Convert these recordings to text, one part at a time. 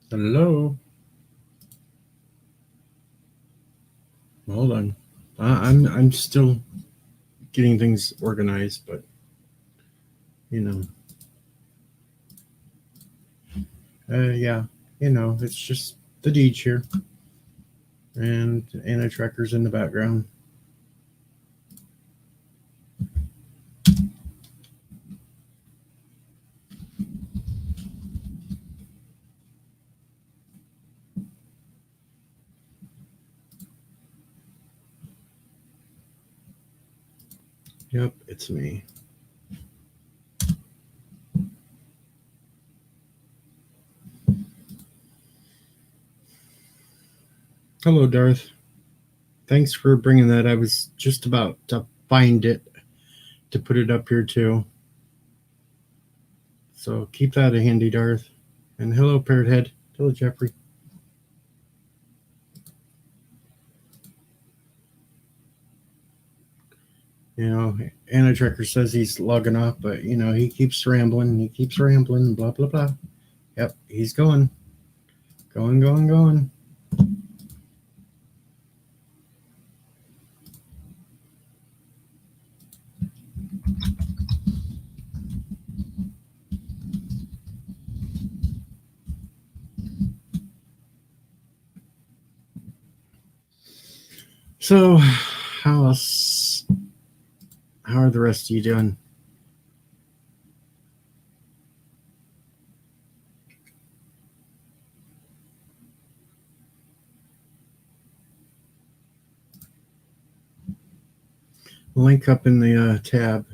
Hello. Hold on. I'm still getting things organized, but you know, yeah, it's just the Deej here and anti trackers in the background. Yep, it's me. Hello, Darth. Thanks for bringing that. I was just about to find it to put it up here too. So keep that handy, Darth. And hello, Parrot Head. Hello, Jeffrey. Anna Tracker says he's logging off, but he keeps rambling. He keeps rambling. Blah blah blah. Yep, he's going. So, how else? How are the rest of you doing? Link up in the tab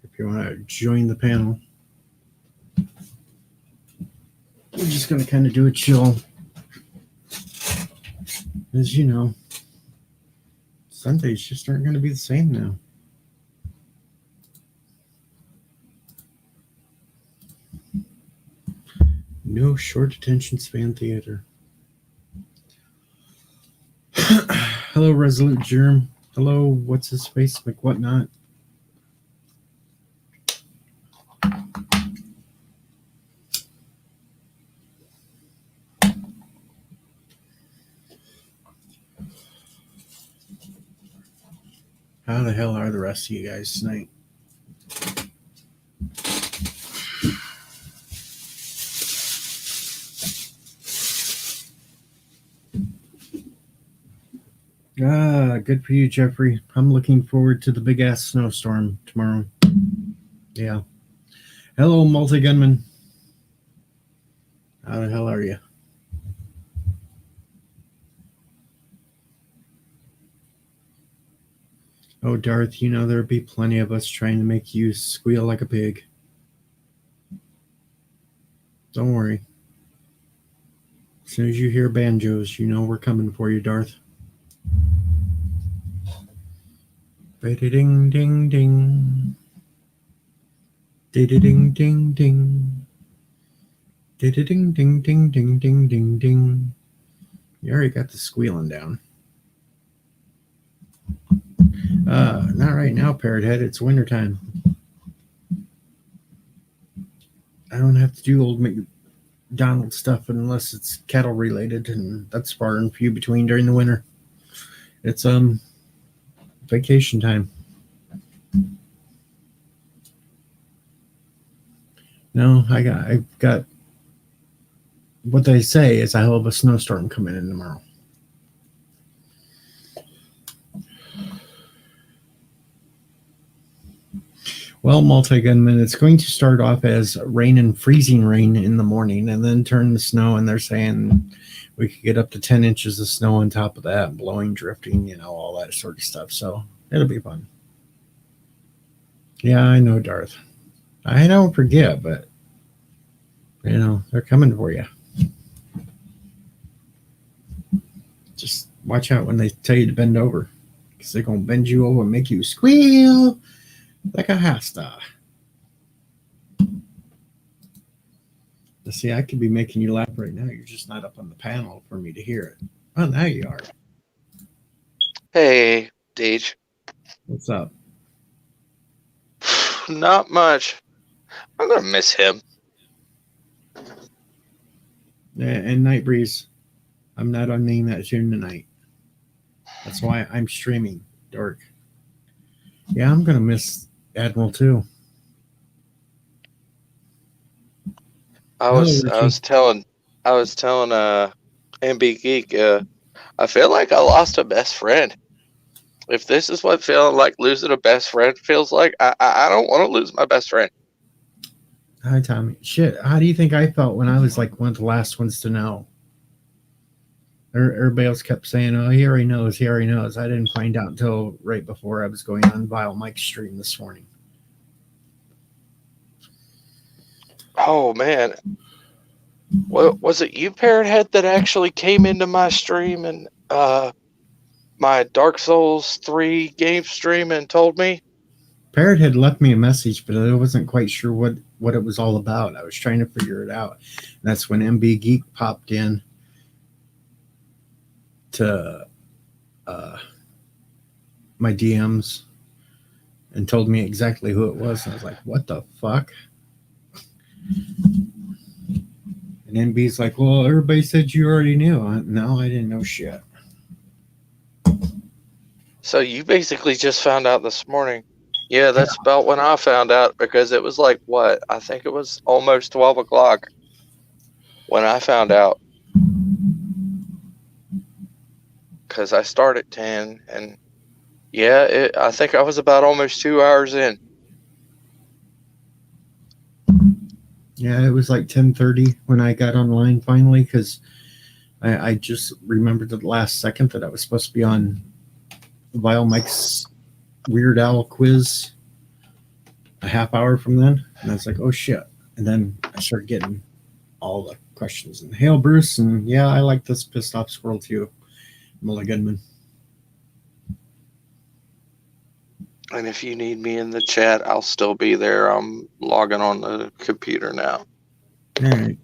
if you want to join the panel. We're just going to kind of do a chill. As you know, Sundays just aren't going to be the same now. No short attention span theater. Hello, Resolute Germ. Hello, what's his face? Like whatnot. How the hell are the rest of you guys tonight? Good for you, Jeffrey. I'm looking forward to the big ass snowstorm tomorrow. Yeah. Hello, multi gunman. How the hell are you? Oh, Darth, there'd be plenty of us trying to make you squeal like a pig. Don't worry. As soon as you hear banjos, we're coming for you, Darth. Ding ding ding. Ding ding ding ding. Ding ding ding ding ding ding ding ding. You already got the squealing down. Not right now, Parrot Head. It's wintertime. I don't have to do old McDonald stuff unless it's cattle related, and that's far and few between during the winter. It's vacation time. No, I've got what they say is I have a snowstorm coming in tomorrow. Well, multi-gunman, it's going to start off as rain and freezing rain in the morning and then turn to snow, and they're saying we could get up to 10 inches of snow on top of that, blowing, drifting, all that sort of stuff. So it'll be fun. Yeah, I know, Darth. I don't forget, but they're coming for you. Just watch out when they tell you to bend over, because they're going to bend you over and make you squeal like a hasta. See, I could be making you laugh right now. You're just not up on the panel for me to hear it. Oh, now you are. Hey, Deej. What's up? Not much. I'm gonna miss him. And Night Breeze. I'm not unnameing that tune tonight. That's why I'm streaming Dork. Yeah, I'm gonna miss Admiral too. I Hello, was I Richie. was telling I was telling MB Geek, I feel like I lost a best friend. If this is what feeling like losing a best friend feels like, I don't want to lose my best friend. Hi, Tommy. Shit, how do you think I felt when I was like one of the last ones to know? Everybody else kept saying, "Oh, he already knows. He already knows." I didn't find out until right before I was going on Vile Mike's stream this morning. Oh man, what was it? You Parrot Head that actually came into my stream and my Dark Souls 3 game stream and told me. Parrot had left me a message, but I wasn't quite sure what it was all about. I was trying to figure it out. And that's when MB Geek popped in to uh, my DMs and told me exactly who it was. And I was like, "What the fuck?" And MB's like, "Well, everybody said you already knew." No, I didn't know shit. So you basically just found out this morning. Yeah, that's about when I found out because it was like what? I think it was almost 12 o'clock when I found out because I start at 10 and yeah, I think I was about almost 2 hours in. Yeah, it was like 10:30 when I got online finally because I just remembered at the last second that I was supposed to be on Vile Mike's Weird Owl quiz a half hour from then, and I was like, "Oh shit!" And then I started getting all the questions and hail Bruce, and yeah, I like this pissed off squirrel too, Mulliganman. And if you need me in the chat, I'll still be there. I'm logging on the computer now. All right,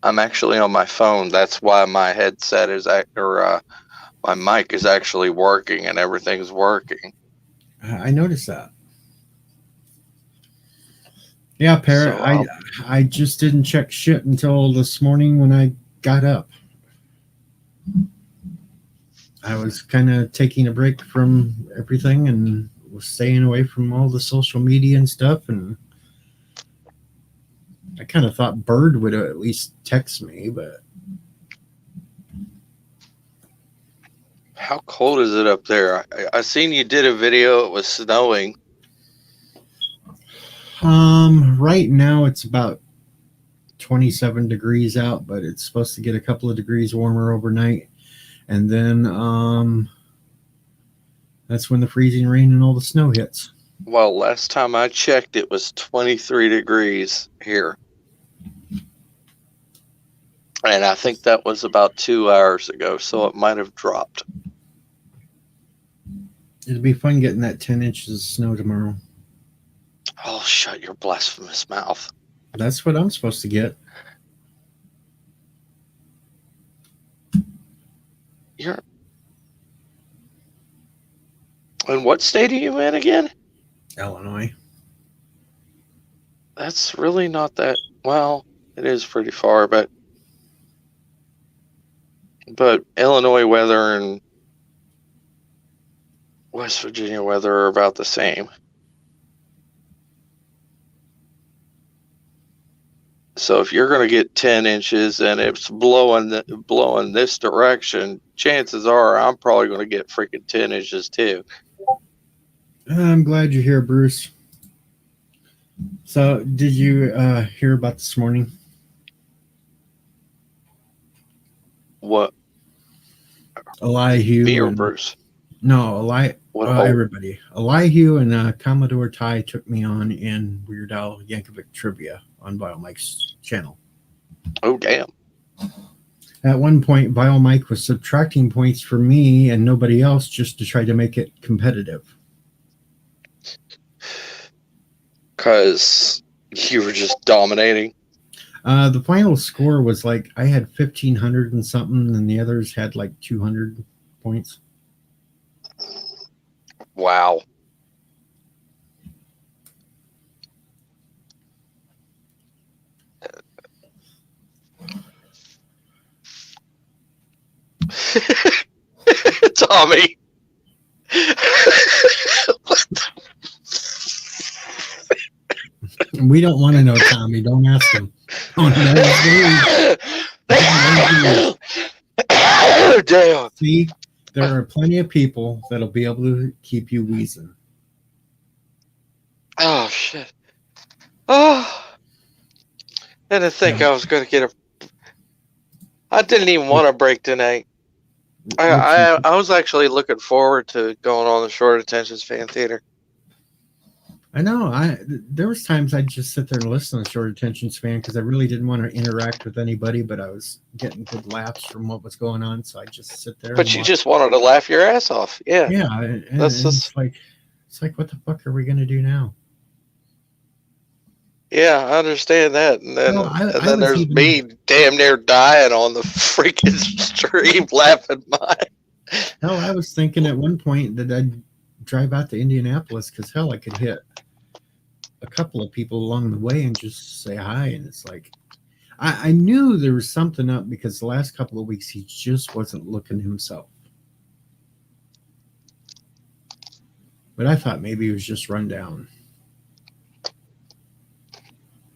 I'm actually on my phone. That's why my headset is my mic is actually working and everything's working. I noticed that. Yeah, Parrot. So I just didn't check shit until this morning when I got up. I was kind of taking a break from everything and was staying away from all the social media and stuff. And I kind of thought Bird would at least text me, but how cold is it up there? I seen you did a video. It was snowing. right now it's about 27 degrees out, but it's supposed to get a couple of degrees warmer overnight. And then that's when the freezing rain and all the snow hits. Well, last time I checked, it was 23 degrees here. And I think that was about 2 hours ago, so it might have dropped. It'll be fun getting that 10 inches of snow tomorrow. Oh, shut your blasphemous mouth. That's what I'm supposed to get. And what state are you in again? Illinois. That's really not that, well, it is pretty far, but Illinois weather and West Virginia weather are about the same. So if you're going to get 10 inches and it's blowing this direction, chances are I'm probably going to get freaking 10 inches too. I'm glad you're here, Bruce. So, did you hear about this morning? What? Elihu Me or and Bruce? no, What? everybody. Elihu and Commodore Ty took me on in Weird Al Yankovic Trivia on Bio Mike's channel. Oh, damn. At one point, Bio Mike was subtracting points for me and nobody else just to try to make it competitive. Because you were just dominating. The final score was like I had 1,500 and something, and the others had like 200 points. Wow. Tommy. We don't want to know, Tommy. Don't ask him. Don't Damn. See, there are plenty of people that'll be able to keep you wheezing. Oh, shit. Oh. I didn't think I was going to get a... I didn't even want a break tonight. I was actually looking forward to going on the Short Attentions Fan Theater. I know. There was times I'd just sit there and listen to Short Attention Span because I really didn't want to interact with anybody, but I was getting good laughs from what was going on, so I just sit there. But you just wanted to laugh your ass off, yeah. Yeah, and it's like, what the fuck are we gonna do now? Yeah, I understand that, and then there's me damn near dying on the freaking stream laughing my. Hell, I was thinking at one point that I'd drive out to Indianapolis because hell, I could hit a couple of people along the way and just say hi. And it's like, I knew there was something up because the last couple of weeks he just wasn't looking himself. But I thought maybe he was just run down.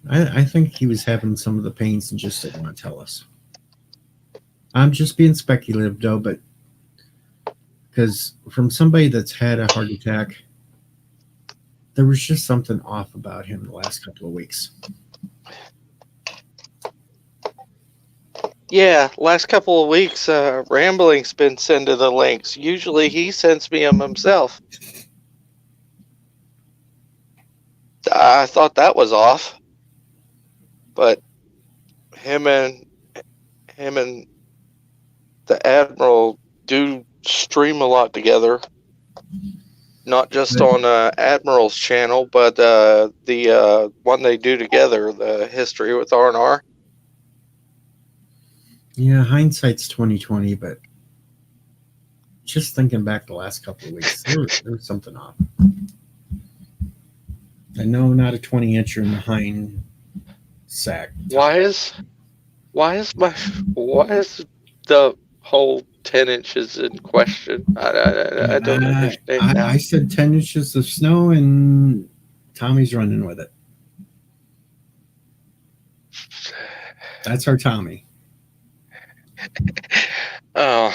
I think he was having some of the pains and just didn't want to tell us. I'm just being speculative, though, but because from somebody that's had a heart attack, there was just something off about him the last couple of weeks. Yeah, last couple of weeks, Rambling's been sending the links. Usually he sends me them himself. I thought that was off. But him and the Admiral do stream a lot together. Not just on Admiral's channel, but the one they do together, the History with R&R. Yeah, hindsight's 20/20, but just thinking back the last couple of weeks, there was something off. I know not a 20-incher in the hind sack. Why is the whole 10 inches in question? I don't understand. I said 10 inches of snow, and Tommy's running with it. That's our Tommy. Oh.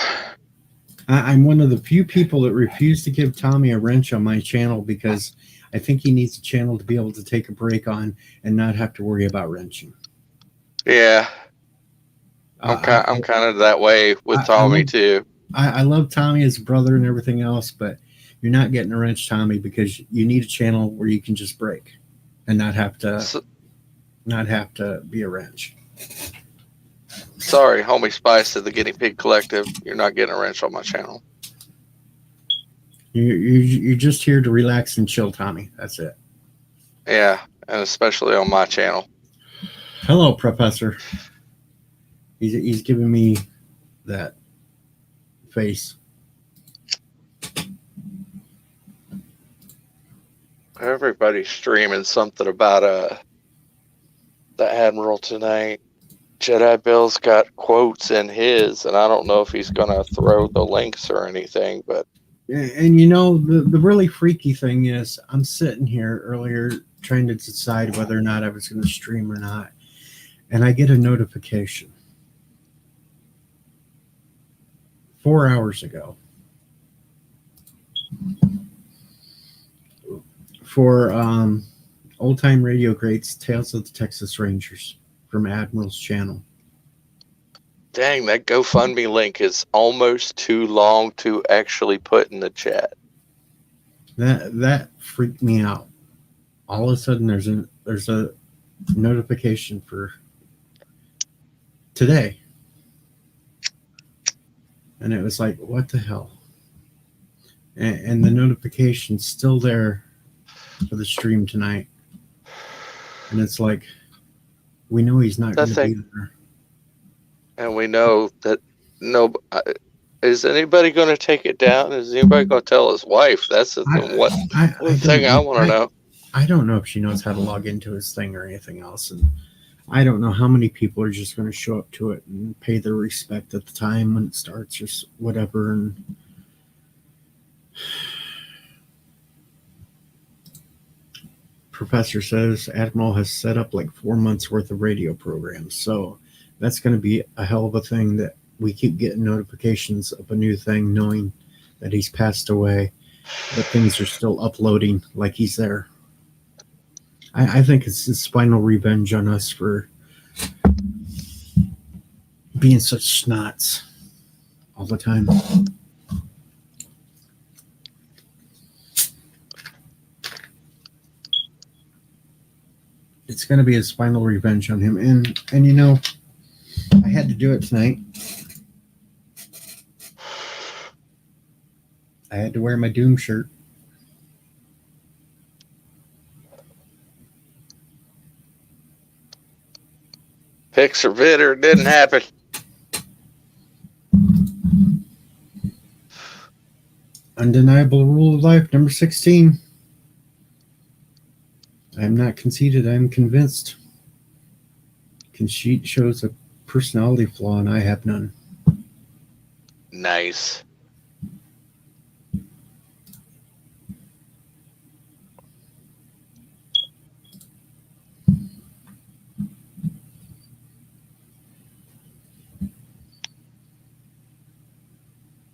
I'm one of the few people that refuse to give Tommy a wrench on my channel because I think he needs a channel to be able to take a break on and not have to worry about wrenching. Yeah. I'm kind of that way with Tommy, too. I love Tommy as a brother and everything else, but you're not getting a wrench, Tommy, because you need a channel where you can just break and not have to be a wrench. Sorry, homie Spice of the Guinea Pig Collective. You're not getting a wrench on my channel. You're just here to relax and chill, Tommy. That's it. Yeah, and especially on my channel. Hello, Professor. He's giving me that face. Everybody's streaming something about the Admiral tonight. Jedi Bill's got quotes in his, and I don't know if he's going to throw the links or anything, but... And you know, the really freaky thing is, I'm sitting here earlier trying to decide whether or not I was going to stream or not, and I get a notification 4 hours ago for Old Time Radio Greats Tales of the Texas Rangers from Admiral's channel. Dang, that GoFundMe link is almost too long to actually put in the chat. That freaked me out. All of a sudden, there's a notification for today, and it was like, what the hell? And the notification's still there for the stream tonight, and it's like, we know he's not going to be there. And we know that is anybody going to take it down? Is anybody going to tell his wife? That's the thing I want to know. I don't know if she knows how to log into his thing or anything else. And I don't know how many people are just going to show up to it and pay their respect at the time when it starts or whatever. And Professor says Admiral has set up like 4 months worth of radio programs. So that's going to be a hell of a thing that we keep getting notifications of a new thing, knowing that he's passed away, but things are still uploading like he's there. I think it's his final revenge on us for being such snots all the time. It's going to be his final revenge on him. And you know, I had to do it tonight. I had to wear my Doom shirt. Picks or bitter, didn't happen. Undeniable rule of life, number 16. I am not conceited, I am convinced. Conceit shows a personality flaw, and I have none. Nice.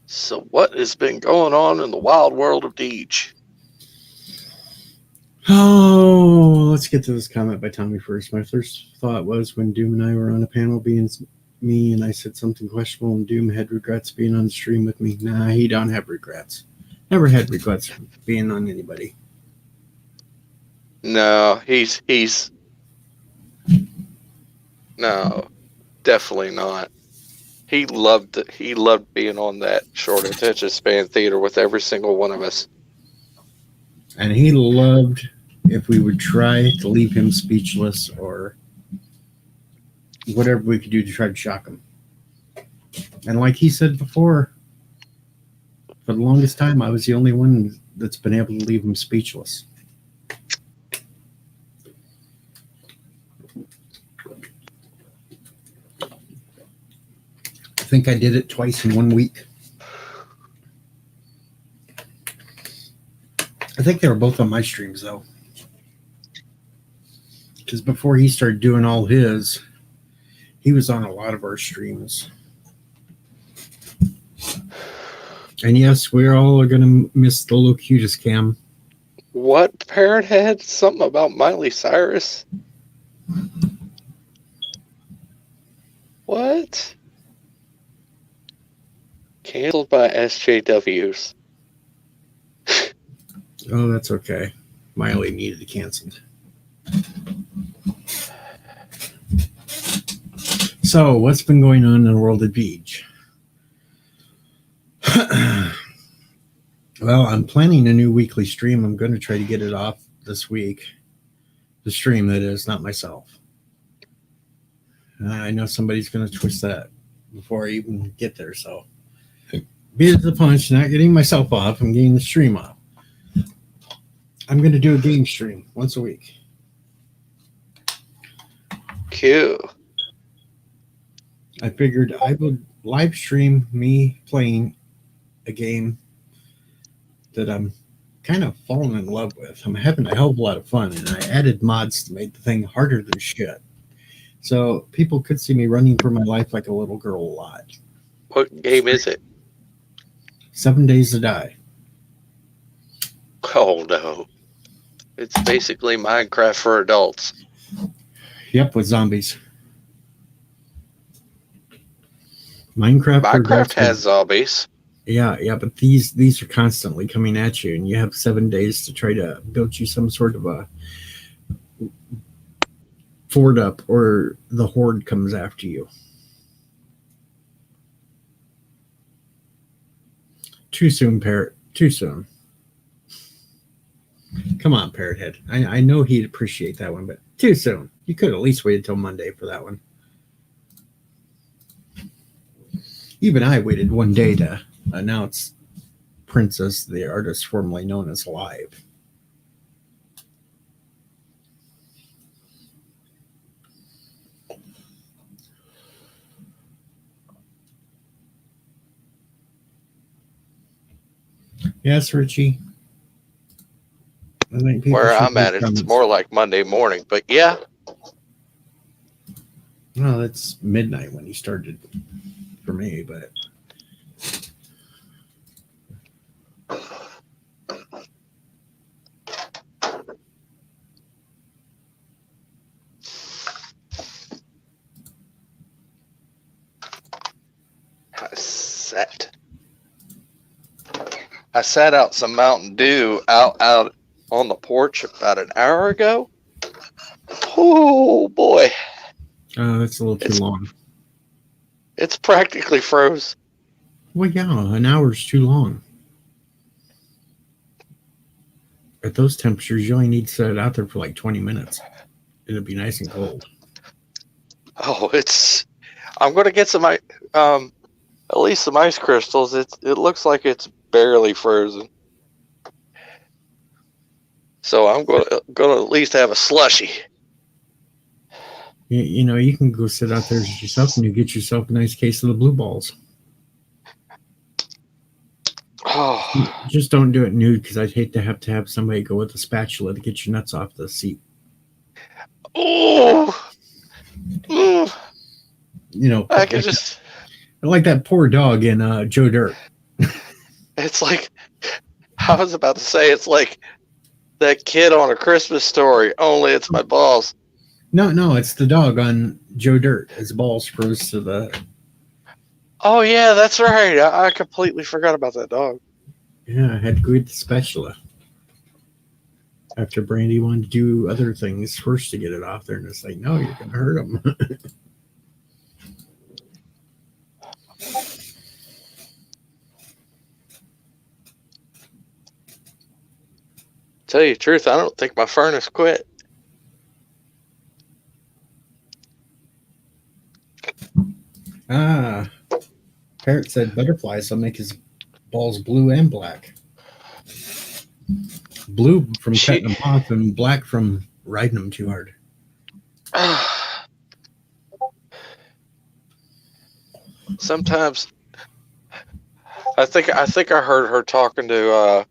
So what has been going on in the wild world of Deej? Oh, let's get to this comment by Tommy first. My first thought was when Doom and I were on a panel being me and I said something questionable and Doom had regrets being on the stream with me. Nah, he don't have regrets. Never had regrets being on anybody. No, he's no, definitely not. He loved being on that short attention span theater with every single one of us. And he loved if we would try to leave him speechless or whatever we could do to try to shock him. And like he said before, for the longest time, I was the only one that's been able to leave him speechless. I think I did it twice in 1 week. I think they were both on my streams, though. Because before he started doing all his, he was on a lot of our streams. And yes, we all are going to miss the Locutus cam. What parrot head? Something about Miley Cyrus? What? Canceled by SJWs. Oh, that's okay. Miley needed it canceled. So, what's been going on in the world of Beach? Well, I'm planning a new weekly stream. I'm going to try to get it off this week. The stream, that is, not myself. I know somebody's going to twist that before I even get there. So, beat it to the punch, not getting myself off. I'm getting the stream off. I'm going to do a game stream once a week. Cute. I figured I would live stream me playing a game that I'm kind of falling in love with. I'm having a hell of a lot of fun, and I added mods to make the thing harder than shit. So people could see me running for my life like a little girl a lot. What game is it? 7 Days to Die. Oh no. It's basically Minecraft for adults. Yep, with zombies. Minecraft has zombies. Yeah, but these are constantly coming at you, and you have 7 days to try to build you some sort of a fort up, or the horde comes after you. Too soon, Parrot. Too soon. Come on, Parrot Head. I know he'd appreciate that one, but too soon. You could at least wait until Monday for that one. Even I waited 1 day to announce Princess, the artist formerly known as, live. Yes, Richie. I think people Where should I'm at, it's more like Monday morning. But yeah. Well, it's midnight when he started for me, but I sat out some Mountain Dew out on the porch about an hour ago. Oh boy. that's a little too long. It's practically froze. Well, yeah, an hour's too long. At those temperatures, you only need to set it out there for like 20 minutes. It'll be nice and cold. Oh, I'm going to get some, at least some ice crystals. It looks like it's barely frozen. So I'm going to at least have a slushy. You know, you can go sit out there yourself and you get yourself a nice case of the blue balls. Oh. Just don't do it nude because I'd hate to have somebody go with a spatula to get your nuts off the seat. Oh. You know, I can just like that poor dog in Joe Dirt. It's like, I was about to say, it's like that kid on A Christmas Story, only it's my balls. No, it's the dog on Joe Dirt. His balls froze to the... Oh, yeah, that's right. I completely forgot about that dog. Yeah, I had to go get the spatula. After Brandy wanted to do other things first to get it off there, and it's like, no, you're going to hurt him. Tell you the truth, I don't think my furnace quit. Parrot said butterflies will make his balls blue and black. Blue from cutting them off and black from riding them too hard. Sometimes I think I heard her talking to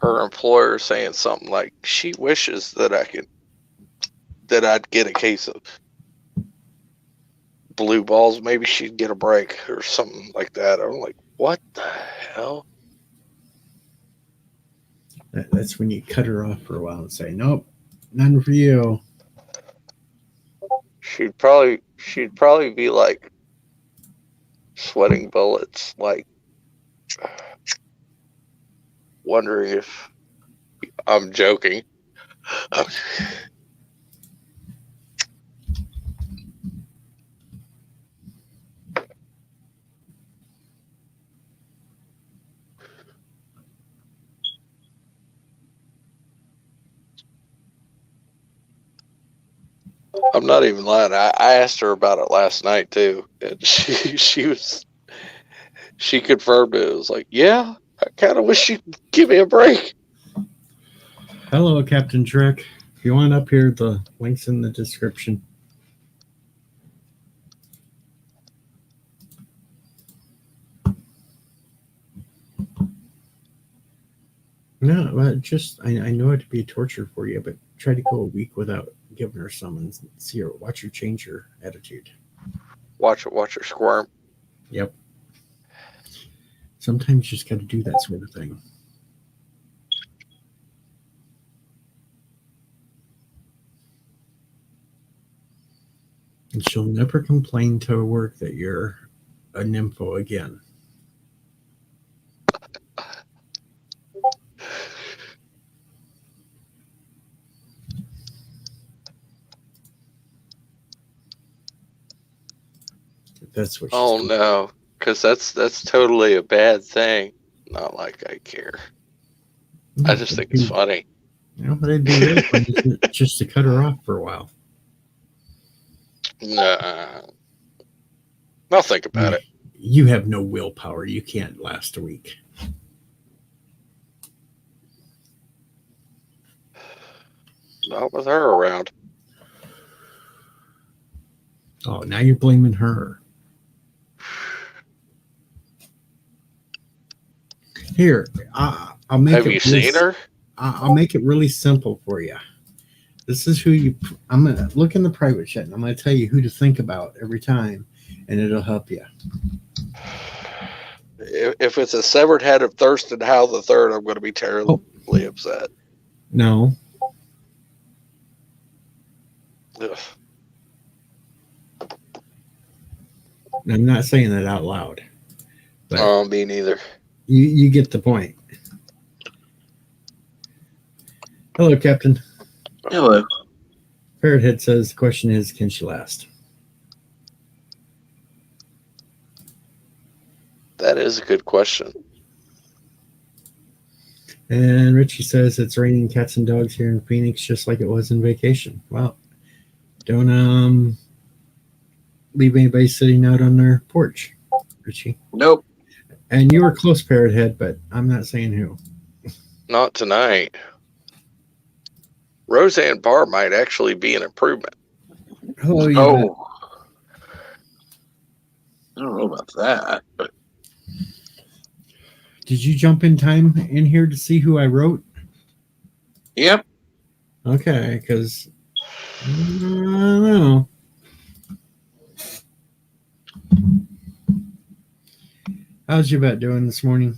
her employer saying something like she wishes that I'd get a case of blue balls. Maybe she'd get a break or something like that. I'm like, what the hell? That's when you cut her off for a while and say, nope, none for you. She'd probably be like sweating bullets, like wondering if I'm joking. I'm not even lying. I asked her about it last night too, and she confirmed it. It was like, yeah, I kind of wish she'd give me a break. Hello, Captain Trek. If you want up here, the link's in the description. No, I know it'd be a torture for you, but try to go a week without giving her some and watch her change her attitude. Watch her squirm. Yep. Sometimes you just got to do that sort of thing. And she'll never complain to work that you're a nympho again. That's what. Oh no, because that's totally a bad thing. Not like I care. I just think it's funny. You know, but it'd be really fun just to cut her off for a while. Nah. I'll think about it. You have no willpower. You can't last a week. Not with her around. Oh, now you're blaming her. Here, I'll make Have it. you seen her? I'll make it really simple for you. This is who you. I'm gonna look in the private chat, and I'm gonna tell you who to think about every time, and it'll help you. If it's a severed head of Thurston Howe the Third, I'm going to be terribly upset. No. Ugh. I'm not saying that out loud. But Me neither. you get the point. Hello, Captain. Hello. Parrothead says the question is, can she last? That is a good question. And Richie says it's raining cats and dogs here in Phoenix, just like it was in vacation. Well, don't leave anybody sitting out on their porch, Richie. Nope. And you were close, Parrothead, but I'm not saying who. Not tonight. Roseanne Barr might actually be an improvement. Hello, you. Oh. I don't know about that, but Did you jump in time in here to see who I wrote? yep. Okay, because I don't know. How's Yvette doing this morning?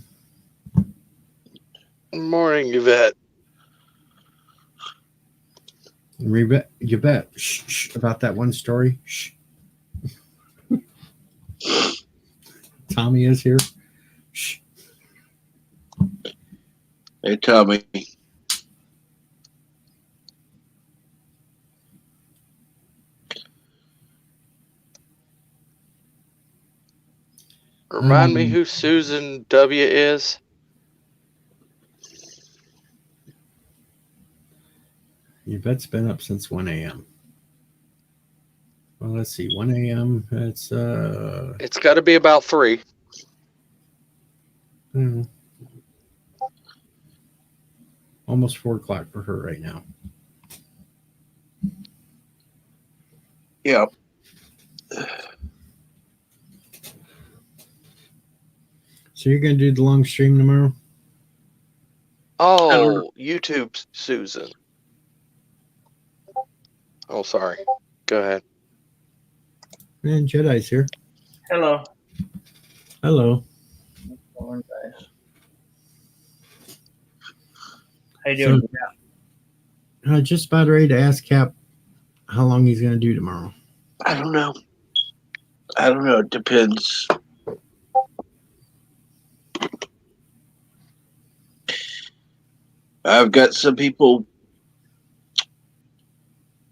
Morning, Yvette. Yvette, shh, about that one story. Shh. Tommy is here. Shh. Hey, Tommy. Remind me who Susan W. is. Yvette's been up since 1 a.m. Well, let's see. 1 a.m. It's It's got to be about 3. Almost 4 o'clock for her right now. Yep. So you're going to do the long stream tomorrow? Oh, YouTube Susan. Oh, sorry. Go ahead. And Jedi's here. Hello. Hello. Morning, guys. How you doing? Just about ready to ask Cap how long he's going to do tomorrow. I don't know. It depends. I've got some people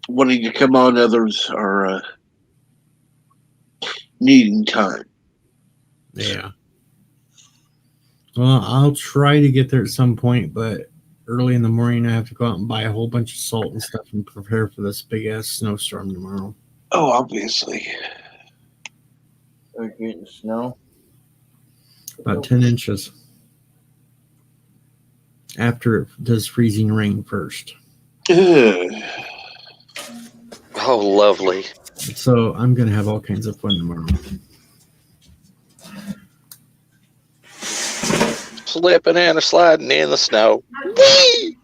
wanting to come on. Others are needing time. Yeah. Well, I'll try to get there at some point, but early in the morning I have to go out and buy a whole bunch of salt and stuff and prepare for this big ass snowstorm tomorrow. Oh, obviously. We're getting snow. About 10 inches. After it does freezing rain first. Ugh. Oh, lovely. So I'm going to have all kinds of fun tomorrow. Slipping and a sliding in the snow. Whee!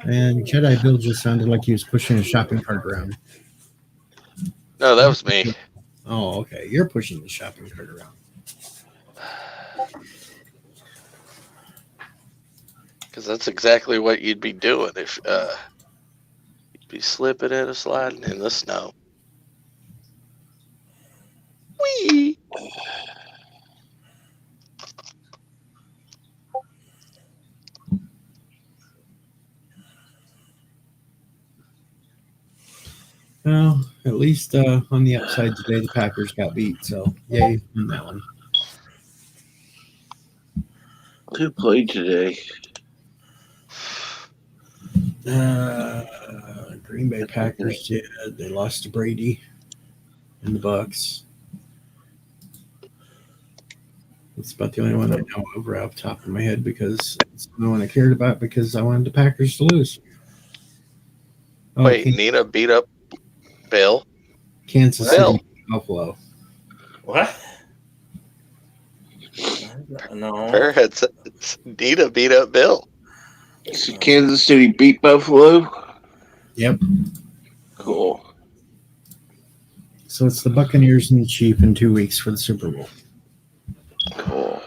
And Jedi Bill just sounded like he was pushing a shopping cart around. No, that was me. Oh, okay. You're pushing the shopping cart around. Because that's exactly what you'd be doing if you'd be slipping and a sliding in the snow. Whee! Well, at least on the upside today, the Packers got beat. So, yay on that one. Who played today? Green Bay Packers did. They lost to Brady and the Bucks. That's about the only one I know of right off the top of my head because it's the one I cared about because I wanted the Packers to lose. Oh, Wait, Nina beat up Bill? Kansas Bill. City, Buffalo. What? No. Pearhead's Nita beat up Bill. So Kansas City beat Buffalo. Yep. Cool. So it's the Buccaneers and the Chiefs in 2 weeks for the Super Bowl. Cool.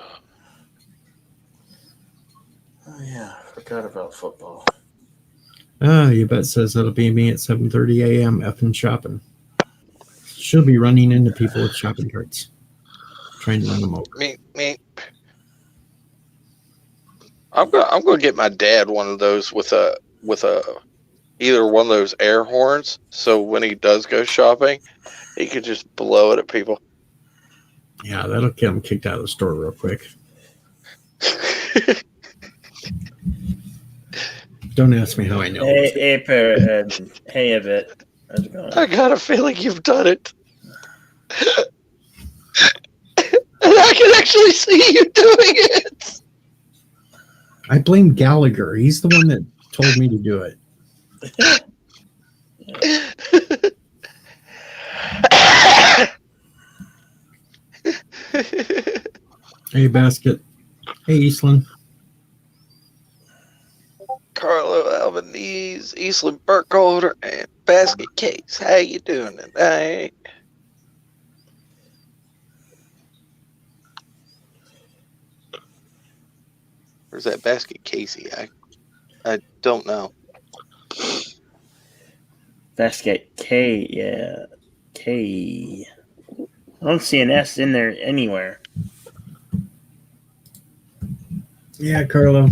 Oh, yeah. Forgot about football. You bet says that'll be me at 7:30 a.m. effing shopping. She'll be running into people with shopping carts, trying to run them over. Me. I'm gonna get my dad one of those with a either one of those air horns, so when he does go shopping, he could just blow it at people. Yeah, that'll get him kicked out of the store real quick. Don't ask me how I know. Hey, hey, Yvette. How's it going? I got a feeling you've done it. And I can actually see you doing it. I blame Gallagher. He's the one that told me to do it. Hey, Basket. Hey, Eastland. Carlo Albanese, Eastland Burkholder, and Basket Case. How you doing tonight? Where's that Basket Casey? I don't know. Basket K, yeah. K. I don't see an S in there anywhere. Yeah, Carlo.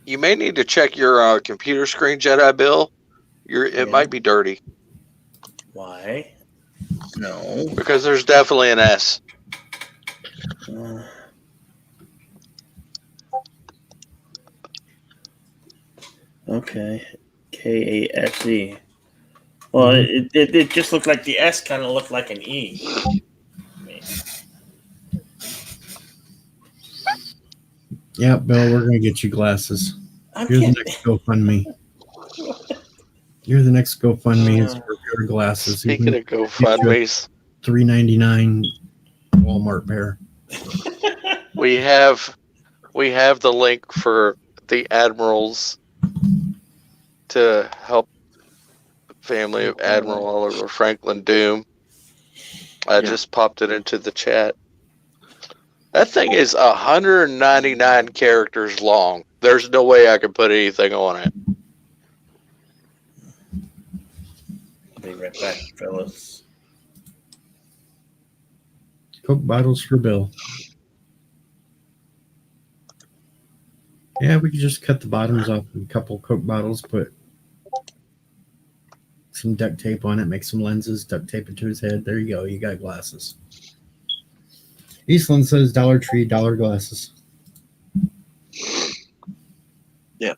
You may need to check your computer screen, Jedi Bill. It might be dirty. Why? No. Because there's definitely an S. Okay. Kase. Well, it just looked like the S kind of looked like an E. Yeah, Bill, we're going to get you glasses. You're the next GoFundMe. You're the next GoFundMe is for your glasses. Speaking of GoFundMes, $3.99 Walmart pair. we have the link for the Admirals to help the family of Admiral Oliver Franklin Doom. I just popped it into the chat. That thing is 199 characters long. There's no way I can put anything on it. Be right back, fellas. Coke bottles for Bill. Yeah, we could just cut the bottoms off of a couple Coke bottles, put some duct tape on it, make some lenses, duct tape it to his head. There you go. You got glasses. Eastland says Dollar Tree, dollar glasses. Yeah.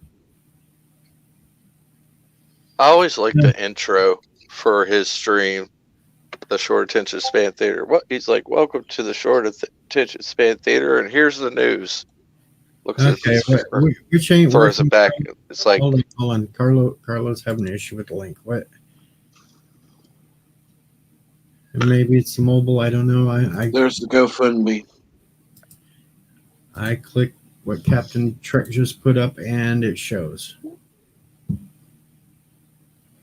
I always like the intro for his stream, the Short Attention Span Theater. He's like, "Welcome to the Short Attention Span Theater, and here's the news." Looks at Okay, the paper, which ain't throws working? it back. It's like, Hold on. Carlo's having an issue with the link. What? Maybe it's the mobile. I don't know. There's the GoFundMe. I click what Captain Trek just put up, and it shows.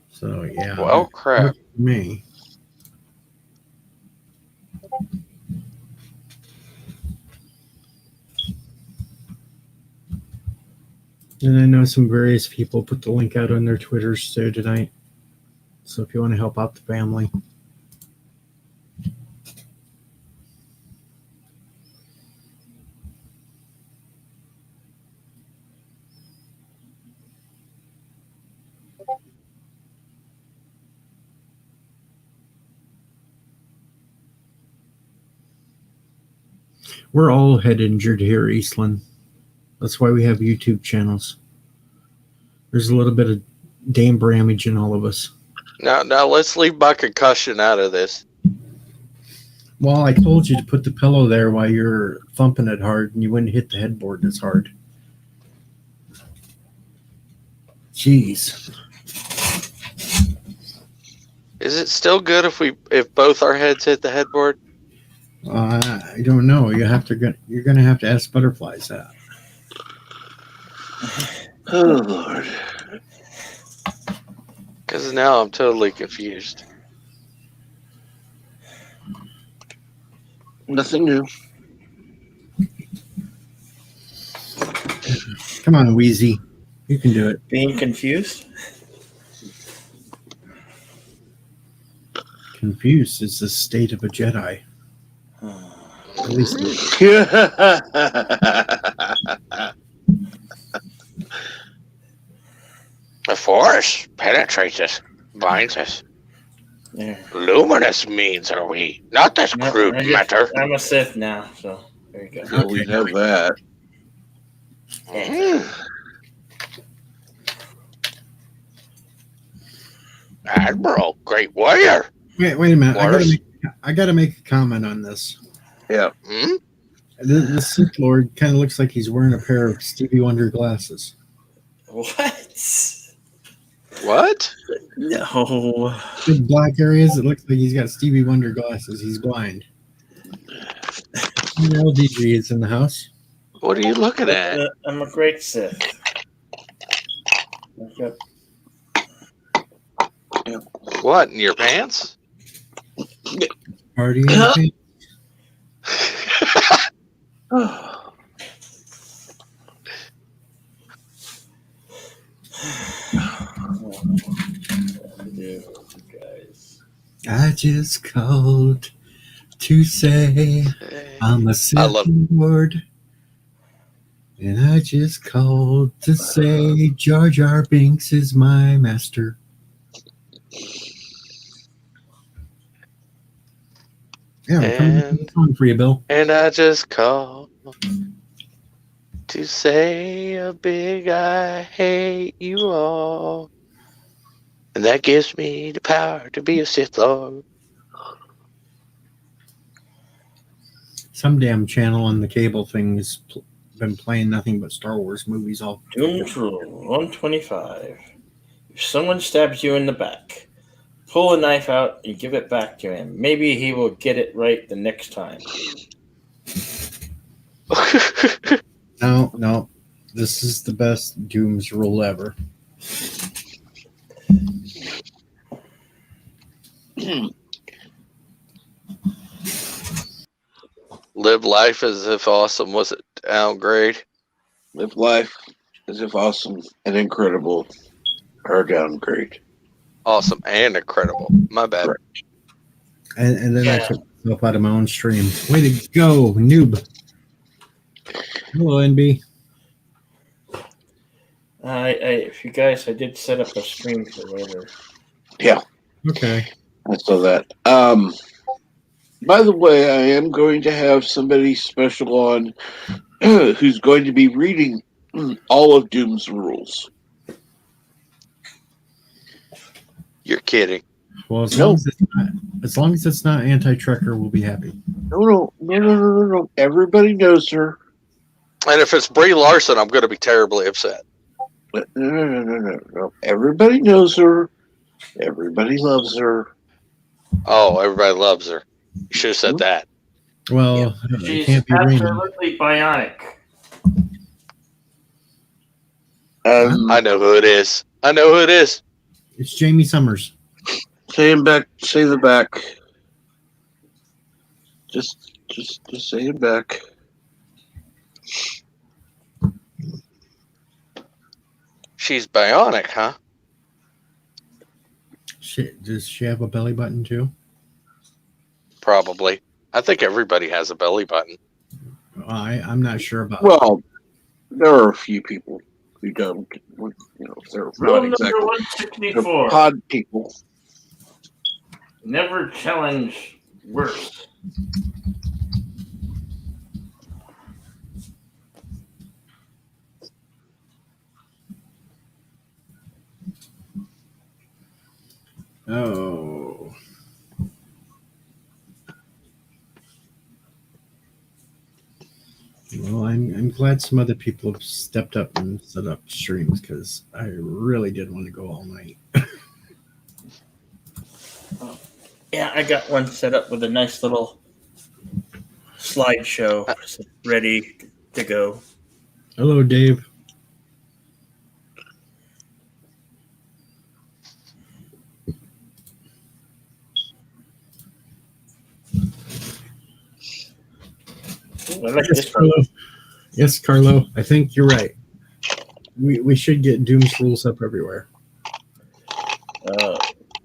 So yeah. well, crap. Me. And I know some various people put the link out on their Twitters too tonight. So if you want to help out the family. We're all head injured here, Eastland. That's why we have YouTube channels. There's a little bit of Dame Bramage in all of us. Now let's leave my concussion out of this. Well, I told you to put the pillow there while you're thumping it hard, and you wouldn't hit the headboard as hard. Jeez. Is it still good if both our heads hit the headboard? I don't know. You're gonna have to ask butterflies that. Oh Lord. Because now I'm totally confused. Nothing new. Come on, Wheezy. You can do it. Being confused? Confused is the state of a Jedi. At least The force penetrates us, binds us. Yeah. Luminous means are we, not this No, crude matter. I'm a Sith now, so there you go. Yeah, we know that. Mm. Admiral, great warrior. wait a minute. Waters? I gotta make a comment on this. Yeah. Hmm? The Sith Lord kind of looks like he's wearing a pair of Stevie Wonder glasses. What? What? No. Big black areas. It looks like he's got Stevie Wonder glasses. He's blind. LDG is in the house. What are you looking at? I'm a great Sith. Okay. What, in your pants? Party in the pants. Guys. I just called to say I'm a Sith Lord. And I just called to say Jar Jar Binks is my master. Yeah, we're coming up with a song for you, Bill. And I just called to say a big I hate you all. And that gives me the power to be a Sith Lord. Some damn channel on the cable thing has been playing nothing but Star Wars movies all. Doom's Rule 125. If someone stabs you in the back, pull a knife out and give it back to him. Maybe he will get it right the next time. No. This is the best Doom's Rule ever. Live life as if awesome. Was it downgrade? Live life as if awesome and incredible are downgrade. Awesome and incredible. My bad. Correct. And then I took myself out of my own stream. Way to go, noob. Hello, NB. If you guys, I did set up a stream for later. Yeah. Okay. I saw that. By the way, I am going to have somebody special on who's going to be reading all of Doom's rules. You're kidding. Well, as long as it's not anti-trekker, we'll be happy. No. Everybody knows her. And if it's Brie Larson, I'm going to be terribly upset. No. Everybody knows her. Everybody loves her. Oh, everybody loves her. You should have said that. Well, it She's can't be raining. absolutely bionic. I know who it is. It's Jamie Summers. Say the back. Just say it back. She's bionic, huh? Does she have a belly button too? Probably. I think everybody has a belly button. I'm not sure about. Well, there are a few people who don't. They're Rule not exactly. number They're 164. pod people. Never challenge worse. Oh. Well, I'm glad some other people have stepped up and set up streams because I really did want to go all night. Yeah, I got one set up with a nice little slideshow ready to go. Hello, Dave. Ooh, I like Yes, this one. Carlo. Yes, Carlo. I think you're right. We should get Doom's rules up everywhere.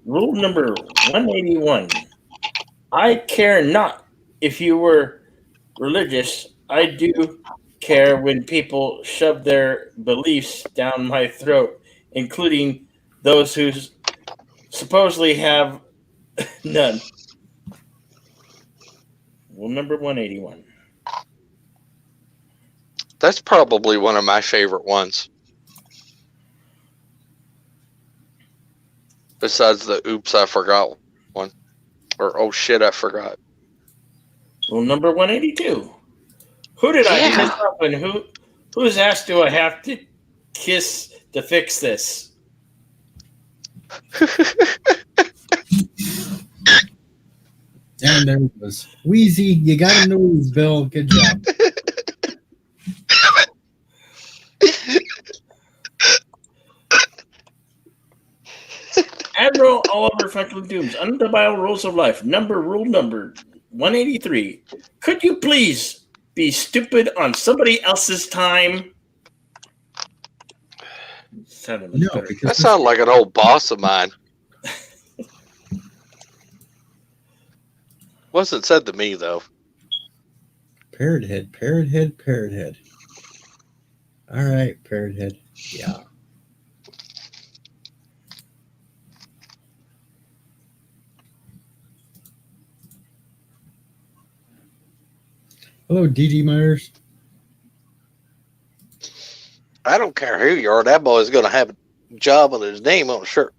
Rule number 181. I care not if you were religious. I do care when people shove their beliefs down my throat, including those who supposedly have none. Rule number 181. That's probably one of my favorite ones. Besides the oops, I forgot one. Or oh shit, I forgot. Rule number 182. Who did I piss off and whose ass do I have to kiss to fix this? And there it was. Wheezy, you got him to wheeze, Bill. Good job. Admiral Oliver Franklin Doom's Undeniable Rules of Life. Rule number 183. Could you please be stupid on somebody else's time? No, because That sounds like an old boss of mine. Wasn't said to me though. Parrot head, parrot head, parrot head. All right, parrot head. Yeah. Hello, D.D. Myers. I don't care who you are. That boy's going to have a job with his name on a shirt.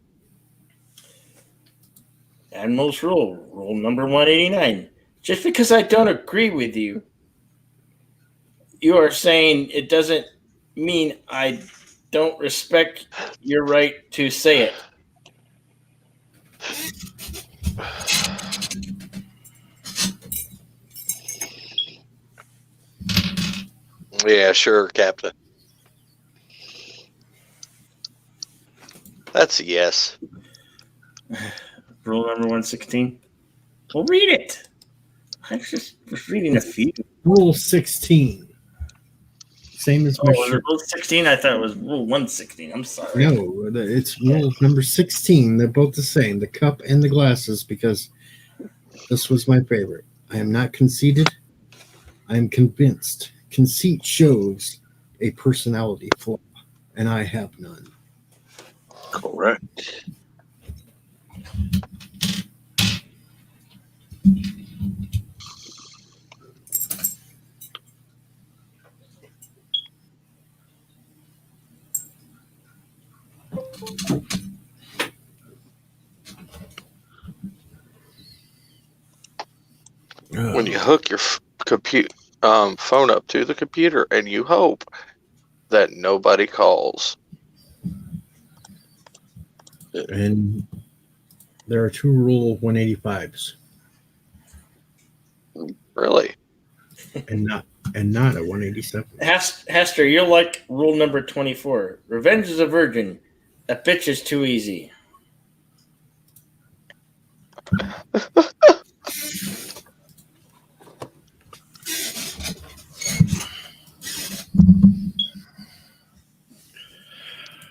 Admiral's Rule number 189. Just because I don't agree with you, you are saying it doesn't mean I don't respect your right to say it. Yeah, sure, Captain. That's a yes. Rule number 116. Well, read it. I just was reading a few. Rule 16. Same as my shirt. Rule 16? I thought it was Rule 116. I'm sorry. No, it's rule number 16. They're both the same, the cup and the glasses, because this was my favorite. I am not conceited. I am convinced. Conceit shows a personality flaw, and I have none. Correct. When you hook your phone up to the computer and you hope that nobody calls. And there are two Rule 185s. Really? And not a 187. Hester, you'll like rule number 24. Revenge is a virgin. A bitch is too easy.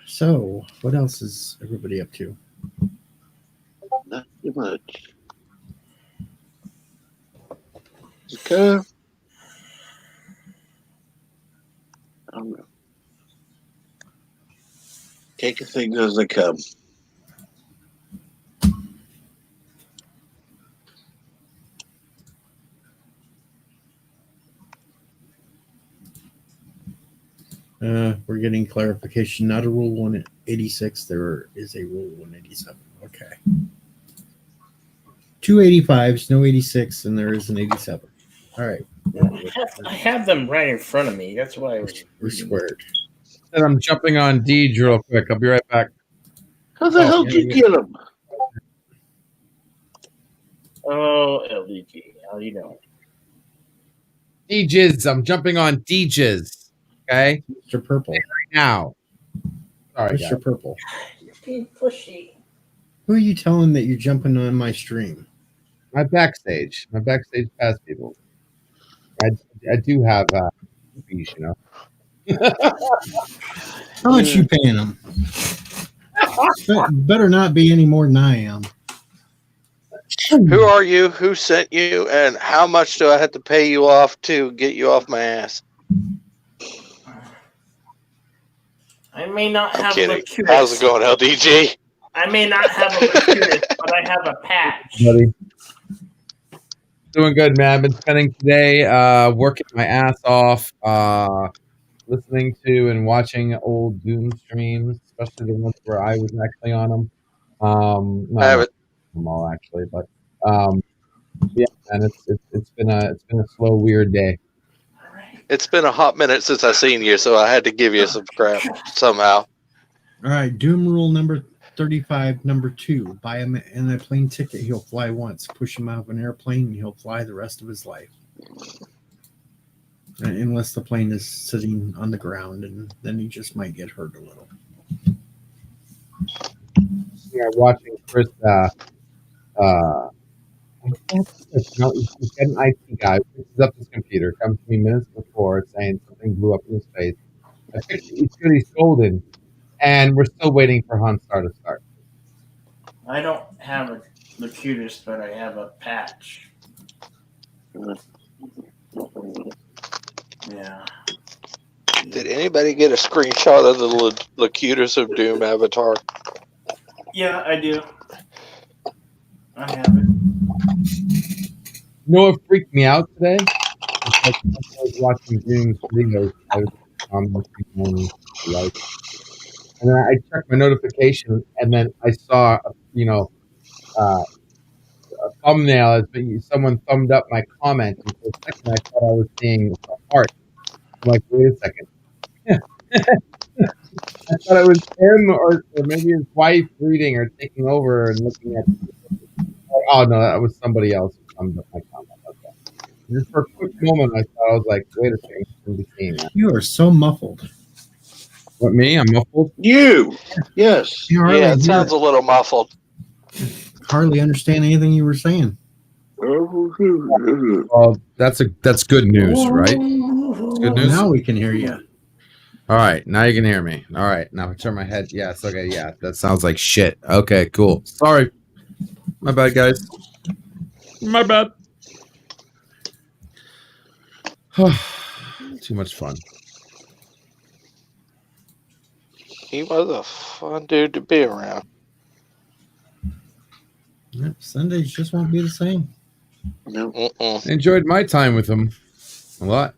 So, what else is everybody up to? Not too much. Okay. I don't know. Taking things as they come. We're getting clarification. Not a Rule 186. There is a Rule 187. Okay. 2 85s, no 86, and there is an 87. All right. I have them right in front of me. That's why We're squared. And I'm jumping on Deej real quick. I'll be right back. How the hell did you get them? Oh, LDG. How you know? D-Jizz. I'm jumping on D-Jizz. Okay? Mr. Purple. Right now. Sorry, Mr. guys. Purple. You're being pushy. Who are you telling that you're jumping on my stream? My backstage pass people. I do have fees, you know. How much you paying them? Better not be any more than I am. Who are you? Who sent you? And how much do I have to pay you off to get you off my ass? I may not I'm have a kidding. Lacutus. How's it going, LDG? I may not have a Lacutus, but I have a patch. Buddy. Doing good, man. I've been spending today working my ass off, listening to and watching old Doom streams, especially the ones where I was actually on them. I haven't. Them all actually, but yeah, man, it's been a slow, weird day. It's been a hot minute since I seen you, so I had to give you some crap somehow. All right, Doom rule number 35, number 2. Buy him in a plane ticket, he'll fly once. Push him out of an airplane, and he'll fly the rest of his life. Unless the plane is sitting on the ground, and then he just might get hurt a little. Yeah, watching Chris. He's got an IT guy, picks up his computer, comes to me minutes before saying something blew up in his face. I fixed it. He's good. He's golden, and we're still waiting for Hanstar to start. I don't have a Lacutus, but I have a patch. Yeah. Did anybody get a screenshot of the Lacutus of Doom avatar? Yeah, I do. I have it. You know what freaked me out today? It's like I was watching Doom's videos. I was like, and then I checked my notification, and then I saw, a thumbnail as someone thumbed up my comment, and for a second I thought I was seeing a heart. I'm like, wait a second. I thought it was him or maybe his wife reading or taking over and looking at. Oh no, that was somebody else who thumbed up my comment. Okay. Just for a quick moment, I thought I was like, wait a second, I shouldn't be seeing that. You are so muffled. What, me? I'm muffled? You. Yes. You Yeah, it sounds a little muffled. hardly understand anything you were saying. Well, that's good news, right? It's good news. Now we can hear you. All right, now you can hear me. All right, now I turn my head. Yes, okay, yeah, that sounds like shit. Okay, cool. Sorry, my bad, guys. My bad. Too much fun. He was a fun dude to be around. Yep, Sundays just won't be the same. No. Mm-mm. I enjoyed my time with him a lot.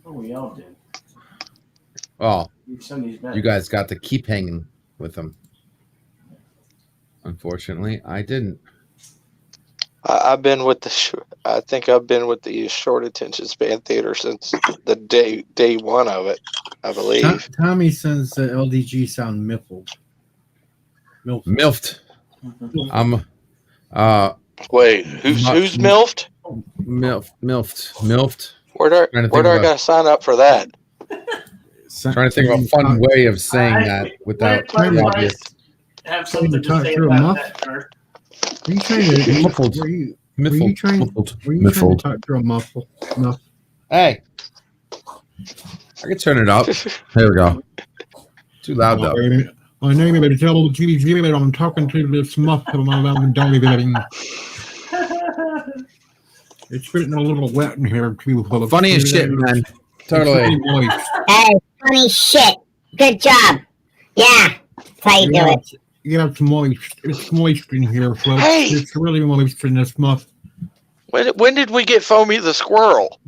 Oh, we all did. Oh, Sunday's back. you guys got to keep hanging with him. Unfortunately, I didn't. I've been with the. I think I've been with the short attention span theater since the day one of it. I believe. Tommy says the LDG sound miffled. Milfed. I'm. Wait, who's milfed? Milfed. Where do I gotta sign up for that? Trying to think of a fun way of saying that without Let obvious. have something to Talk say through a about muff? that, Kurt. Are you trying to Muffled. Were you Miffled. trying to talk through a muffle? No. Hey, I can turn it up. There we go. Too loud though. My name is Double TV. I'm talking to this muff. It's getting a little wet in here too. Funny as shit, man. Totally. Hey, funny shit. Good job. Yeah, that's how you do it. Yeah, it's moist. It's moist in here, folks. Hey! It's really moist in this muff. When did we get Foamy the squirrel?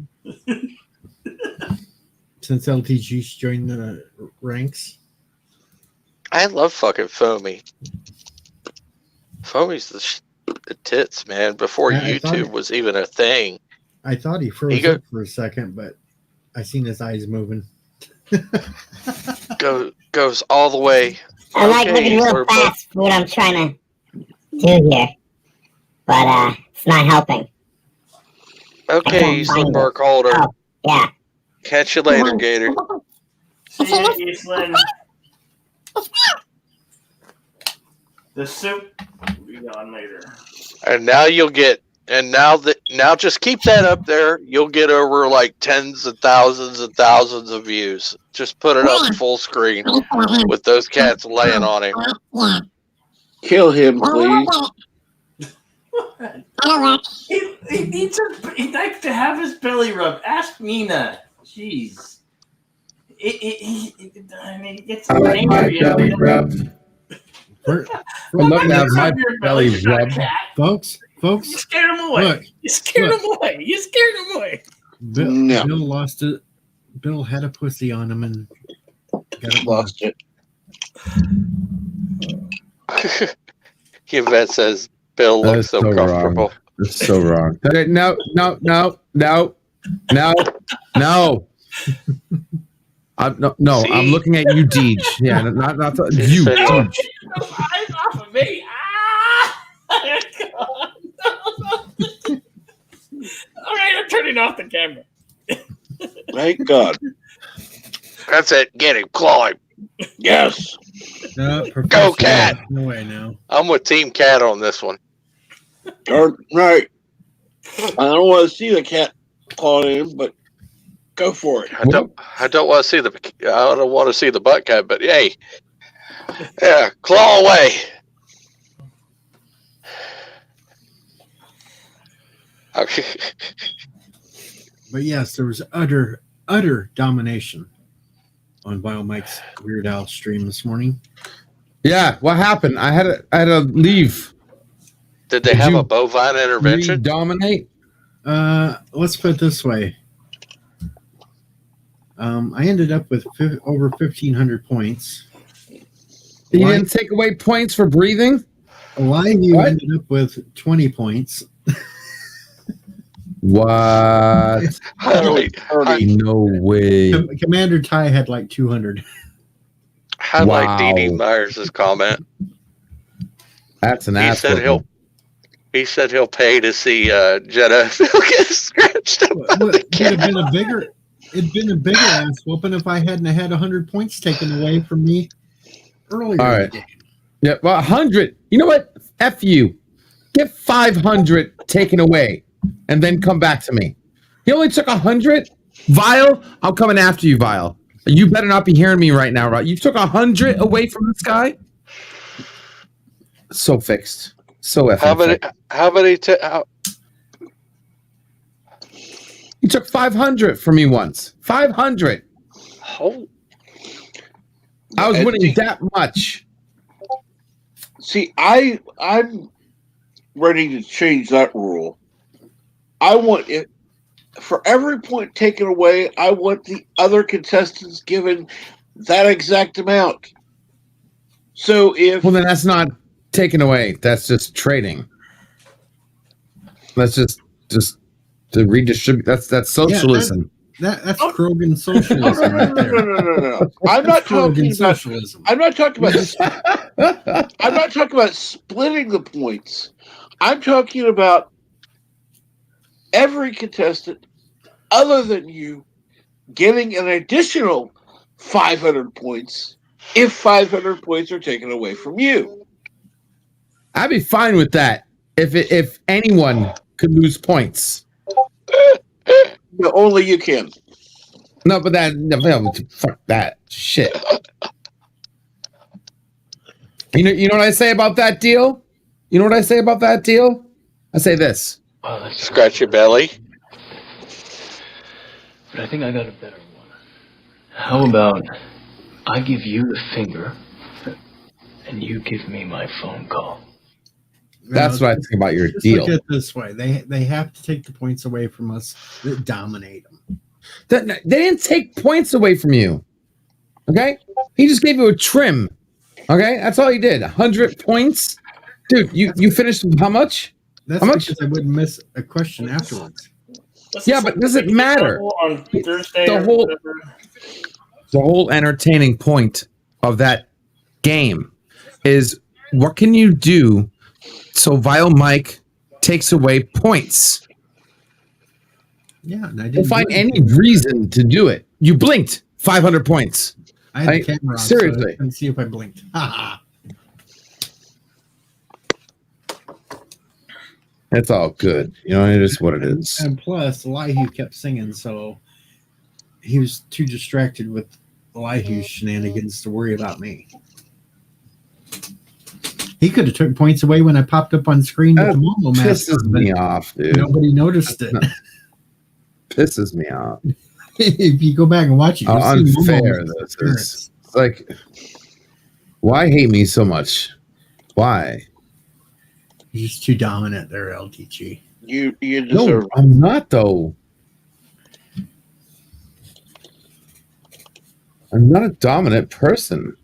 Since LTG's joined the ranks. I love fucking Foamy. Foamy's the tits, man. Before I thought YouTube was even a thing. I thought he froze up for a second, but I seen his eyes moving. Goes all the way. I like looking real fast for what I'm trying to do here. but it's not helping. Okay, you slip bark holder. Oh, yeah. Catch you later, Gator. See ya, Eastland. The soup will be on later. And now you'll get, and now just keep that up there. You'll get over like tens of thousands of views. Just put it up full screen with those cats laying on him. Kill him, please. He likes to have his belly rubbed. Ask Nina. Jeez. He gets angry. My belly rubbed. I'd love to have my belly rubbed. Folks. You scared him away. Look, You scared him away. Bill lost it. Bill had a pussy on him and got it Lost it. Yvette says Bill That looks is so so comfortable. wrong. That's so wrong. Okay, no. I'm looking at you, Deej. Yeah, not you. Deej. Eyes off of me. All right, I'm turning off the camera. Thank God. That's it. Get him. Claw him. Yes. Go, cat. No way now. I'm with Team Cat on this one. Darn right. I don't want to see the cat clawing him, but go for it. I don't want to see the butt cat, but hey, yeah, claw away. Okay. But yes, there was utter domination on BioMike's Weird Al stream this morning. Yeah, what happened? I had to leave. Did they have a bovine intervention? Dominate? Let's put it this way. I ended up with over 1,500 points. You didn't take away points for breathing? Live, you ended up with 20 points. What? No way. Commander Ty had like 200. I like D.D. Myers' comment. That's an He ass. He said he'll pay to see Jenna get scratched up. It'd been a bigger ass whooping if I hadn't had 100 points taken away from me earlier. All right. Yeah, well, 100. You know what? F you. Get 500 taken away, and then come back to me. He only took 100. Vile, I'm coming after you, Vile. You better not be hearing me right now, right? You took 100 away from this guy. So fixed. So effing. How many? You took 500 from me once. 500. Oh. I was winning that much. See, I'm ready to change that rule. I want it for every point taken away. I want the other contestants given that exact amount. So if then that's not taken away. That's just trading. That's just to redistribute. That's socialism. That's Krogan socialism. No. I'm not talking about socialism. I'm not talking about splitting the points. I'm talking about every contestant other than you getting an additional 500 points if 500 points are taken away from you. I'd be fine with that if anyone could lose points. No, only you can. No, but fuck that shit. You know what I say about that deal? I say this. Scratch your belly. But I think I got a better one. How about I give you the finger and you give me my phone call? That's what I think about your deal. Look at it this way: they have to take the points away from us that dominate them. They didn't take points away from you. Okay, he just gave you a trim. Okay, that's all he did. 100 points, dude. You finished with how much? That's how much? Because I wouldn't miss a question afterwards. Yeah, but does it matter? On Thursday The whole entertaining point of that game is what can you do so Vile Mike takes away points. Yeah, and I Don't didn't find do any anything. reason to do it. You blinked, 500 points. I had the camera on, seriously. so I couldn't see if I blinked. It's all good. You know, it is what it is. And plus, Elihu kept singing, so he was too distracted with Elihu's shenanigans to worry about me. He could have took points away when I popped up on screen with That the Momo mask. pisses me off, dude. Nobody noticed it. Pisses me off. If you go back and watch it, How you'll see unfair Momo's this appearance. is. It's like, why hate me so much? Why? He's just too dominant there, LTG. You No, deserve. I'm not, though. I'm not a dominant person.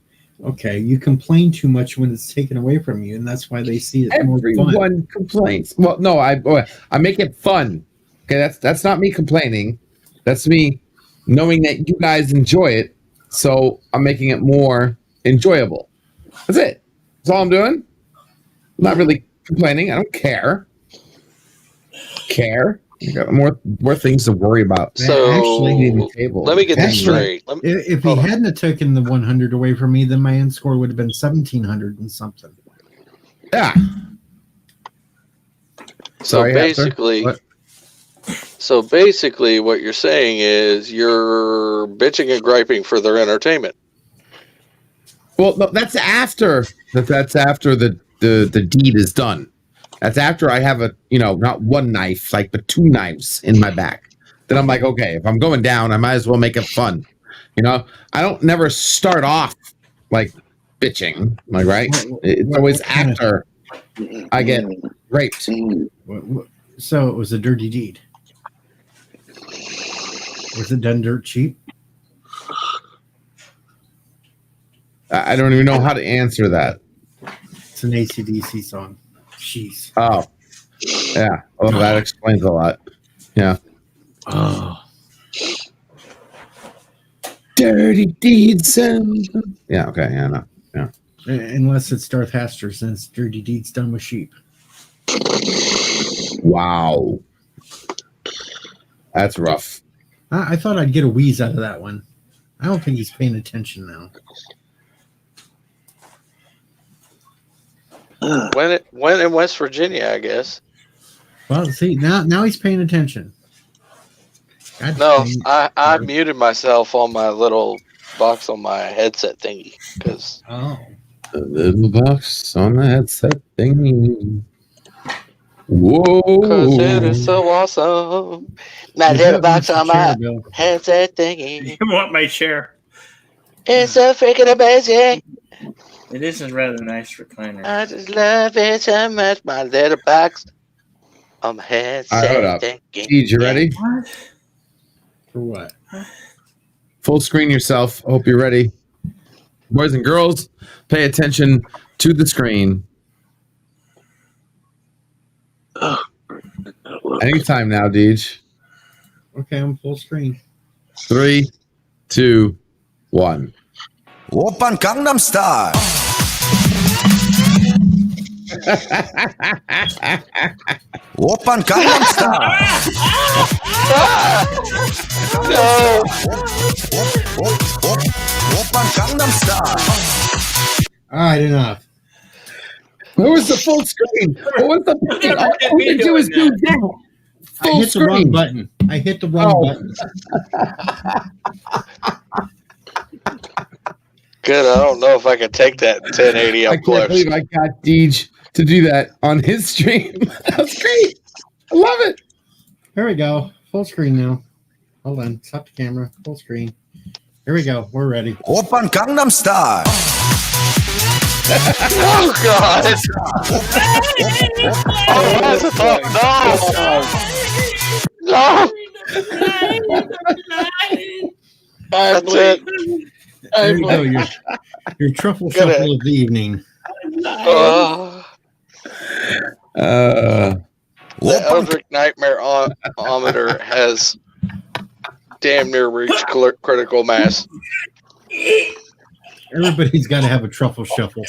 Okay, you complain too much when it's taken away from you, and that's why they see it more fun. Everyone complains. Well, no, I make it fun. Okay, that's not me complaining. That's me knowing that you guys enjoy it, so I'm making it more enjoyable. That's it. That's all I'm doing. I'm not really complaining. I don't care. I got more things to worry about. So let me get this Actually, straight. If he hadn't have taken the 100 away from me, then my end score would have been 1,700 and something. Yeah. So Sorry, basically, What? what you're saying is you're bitching and griping for their entertainment. Well, no, that's after the deed is done. That's after I have not one knife, but two knives in my back. Then I'm like, okay, if I'm going down, I might as well make it fun. I don't never start off like bitching, right? It's always after I get raped. So it was a dirty deed. Was it done dirt cheap? I don't even know how to answer that. It's an AC/DC song. Jeez. Oh, yeah. Well, that explains a lot. Yeah. Oh. Dirty deeds. Yeah. Okay. Yeah. No. Yeah. Unless it's Darth Hasters and it's dirty deeds done with sheep. Wow. That's rough. I thought I'd get a wheeze out of that one. I don't think he's paying attention now. When in West Virginia, I guess. Well, see, now he's paying attention. No, I muted myself on my little box on my headset thingy because The little box on the headset thingy. Whoa! Because it is so awesome. My little box on my headset thingy. You want my chair? It's so freaking amazing. It is a rather nice recliner. I just love it so much. My little box on my headset Hold up. thingy. Deej, you ready? What? For what? Full screen yourself. Hope you're ready. Boys and girls, pay attention to the screen. Anytime now, Deej. Okay, I'm full screen. 3, 2, 1. Oppan Gangnam Style. Oppan Gangnam Style. No. Oppan Gangnam Style. All right, enough. What was the full screen? What was the all we do is do that. I Full hit the wrong screen. button. I hit the wrong button. Good. I don't know if I can take that 1080 I up can't close. believe I got Deej to do that on his stream. That was great. I love it. Here we go. Full screen now. Hold on. Stop the camera. Full screen. Here we go. We're ready. Oppan Gangnam Style. Oh God! Oh, that's a no! That's it. There you go. Your truffle Get it. shuffle of the evening. The Eldritch Nightmare ometer has damn near reached critical mass. Everybody's got to have a truffle shuffle.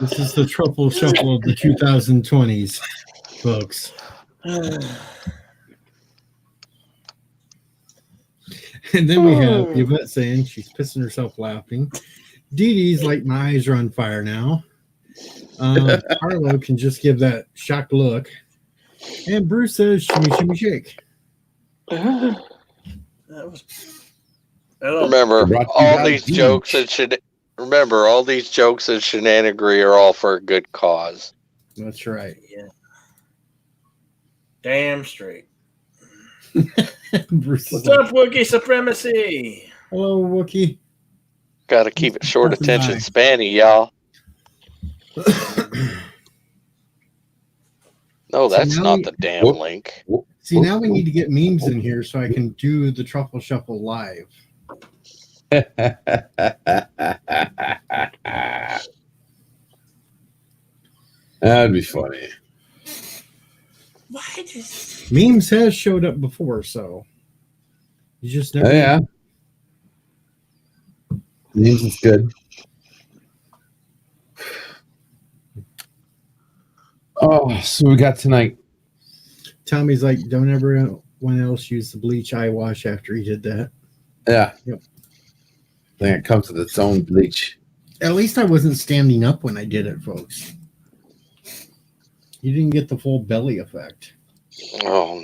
This is the truffle shuffle of the 2020s, folks. And then we have Yvette saying she's pissing herself laughing. Dee Dee's like, my eyes are on fire now. Carlo can just give that shocked look. And Bruce says, shimmy, shimmy, shake. Remember, all these jokes and shenanigans are all for a good cause. That's right. Yeah. Damn straight. Bruce What's up, Wookiee Supremacy? Hello, Wookiee. Got to keep it short attention spanny, y'all. No, that's not the damn link. See, now we need to get memes in here so I can do the truffle shuffle live. That'd be funny. Why just Memes has showed up before, so you just never. Oh, yeah. Memes is good. Oh, so we got tonight. Tommy's like, don't everyone else use the bleach eye wash after he did that. Yeah. Yep. I think it comes with its own bleach. At least I wasn't standing up when I did it, folks. You didn't get the full belly effect. Oh,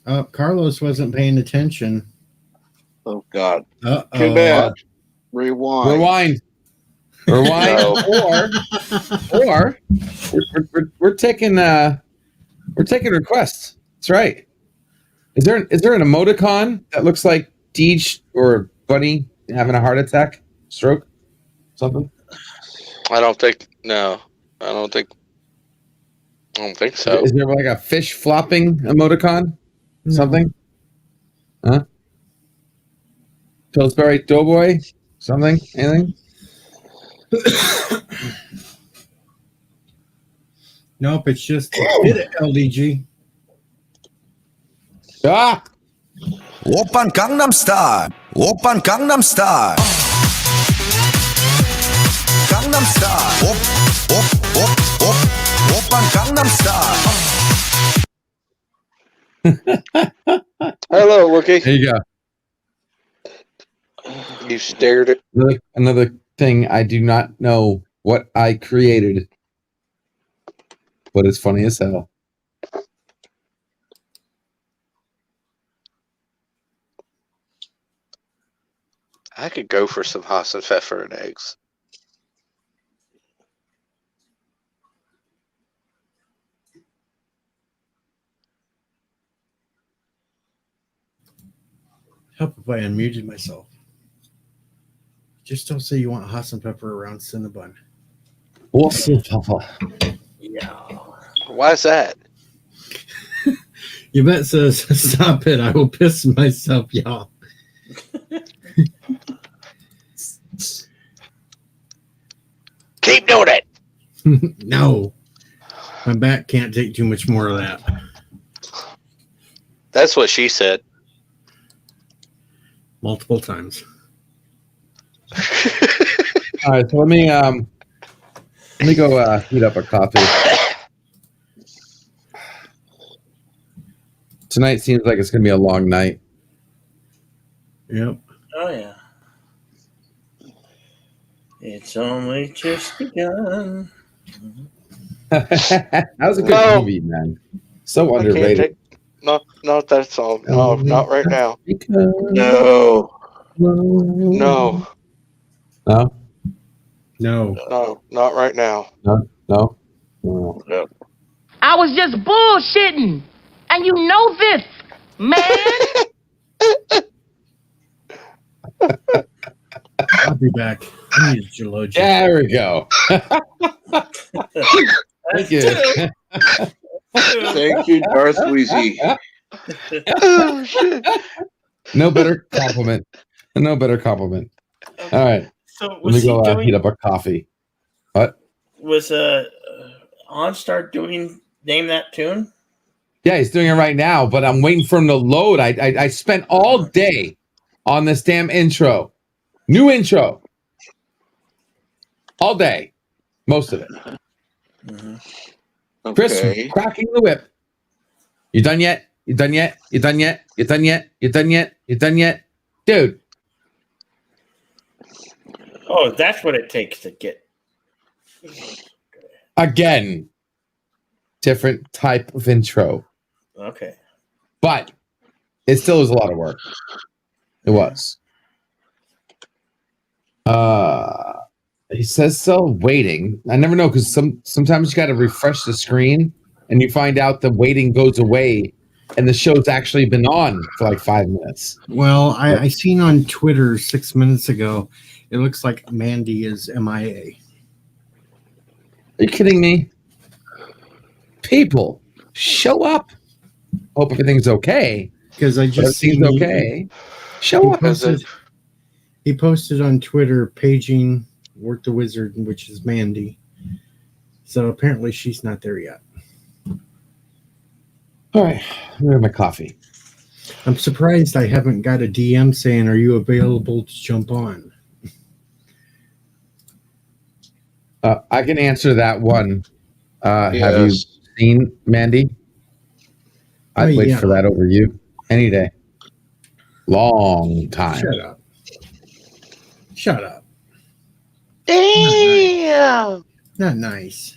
no. Carlos wasn't paying attention. Oh, God. Uh-oh. Too bad. Rewind. Rewind. or we're taking requests. That's right. Is there an emoticon that looks like Deej or Bunny having a heart attack, stroke, something? I don't think so. Is there like a fish flopping emoticon? Something? Huh? Pillsbury Doughboy? Something? Anything? Nope, it's just hit it, LDG. Ah! Oppan Gangnam Style. Oppan Gangnam Style. Gangnam Style. Op. Oppan Gangnam Style. Hello, Wookie. There you go. You stared at. Another thing, I do not know what I created, but it's funny as hell. I could go for some Hassenpfeffer and eggs. Help if I unmuted myself. Just don't say you want Hassenpfeffer around Cinnabon. What's it, Papa? Yeah. Why is that? Yvette says, stop it. I will piss myself, y'all. Keep doing it. No. My back can't take too much more of that. That's what she said. Multiple times. All right, so let me go heat up a coffee. Tonight seems like it's gonna be a long night. Yep. Oh yeah. It's only just begun. That was a good movie, man. So underrated. Not that song. No, not right now. No. No. No. No. No, not right now. No. I was just bullshitting. And you know this, man. I'll be back. I need a geology. There we go. Thank you. Thank you, Darth Wheezy. Oh, shit. No better compliment. No better compliment. All right. So Let was me he go doing? heat up a coffee. What? Was OnStar doing Name That Tune? Yeah, he's doing it right now, but I'm waiting for him to load. I spent all day on this damn intro. New intro. All day. Most of it. Chris Okay. cracking the whip. You done yet? You done yet? You done yet? You done yet? You done yet? You done yet? Dude. Oh, that's what it takes to get. Again. Different type of intro. Okay. But it still was a lot of work. It was. He says so. Waiting. I never know because sometimes you got to refresh the screen and you find out the waiting goes away and the show's actually been on for like 5 minutes. Well, I seen on Twitter 6 minutes ago. It looks like Mandy is MIA. Are you kidding me? People, show up. Hope everything's okay. Because I just seen okay. Show up. He posted on Twitter paging Work the Wizard, which is Mandy. So apparently she's not there yet. All right, I'm gonna have my coffee. I'm surprised I haven't got a DM saying, "Are you available to jump on?" I can answer that one. Yes. Have you seen Mandy? I'd wait for that over you any day. Long time. Shut up. Shut up. Damn. Not nice.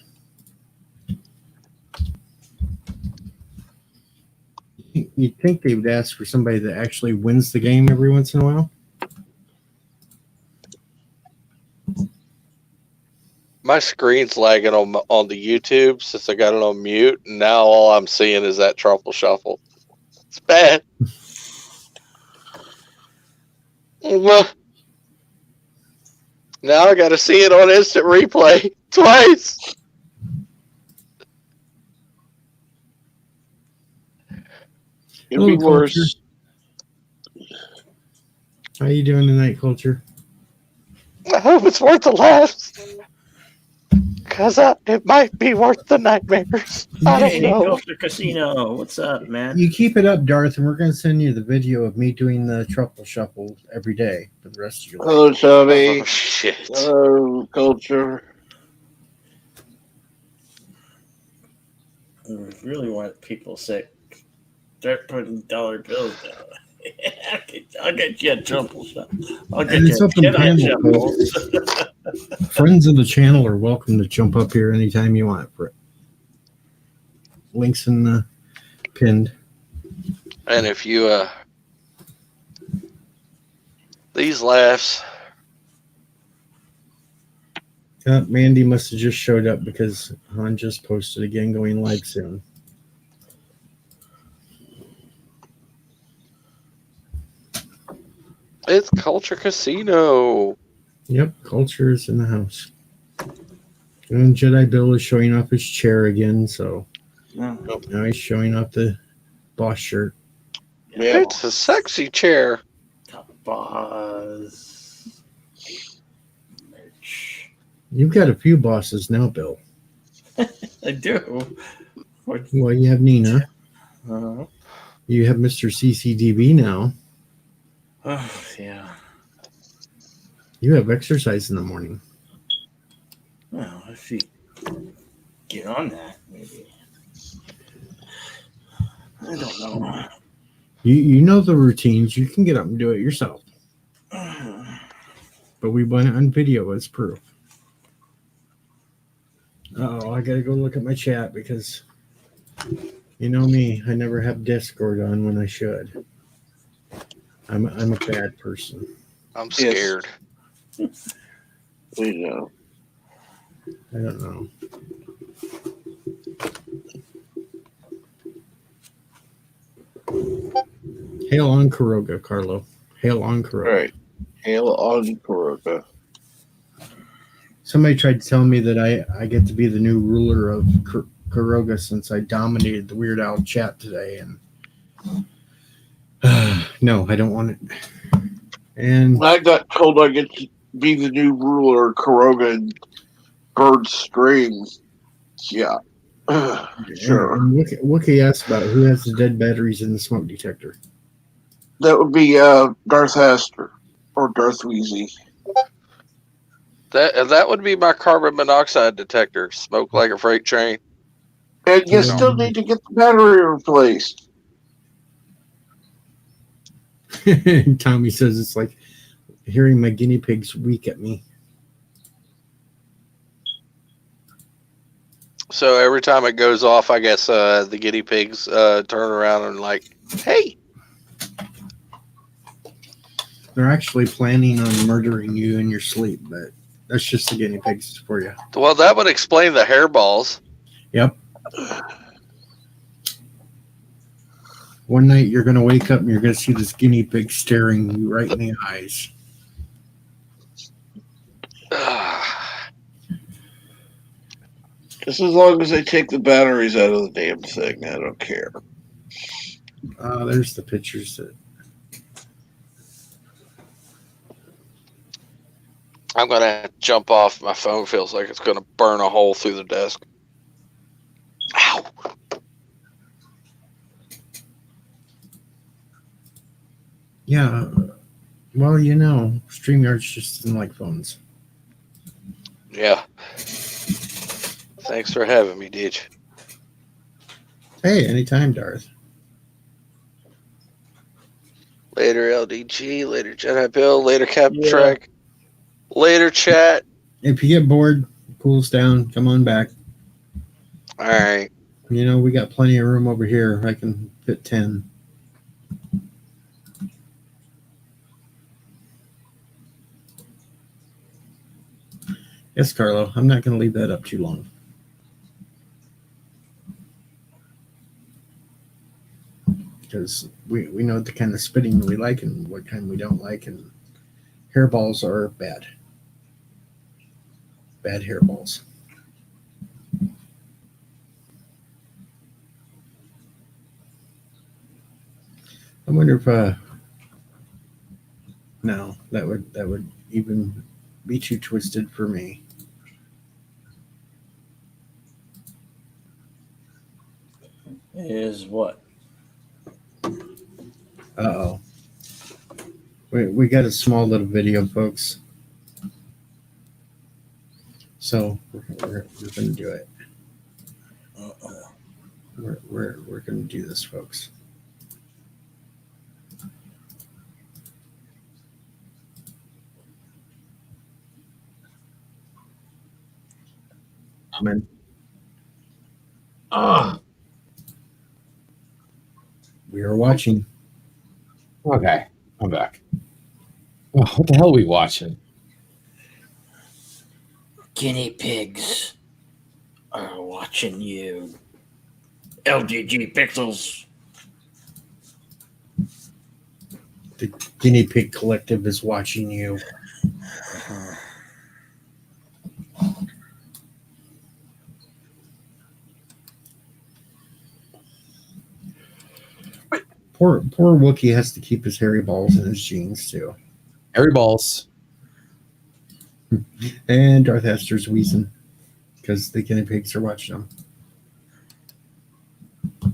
You'd think they would ask for somebody that actually wins the game every once in a while. My screen's lagging on the YouTube since I got it on mute, and now all I'm seeing is that truffle shuffle. It's bad. Well, now I got to see it on instant replay twice. It'll be worse. How you doing tonight, Culture? I hope it's worth the laughs. Because it might be worth the nightmares. I don't know. Culture Casino. What's up, man? You keep it up, Darth, and we're going to send you the video of me doing the truffle shuffle every day for the rest of your life. Hello, Shelby. Oh, shit. Hello, Culture. I really want people sick. Start putting dollar bills down. I'll get you a truffle shot. I'll get And you it's a open panel, shuffle. Friends of the channel are welcome to jump up here anytime you want. Links in the pinned. And if you, these laughs. Mandy must have just showed up because Han just posted again going live soon. It's Culture Casino. Yep, Culture is in the house. And Jedi Bill is showing off his chair again, so now he's showing off the boss shirt. Yeah. It's a sexy chair. Top boss. Merch. You've got a few bosses now, Bill. I do. Well, you have Nina. Uh-huh. You have Mr. CCDB now. Oh, yeah. You have exercise in the morning. Well, if you get on that, maybe. I don't know. You know the routines. You can get up and do it yourself. But we want it on video as proof. Oh, I gotta go look at my chat because you know me. I never have Discord on when I should. I'm a bad person. I'm scared. We know. I don't know. Hail on Kuroga, Carlo. Hail on Kuroga. All right. Hail on Kuroga. Somebody tried to tell me that I get to be the new ruler of Kuroga since I dominated the Weird Al chat today, and no, I don't want it. And I got told I get to be the new ruler of Kuroga and Bird Strings. Yeah. Sure. And Wookie asked about who has the dead batteries in the smoke detector. That would be Darth Astor. Or Darth Weezy. That would be my carbon monoxide detector. Smoke like a freight train. And you No. still need to get the battery replaced. Tommy says it's like hearing my guinea pigs week at me. So every time it goes off, I guess the guinea pigs turn around and like, hey. They're actually planning on murdering you in your sleep, but that's just the guinea pigs for you. Well, that would explain the hairballs. Yep. One night you're going to wake up and you're going to see this guinea pig staring you right in the eyes. Just as long as they take the batteries out of the damn thing, I don't care. There's the pictures. I'm going to jump off. My phone feels like it's going to burn a hole through the desk. Ow. Yeah. Well, you know, StreamYard's just doesn't like phones. Yeah. Thanks for having me, Deej. Hey, anytime, Darth. Later, LDG. Later, Jedi Bill. Later, Captain Trek. Later, chat. If you get bored, cools down, come on back. All right. You know, we got plenty of room over here. I can fit 10. Yes, Carlo, I'm not going to leave that up too long. Because we know the kind of spitting we like and what kind we don't like, and hairballs are bad. Bad hairballs. I wonder if no, that would even be too twisted for me. Is what? Uh-oh. We got a small little video, folks. So we're going to do it. We're going to do this, folks. Amen. We are watching. Okay, I'm back. Oh, what the hell are we watching? Guinea pigs are watching you. LGG Pixels. The Guinea Pig Collective is watching you. Poor Wookiee has to keep his hairy balls in his jeans too. Hairy balls. And Darth Hester's wheezing because the guinea pigs are watching him.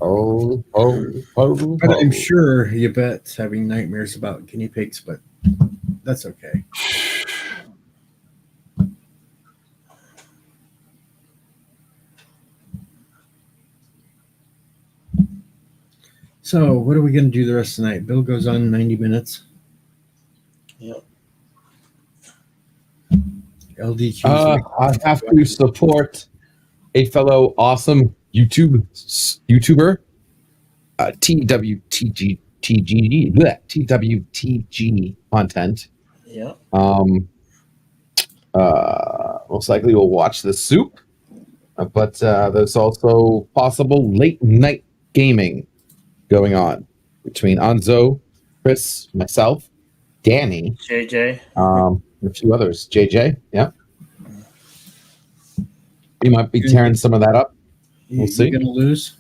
Oh. But I'm sure Yvette's having nightmares about guinea pigs, but that's okay. So, what are we going to do the rest of the night? Bill goes on 90 minutes. Yep. LD I have to support a fellow awesome YouTuber, TWTG content. Yep. Most likely we'll watch the soup, but there's also possible late night gaming going on between Anzo, Chris, myself, Danny, JJ, and a few others. JJ, yeah. We might be tearing some of that up. We'll see. You're going to lose?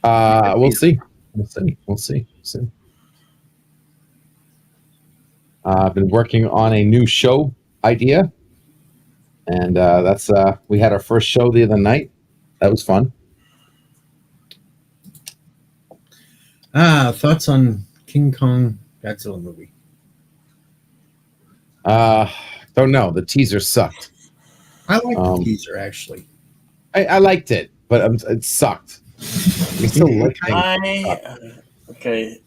We'll see. We'll see. I've been working on a new show idea, and that's we had our first show the other night. That was fun. Thoughts on King Kong Godzilla movie? Don't know. The teaser sucked. I like the teaser actually. I liked it, but it sucked. I still like things. Okay.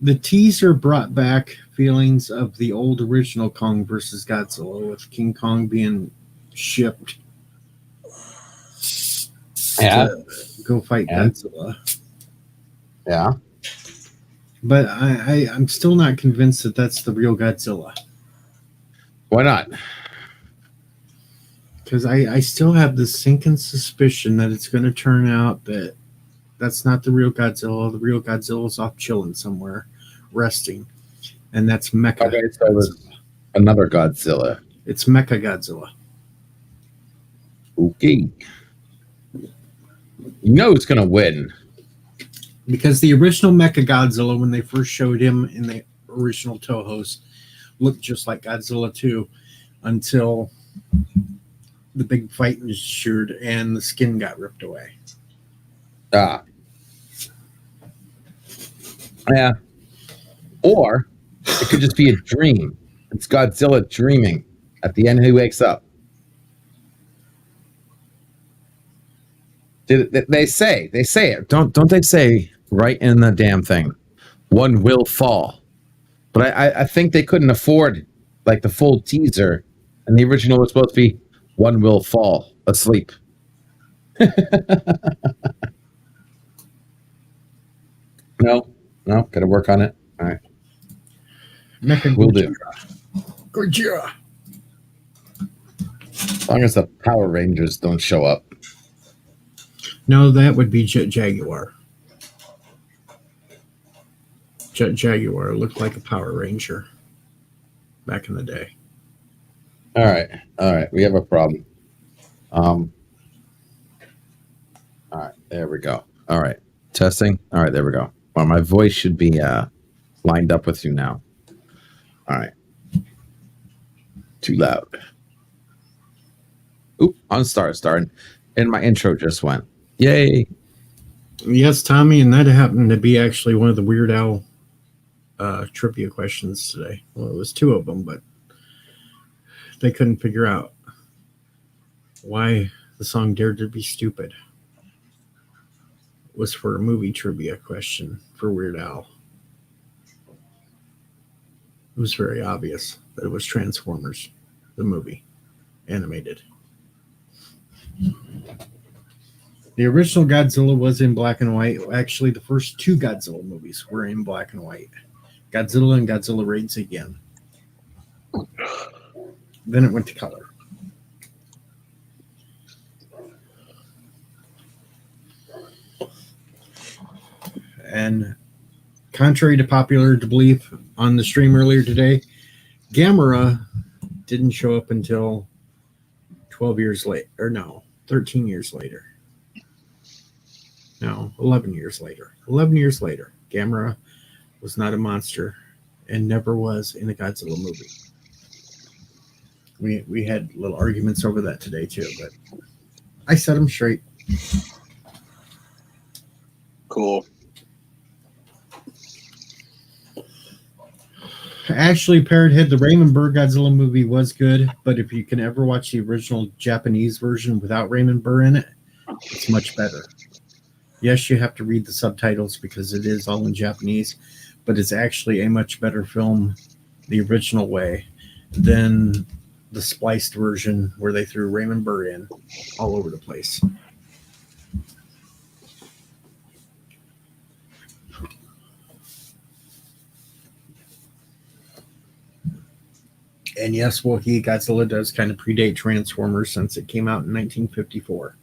The teaser brought back feelings of the old original Kong versus Godzilla, with King Kong being shipped to go fight Godzilla. Yeah. But I'm still not convinced that that's the real Godzilla. Why not? Because I still have this sinking suspicion that it's going to turn out that that's not the real Godzilla. The real Godzilla's off chilling somewhere, resting. And that's Mecha. Okay, so there's another Godzilla. It's Mecha Godzilla. Okay. You know who's going to win. Because the original Mecha Godzilla, when they first showed him in the original Toho's, looked just like Godzilla 2 until the big fight ensued and the skin got ripped away. Yeah. Or it could just be a dream. It's Godzilla dreaming. At the end, he wakes up. They say it. Don't they say right in the damn thing? One will fall. But I think they couldn't afford like the full teaser, and the original was supposed to be one will fall asleep. No, gotta work on it. All right. We'll do. Gojira. As long as the Power Rangers don't show up. No, that would be Jet Jaguar. Jet Jaguar looked like a Power Ranger back in the day. All right. We have a problem. All right, there we go. All right, testing. All right, there we go. Well, my voice should be lined up with you now. All right. Too loud. Oop, on starting. And my intro just went. Yay. Yes, Tommy, and that happened to be actually one of the Weird Al trivia questions today. Well, it was two of them, but they couldn't figure out why the song Dare to Be Stupid was for a movie trivia question for Weird Al. It was very obvious that it was Transformers, the movie, animated. The original Godzilla was in black and white. Actually, the first two Godzilla movies were in black and white. Godzilla and Godzilla Raids Again. Then it went to color. And contrary to popular belief on the stream earlier today, Gamera didn't show up until 12 years later. Or no, 13 years later. No, 11 years later. 11 years later, Gamera was not a monster and never was in a Godzilla movie. We had little arguments over that today too, but I set them straight. Cool. Actually, Parrothead, the Raymond Burr Godzilla movie was good, but if you can ever watch the original Japanese version without Raymond Burr in it, it's much better. Yes, you have to read the subtitles because it is all in Japanese, but it's actually a much better film the original way than the spliced version where they threw Raymond Burr in all over the place. And yes, Godzilla does kind of predate Transformers since it came out in 1954.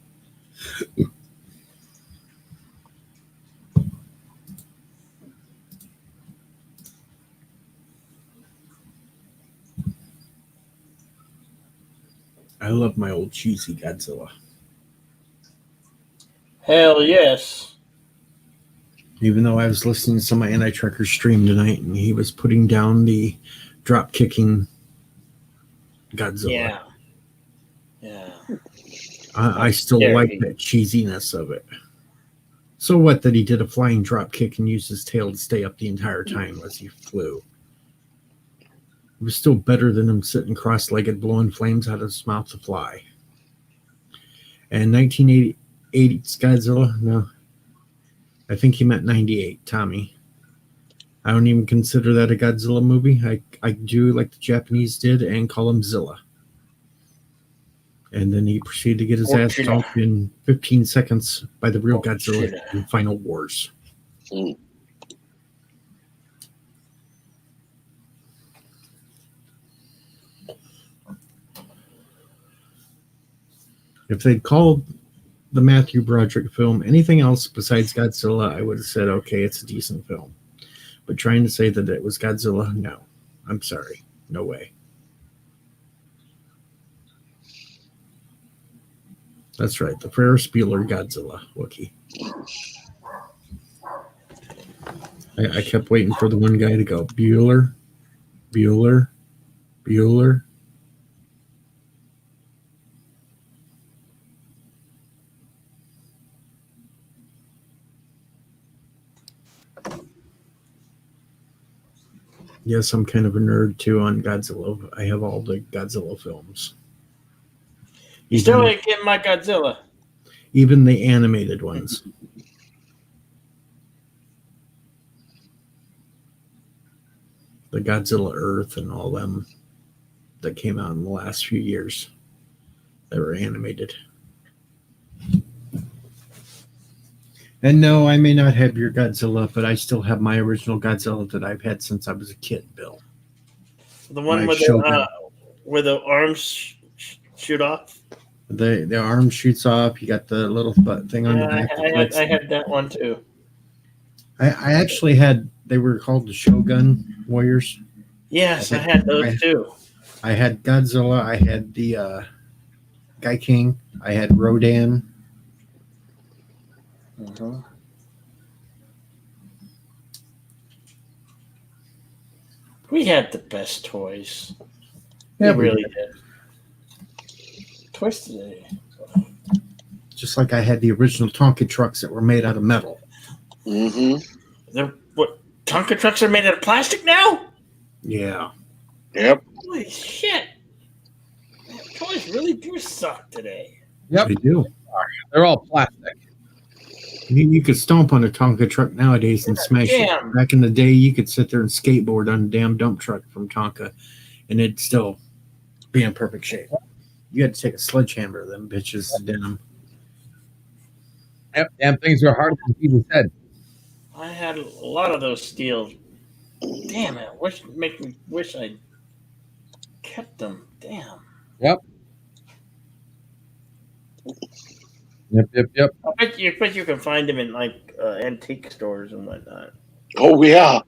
I love my old cheesy Godzilla. Hell yes. Even though I was listening to some of Anti-Trucker's stream tonight and he was putting down the drop-kicking Godzilla. Yeah. I still like that cheesiness of it. So what that he did a flying drop kick and used his tail to stay up the entire time as he flew. It was still better than him sitting cross-legged blowing flames out of his mouth to fly. And 1988's Godzilla, no, I think he meant 98, Tommy. I don't even consider that a Godzilla movie. I do like the Japanese did and call him Zilla. And then he proceeded to get his ass stomped in 15 seconds by the real Godzilla in Final Wars. Mm. If they'd called the Matthew Broderick film anything else besides Godzilla, I would have said, okay, it's a decent film. But trying to say that it was Godzilla, no. I'm sorry. No way. That's right. The Ferris Bueller Godzilla Wookiee. I kept waiting for the one guy to go, Bueller, Bueller, Bueller. Yes, I'm kind of a nerd too on Godzilla. I have all the Godzilla films. You still ain't getting my Godzilla. Even the animated ones. The Godzilla Earth and all them that came out in the last few years that were animated. And no, I may not have your Godzilla, but I still have my original Godzilla that I've had since I was a kid, Bill. The one where the arms shoot off? The arm shoots off. You got the little thing on the back. I had that one too. I actually had, they were called the Shogun Warriors. Yes, I had those too. I had Godzilla. I had the Guy King. I had Rodan. Mm-hmm. We had the best toys. Yeah, we really did. Toys today. Just like I had the original Tonka trucks that were made out of metal. Mm-hmm. What, Tonka trucks are made out of plastic now? Yeah. Yep. Holy shit. Toys really do suck today. Yep. They do. They're all plastic. You could stomp on a Tonka truck nowadays and smash it. Back in the day, you could sit there and skateboard on a damn dump truck from Tonka, and it'd still be in perfect shape. You had to take a sledgehammer to them bitches down. Yep, damn things are harder than people said. I had a lot of those steel. Damn it! Make me wish I kept them. Damn. Yep. Yep. I bet you can find them in like antique stores and whatnot. Oh yeah.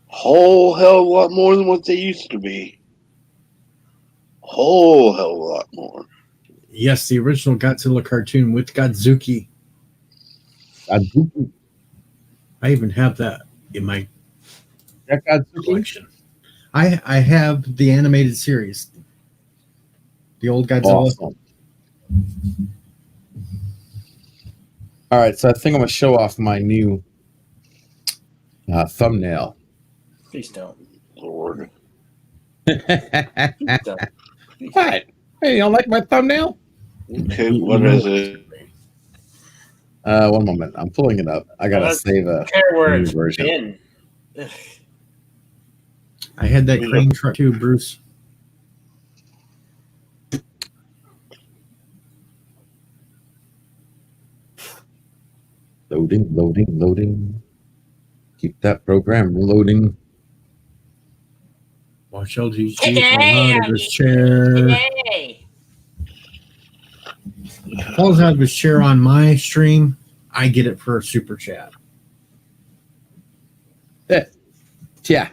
Whole hell of a lot more than what they used to be. Whole hell of a lot more. Yes, the original Godzilla cartoon with Godzuki. Godzuki. I even have that in my Godzuki collection. I have the animated series. The old Godzilla. Awesome. All right, so I think I'm going to show off my new thumbnail. Please don't. Lord. Please don't. Please What? Hey, you don't like my thumbnail? Okay, what is it? One moment. I'm pulling it up. I got to save a care where new it's version. been. I had that crane truck too, Bruce. Loading. Keep that program loading. Watch LGG fall out of his chair. Falls out of his chair on my stream. I get it for a super chat. Yeah.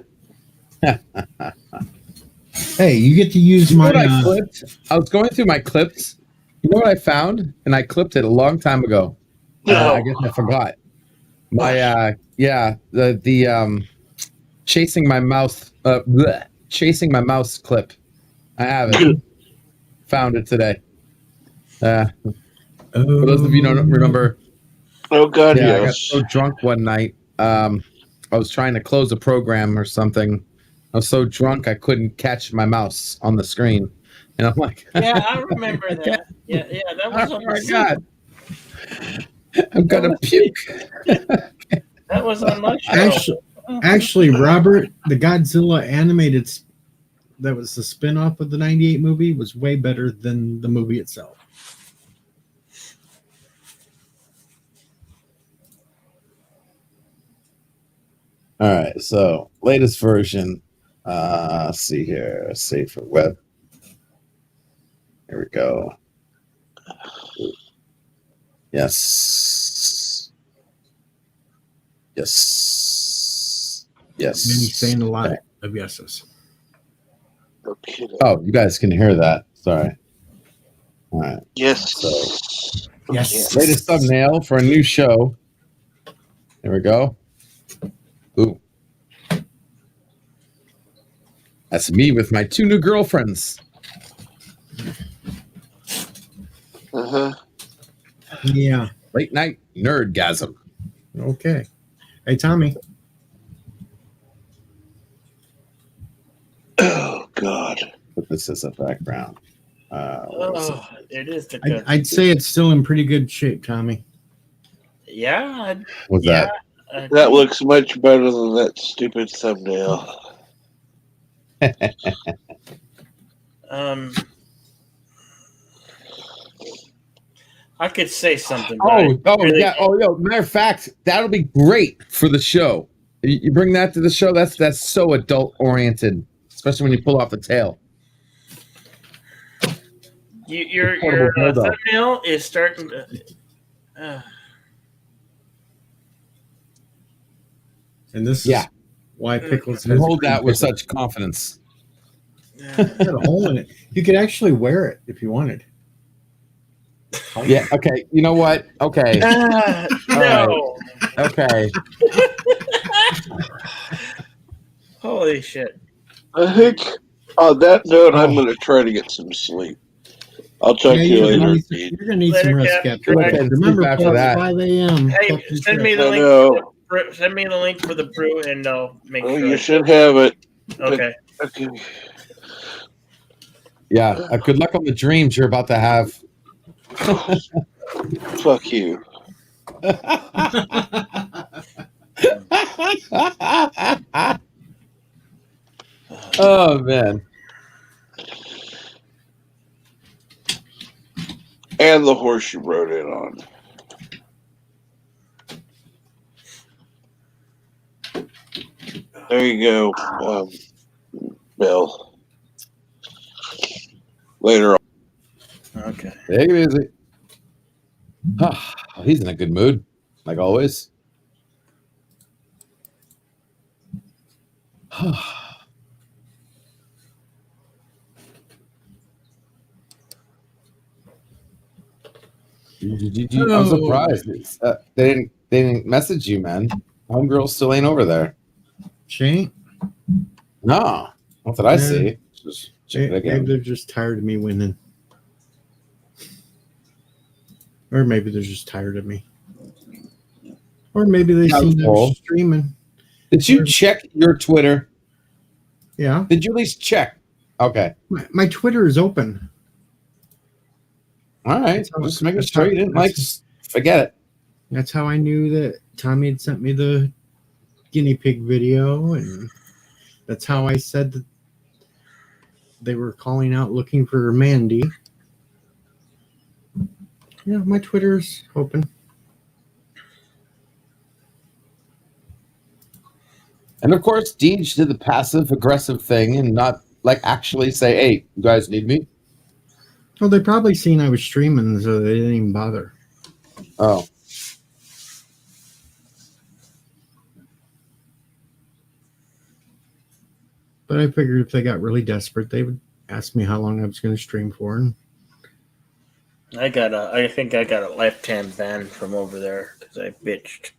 Hey, you get to use my. What I clipped? I was going through my clips. You know what I found? And I clipped it a long time ago. I guess I forgot. My the chasing my mouse clip. I have it. Found it today. For those of you who don't remember. Oh God, I got so drunk one night. I was trying to close a program or something. was so drunk I couldn't catch my mouse on the screen, and I'm like, Yeah, I remember that. Yeah, that was oh on my the god, I'm gonna puke. That was on my show. Actually, Robert, the Godzilla animated that was the spin-off of the 98 movie was way better than the movie itself. All right, so latest version. Let's see here. Save for web. Here we go. Yes. Yes. Yes. And he's saying a lot of yeses. Okay. Oh, you guys can hear that. Sorry. All right. Yes. So, Yes. latest thumbnail for a new show. There we go. Ooh. That's me with my 2 new girlfriends. Uh-huh. Yeah. Late night nerdgasm. Okay. Hey, Tommy. Oh, God. Put this as a background. It is the I'd say it's still in pretty good shape, Tommy. Yeah. What's yeah. That looks much better than that stupid thumbnail. I could say something. Matter of fact, that'll be great for the show. You bring that to the show. That's so adult oriented, especially when you pull off the tail. Your thumbnail is starting to. And this is why Pickles You has hold that with pickle. such confidence. It had a hole in it. You could actually wear it if you wanted. Yeah. Okay. You know what? Okay. No. Right. Okay. Holy shit. I think on that note, I'm going to try to get some sleep. I'll talk to you later. You're going to need some rest, Captain. Remember, After that. 5 a.m. Hey, send me the link. Send me the link for the brew, and I'll make sure. You should have it. Okay. Okay. Yeah. Good luck on the dreams you're about to have. Fuck you. Oh man. And the horse you rode in on. There you go, Bill. Later on. Okay. Take it easy. He's in a good mood, like always. I'm surprised. They didn't message you, man. Homegirl still ain't over there. She ain't? No. What did I see? Just check it Maybe again. they're just tired of me winning. Or maybe they're just tired of me. Or maybe they seen I was streaming. Did you check your Twitter? Yeah. Did you at least check? Okay. My Twitter is open. All right. Just making sure you didn't forget it. That's how I knew that Tommy had sent me the guinea pig video, and that's how I said that they were calling out looking for Mandy. Yeah, my Twitter's open. And of course, Deej did the passive aggressive thing and not actually say, "Hey, you guys need me?" Well, they probably seen I was streaming, so they didn't even bother. Oh. But I figured if they got really desperate, they would ask me how long I was going to stream for. And I think I got a lifetime ban from over there because I bitched.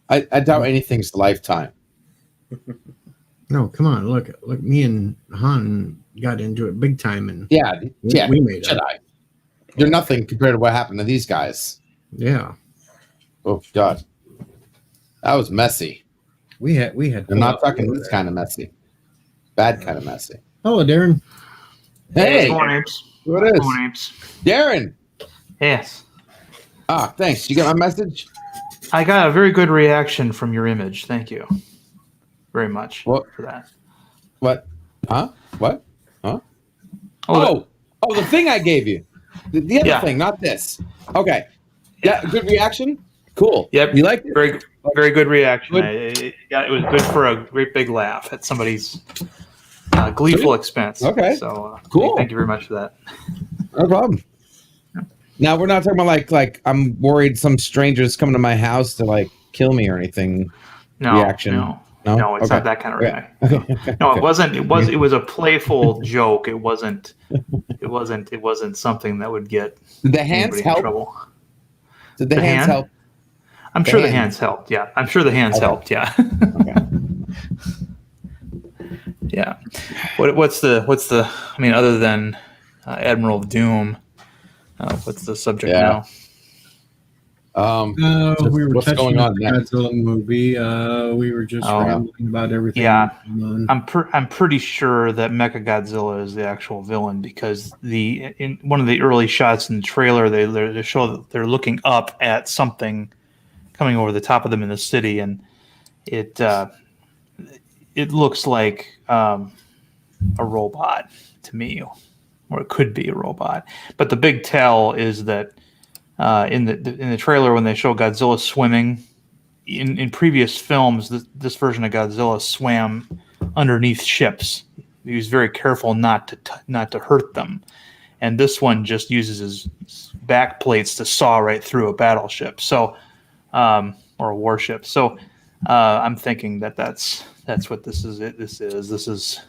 I doubt anything's lifetime. No, come on, look, me and Han got into it big time, and we made it. Jedi. You're nothing compared to what happened to these guys. Yeah. Oh God, that was messy. We had. I'm not talking this kind of messy. Bad kind of messy. Hello, Darren. Hey, What's going on, Apes? what What's is? going on, Apes? Darren. Yes. Ah, thanks. You got my message? I got a very good reaction from your image. Thank you very much What? for that. What? Huh? What? Huh? Oh, Oh, the thing I gave you. The other Yeah. thing, not this. Okay. Yeah, good reaction? Cool. Yep. You liked it? Very, very good reaction. Good. It was good for a great big laugh at somebody's gleeful expense. Okay. So Cool. Thank you very much for that. No problem. Now we're not talking about like I'm worried some stranger's coming to my house to like kill me or anything. No, reaction. no, No? it's Okay. not that kind of Okay. reaction. Okay. No, Okay. it wasn't. It was a playful joke. It wasn't something that would get Did the hands anybody in help? trouble. Did the The hands hand? help? I'm The sure the hand. hands helped. Yeah, I'm sure the hands Okay. helped. Yeah. Okay. Yeah. What's the? I mean, other than Admiral Doom, what's the subject Yeah. now? Just We were what's touching going on on the next? Godzilla movie. We were just Oh. rambling about everything. Yeah. going on. I'm pretty sure that Mechagodzilla is the actual villain because in one of the early shots in the trailer they show that they're looking up at something coming over the top of them in the city, and it looks like a robot to me, or it could be a robot. But the big tell is that in the trailer when they show Godzilla swimming. In previous films, this version of Godzilla swam underneath ships. He was very careful not to hurt them, and this one just uses his back plates to saw right through a battleship. So, or a warship. So, I'm thinking that's what this is. This is,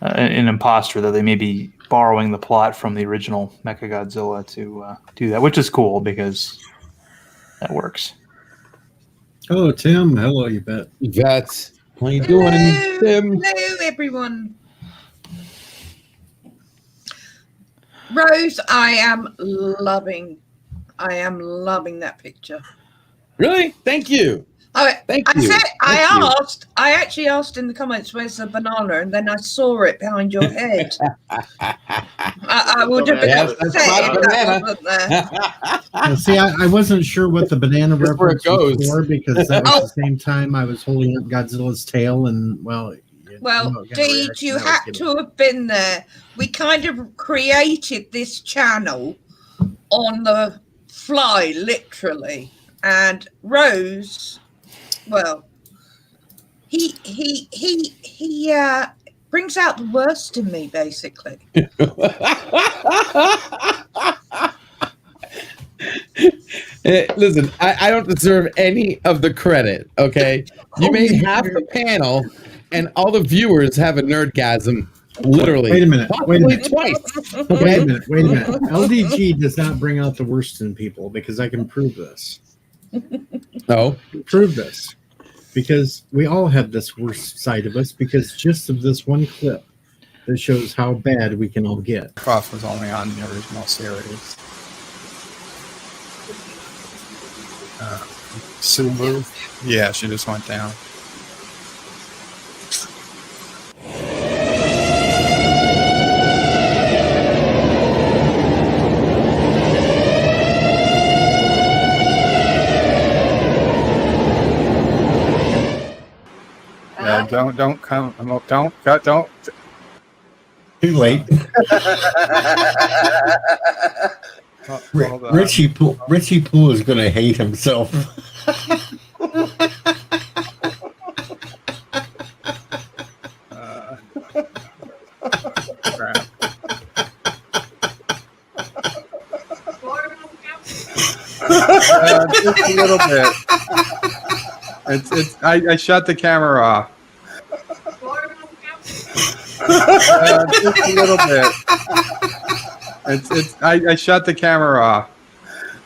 an imposter that they may be borrowing the plot from the original Mechagodzilla to do that, which is cool because that works. Hello, Tim. Hello, you bet. Yvette, how you doing, Tim? Hello, everyone. Rose, I am loving that picture. Really? Thank you. Thank you. I actually asked in the comments, where's the banana? And then I saw it behind your head. I would have been Yes, upset that's my if that banana. wasn't there. Well, see, I wasn't sure what the banana That's where it reference was goes. for because that was the same time I was holding up Godzilla's tail, and well, Deed, you had to have been there. We kind of created this channel on the fly, literally. And Rose, well, he brings out the worst in me, basically. Listen, I don't deserve any of the credit, okay? You made half the panel, and all the viewers have a nerdgasm, literally. Wait a minute. Possibly twice. Wait a minute. LDG does not bring out the worst in people because I can prove this. No. Prove this. Because we all have this worst side of us because just of this one clip that shows how bad we can all get. Croft was only on the original series. Subaru? Yeah, she just went down. Yeah, don't come. Don't. Too late. Richie Poole is going to hate himself. Crap. Just a little bit. I shut the camera off. Just a little bit. I shut the camera off.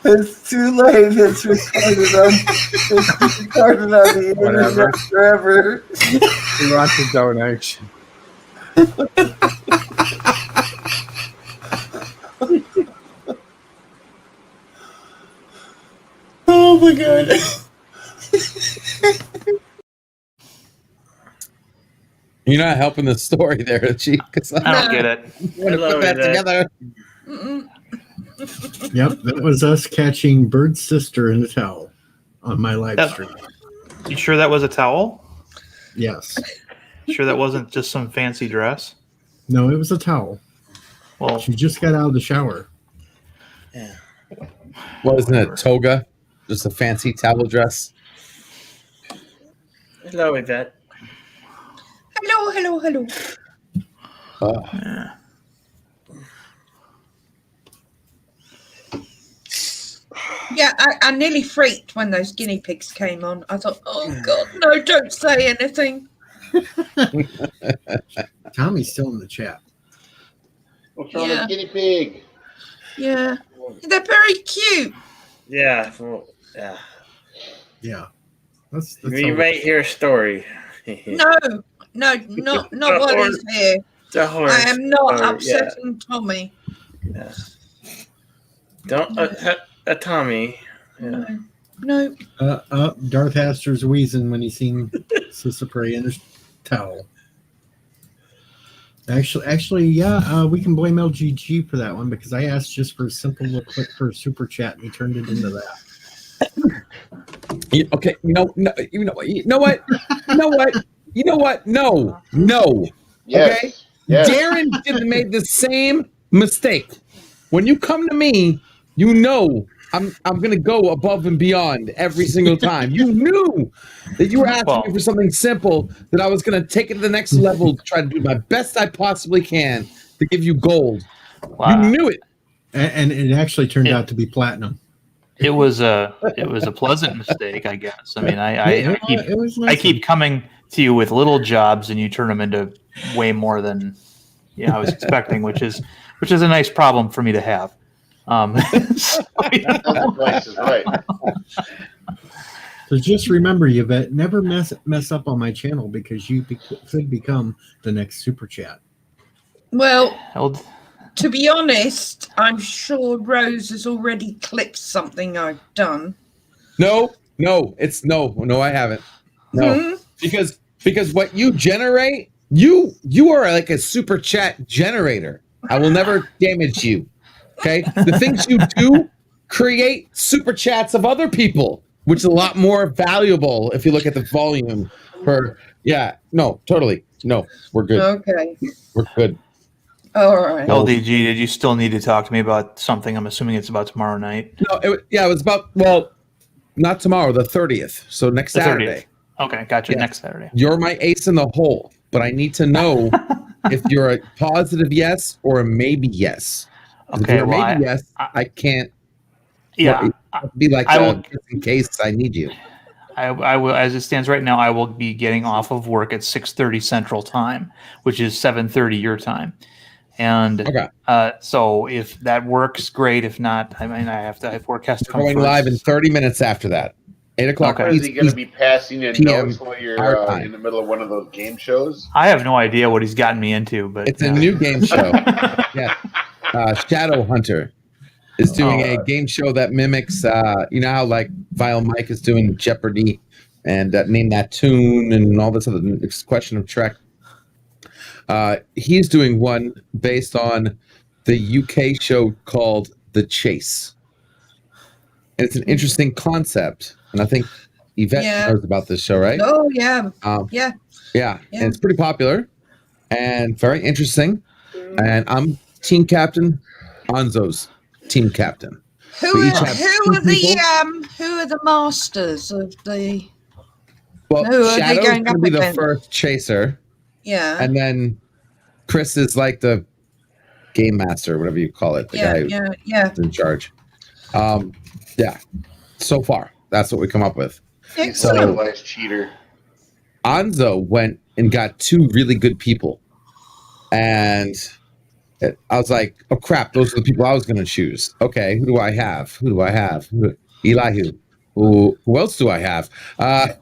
It's too late. It's recorded on the internet forever. He wants a donation. Oh my god. You're not helping the story there, Chief. I don't get it. Want to put that together? Yep, that was us catching Bird's sister in a towel on my live stream. You sure that was a towel? Yes. Sure that wasn't just some fancy dress? No, it was a towel. Well, she just got out of the shower. Yeah. Wasn't it a toga? Just a fancy towel dress? Hello, Yvette. Hello. Yeah. Yeah, I nearly freaked when those guinea pigs came on. I thought, oh God, no, don't say anything. Tommy's still in the chat. What's wrong with guinea pig? Yeah, they're very cute. Yeah. Well, yeah. Yeah. That's You might hear a story. No, not while he's here. I am not upsetting Tommy. Yeah. Don't Tommy. Yeah. No. Darth Astor's wheezing when he's seen Sister Prey in his towel. Actually, yeah, we can blame LGG for that one because I asked just for a simple little click for a super chat and he turned it into that. Okay, no, you know what? No. Yes. Okay, Yes. Darren made the same mistake. When you come to me, you know I'm gonna go above and beyond every single time. You knew that you were asking me for something simple, that I was gonna take it to the next level to try to do my best I possibly can to give you gold. Wow. You knew it, and it actually turned out to be platinum. It was a pleasant mistake, I guess. I mean, I keep coming to you with little jobs, and you turn them into way more than I was expecting, which is a nice problem for me to have. That place is right. So just remember, Yvette, never mess up on my channel because you could become the next super chat. Well, to be honest, I'm sure Rose has already clipped something I've done. No, I haven't. No, because what you generate, you are like a super chat generator. I will never damage you. Okay, the things you do create super chats of other people, which is a lot more valuable if you look at the volume. Totally. No, we're good. Okay, we're good. All right. LDG, did you still need to talk to me about something? I'm assuming it's about tomorrow night. No, it was about, not tomorrow, the 30th. So next Saturday. 30th. Okay, gotcha. Yeah. Next Saturday. You're my ace in the hole, but I need to know if you're a positive yes or a maybe yes. Okay, if you're maybe yes, I can't. Yeah, be like just in case I need you. I will, as it stands right now, I will be getting off of work at 6:30 Central Time, which is 7:30 your time. And so if that works, great. If not, I mean, I have work has to come going first. live in 30 minutes after that. 8 o'clock. Is he going to be passing in notes while you're in the middle of one of those game shows? I have no idea what he's gotten me into, but it's a new game show. Yeah, Shadow Hunter is doing a game show that mimics, you know how like Vile Mike is doing Jeopardy and Name That Tune and all this other question of Trek. He's doing one based on the UK show called The Chase. And it's an interesting concept. And I think Yvette knows about this show, right? Oh, yeah. Yeah. And it's pretty popular and very interesting. And I'm team captain. Anzo's team captain. Who are the masters of the? Well, Shadow's going to be the first chaser. Yeah. And then Chris is like the game master, whatever you call it. The guy who's in charge. Yeah. So far, that's what we come up with. So, cheater. Anzo went and got 2 really good people. And I was like, oh, crap, those are the people I was going to choose. Okay, who do I have? Elihu. Who else do I have? I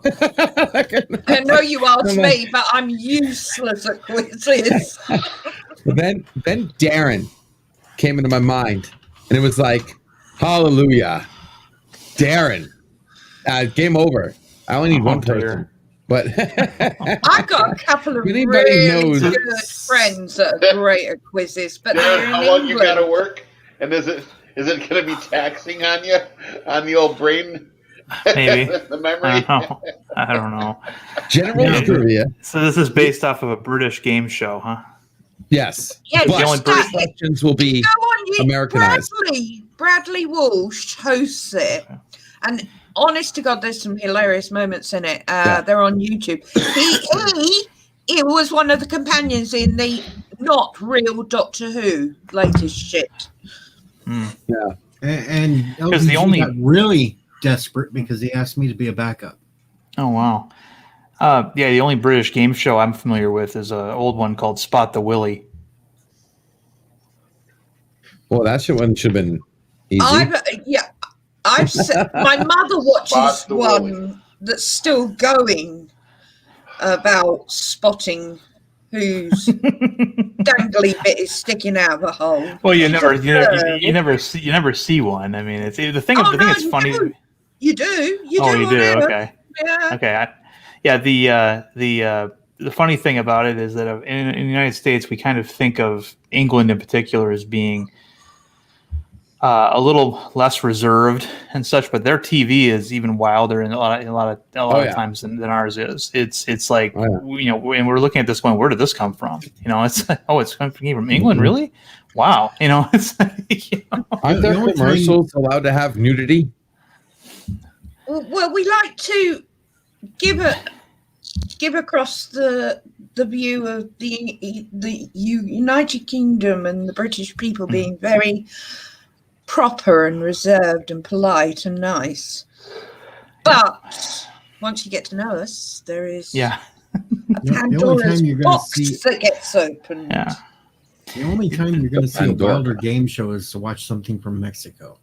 know you asked me, but I'm useless at quizzes. Then Darren came into my mind, and it was like, hallelujah. Darren. Game over. I only need one person. But I've got a couple of anybody really knows- good friends that are great at quizzes, but Jared, they're in how long you got to England. work? And is it going to be taxing on you, on the old brain? Maybe. The memory? I don't know. General trivia. So this is based off of a British game show, huh? Yes. Yeah, But the only British questions will be Go on, Americanized. Bradley Walsh hosts it, and honest to God, there's some hilarious moments in it. They're on YouTube. He was one of the companions in the not real Doctor Who latest shit. Yeah. And Because the LBG only- got really desperate because he asked me to be a backup. Oh wow. Yeah, the only British game show I'm familiar with is an old one called Spot the Willy. Well, that should have been easy. My mother watches Spot the one that's still going about spotting whose dangly bit is sticking out of a hole. Well, you never see one. I mean, it's the thing. Oh, the thing no, that's funny. You do. You Oh, do. you do. whatever. Okay. Yeah. Okay. The funny thing about it is that in the United States, we kind of think of England in particular as being a little less reserved and such, but their TV is even wilder in a lot of times than ours is. It's like and we're looking at this going, where did this come from? It's like, it's coming from England, really? Wow. It's like, Aren't there commercials allowed to have nudity? Well, we like to give across the view of the United Kingdom and the British people being very proper and reserved and polite and nice. But once you get to know us, there is a Pandora's box that gets opened. Yeah. The only time you're going to see a wilder game show is to watch something from Mexico.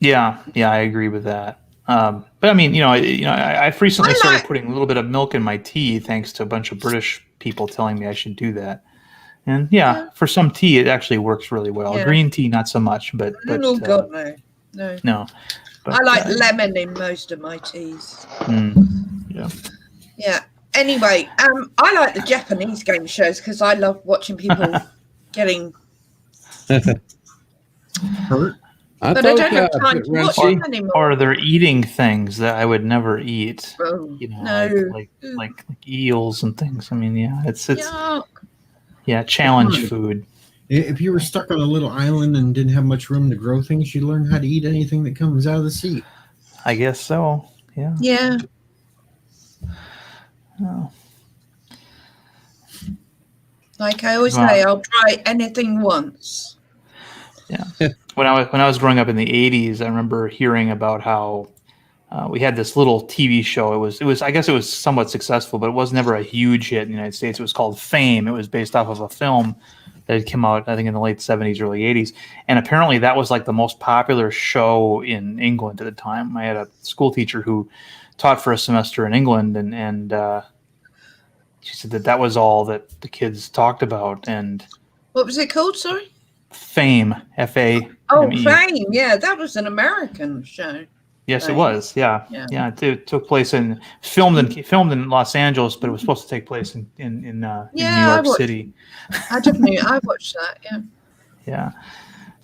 Yeah, I agree with that. But I mean, I've recently started putting a little bit of milk in my tea, thanks to a bunch of British people telling me I should do that. And for some tea, it actually works really well. Yeah. Green tea, not so much, but Oh God, no. No. But, I like lemon in most of my teas. Yeah. Yeah. Anyway, I like the Japanese game shows because I love watching people getting hurt. But I don't have time to watch them anymore. Or they're eating things that I would never eat. Oh, like eels and things. I mean, it's Yuck. challenge food. If you were stuck on a little island and didn't have much room to grow things, you'd learn how to eat anything that comes out of the sea. I guess so. Yeah. Yeah. Oh. Like I always say, I'll try anything once. Yeah. When I was growing up in the 80s, I remember hearing about how we had this little TV show. It was I guess it was somewhat successful, but it was never a huge hit in the United States. It was called Fame. It was based off of a film that had come out, I think, in the late 70s, early 80s. And apparently that was like the most popular show in England at the time. I had a school teacher who taught for a semester in England, and she said that was all that the kids talked about. And what was it called? Sorry. Fame, F-A-M-E. Oh, Fame. Yeah, that was an American show. Yes, it was. Yeah. It took place filmed in Los Angeles, but it was supposed to take place in New York City. I watched that. Yeah. Yeah.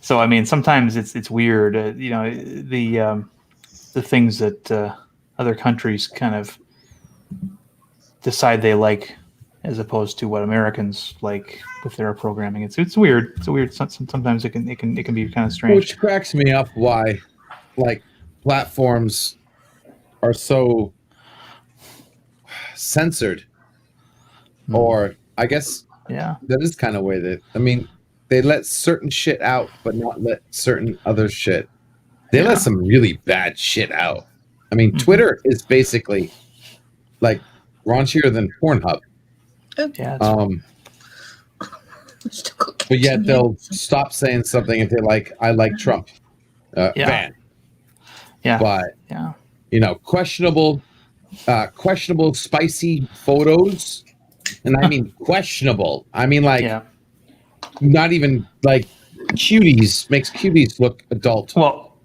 So I mean, sometimes it's weird. The things that other countries kind of decide they like, as opposed to what Americans like with their programming. It's weird. It's weird. Sometimes it can be kind of strange. Which cracks me up. Why, like, platforms are so censored, or I guess that is kind of way that they let certain shit out, but not let certain other shit. They let some really bad shit out. I mean, Twitter is basically like raunchier than Pornhub. Yeah. But yet they'll stop saying something if they like. I like Trump. Ban. Yeah. But questionable spicy photos, and I mean questionable. I mean not even like cuties makes cuties look adult. Well,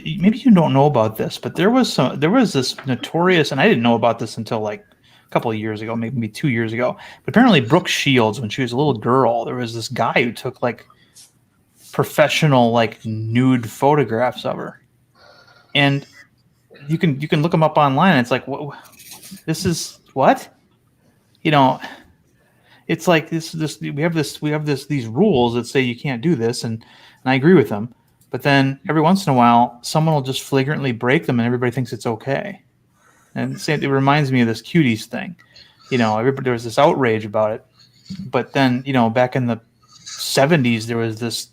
maybe you don't know about this, but there was this notorious, and I didn't know about this until like a couple of years ago, maybe 2 years ago. But apparently, Brooke Shields, when she was a little girl, there was this guy who took like professional like nude photographs of her, and you can look them up online. And it's like, what? This is what? It's like we have these rules that say you can't do this, and I agree with them. But then every once in a while, someone will just flagrantly break them, and everybody thinks it's okay. And it reminds me of this cuties thing. There was this outrage about it. But then, back in the 70s, there was this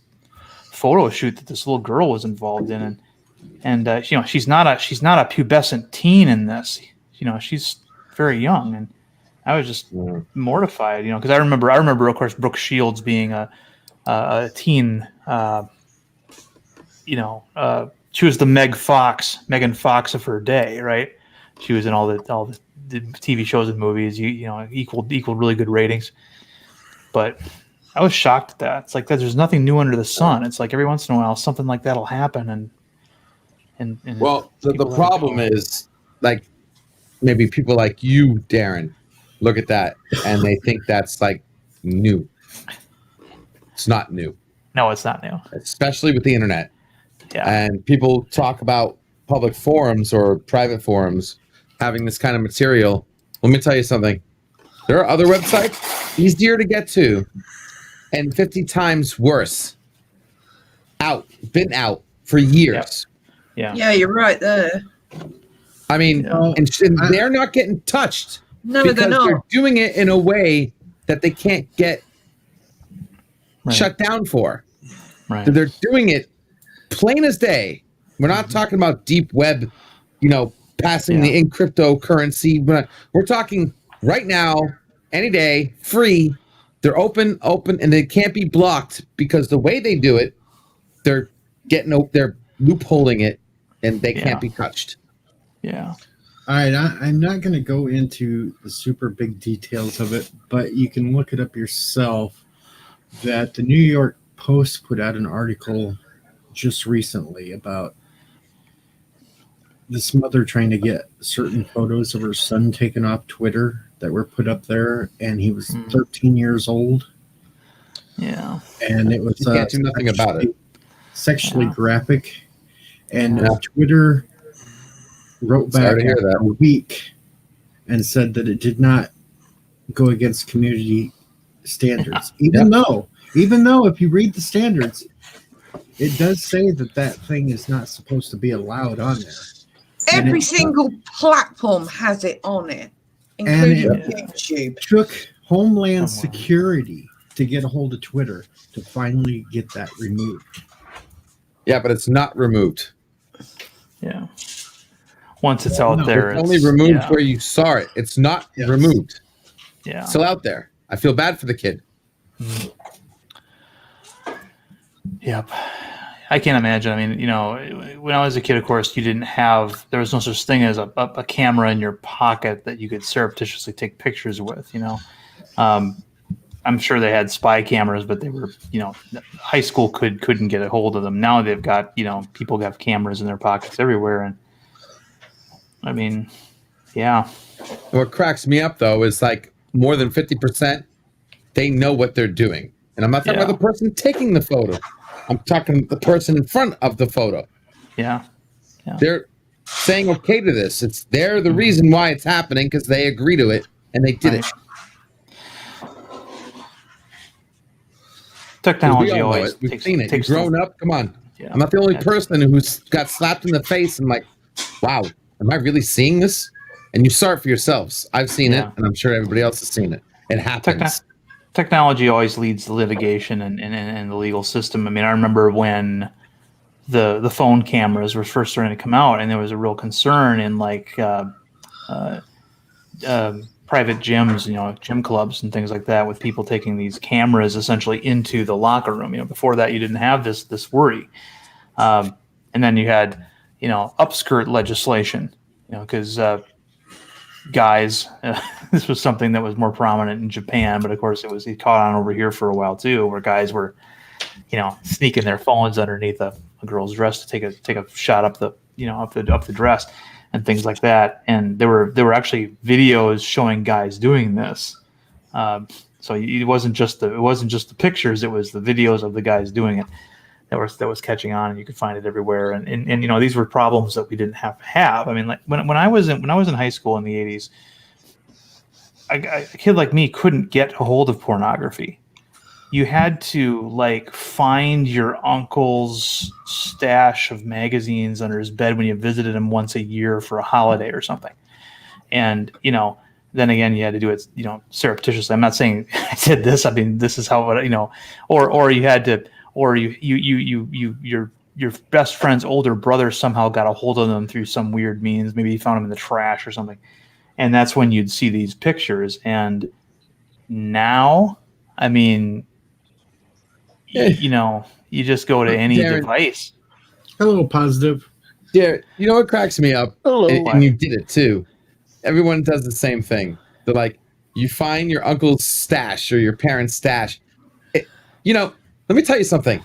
photo shoot that this little girl was involved in, and she's not a pubescent teen in this. She's very young, and I was just mortified. Because I remember, of course, Brooke Shields being a teen. She was the Megan Fox of her day, right? She was in all the TV shows and movies. Equaled really good ratings. But I was shocked at that. It's like that. There's nothing new under the sun. It's like every once in a while something like that'll happen, and well, the problem is like maybe people like you, Darren, look at that and they think that's like new. It's not new. No, it's not new, especially with the internet. Yeah. And people talk about public forums or private forums having this kind of material. Let me tell you something. There are other websites easier to get to and 50 times worse. Been out for years. Yeah. Yeah, you're right there. I mean, and they're not getting touched. No, because they're not. They're doing it in a way that they can't get shut down for. Right. They're doing it plain as day. We're not talking about deep web, passing the in cryptocurrency. But we're talking right now, any day, free. They're open, and they can't be blocked because the way they do it, they're loopholing it, and they can't be touched. Yeah. All right, I'm not going to go into the super big details of it, but you can look it up yourself. That the New York Post put out an article just recently about this mother trying to get certain photos of her son taken off Twitter that were put up there, and he was 13 years old. Yeah. And it was you can't do nothing about it. Sexually graphic. And Twitter wrote back after a week and said that it did not go against community standards. Even though if you read the standards, it does say that thing is not supposed to be allowed on there. Every single platform has it on it, including YouTube. Took Homeland Security to get a hold of Twitter to finally get that removed. Yeah, but it's not removed. Yeah. Once it's out there, it's only removed where you saw it. It's not removed. Yeah. It's still out there. I feel bad for the kid. Yep. I can't imagine. I mean, when I was a kid, of course, there was no such thing as a camera in your pocket that you could surreptitiously take pictures with, I'm sure they had spy cameras, but they were, high school couldn't get a hold of them. Now they've got, people have cameras in their pockets everywhere. And I mean, yeah. What cracks me up, though, is like more than 50%, they know what they're doing. And I'm not talking about the person taking the photo. I'm talking the person in front of the photo. Yeah. They're saying okay to this. They're the reason why it's happening because they agree to it and they did it. Technology always we've seen it. You've takes grown up. Come on. Yeah. I'm not the only person who's got slapped in the face and like, wow, am I really seeing this? And you saw it for yourselves. I've seen it, and I'm sure everybody else has seen it. It happens. Technology always leads to litigation and the legal system. I mean, I remember when the phone cameras were first starting to come out, and there was a real concern in like private gyms, gym clubs and things like that, with people taking these cameras essentially into the locker room. Before that, you didn't have this worry, and then you had upskirt legislation, because guys, this was something that was more prominent in Japan, but of course it caught on over here for a while too, where guys were sneaking their phones underneath a girl's dress to take a shot up the up the dress and things like that. And there were actually videos showing guys doing this. So it wasn't just the pictures; it was the videos of the guys doing it that was catching on, and you could find it everywhere. And these were problems that we didn't have to have. I mean, like when I was in high school in the 80s, a kid like me couldn't get a hold of pornography. You had to like find your uncle's stash of magazines under his bed when you visited him once a year for a holiday or something, and then again, you had to do it, surreptitiously. I'm not saying I did this. I mean, this is how or you had to, or your best friend's older brother somehow got a hold of them through some weird means. Maybe he found them in the trash or something, and that's when you'd see these pictures. And now, I mean, you just go to any device. Hello, positive. Yeah, you know what cracks me up? Hello, and you did it too. Everyone does the same thing. They're like, you find your uncle's stash or your parents' stash. Let me tell you something.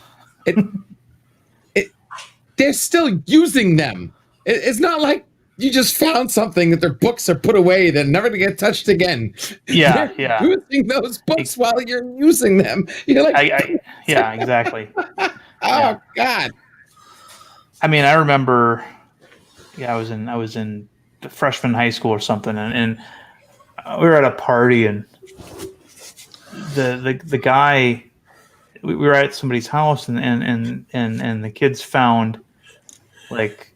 They're still using them. It's not like you just found something that their books are put away that never to get touched again. Yeah, They're using those books while you're using them. You're like, yeah, exactly. Oh God. I mean, I remember. Yeah, I was in the freshman high school or something, and we were at a party, and the guy, we were at somebody's house, and the kids found like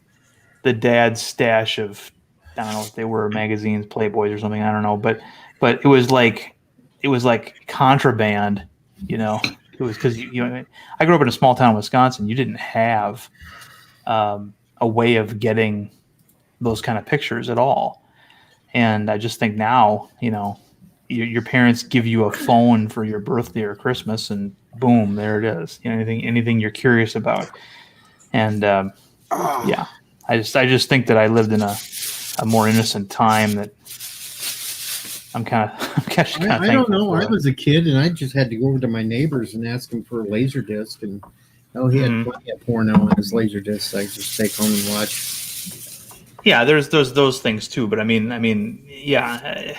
the dad's stash of, I don't know if they were magazines, Playboys or something, I don't know, but it was like contraband, It was because I grew up in a small town in Wisconsin. You didn't have a way of getting those kind of pictures at all. And I just think now, your parents give you a phone for your birthday or Christmas, and boom, there it is. Anything you're curious about. And yeah, I just think that I lived in a more innocent time that I'm kind of thankful. I don't know. I was a kid, and I just had to go over to my neighbors and ask him for a laser disc, and he had plenty of porno on his laser disc. I just take home and watch. Yeah, there's those things too, but I mean, yeah,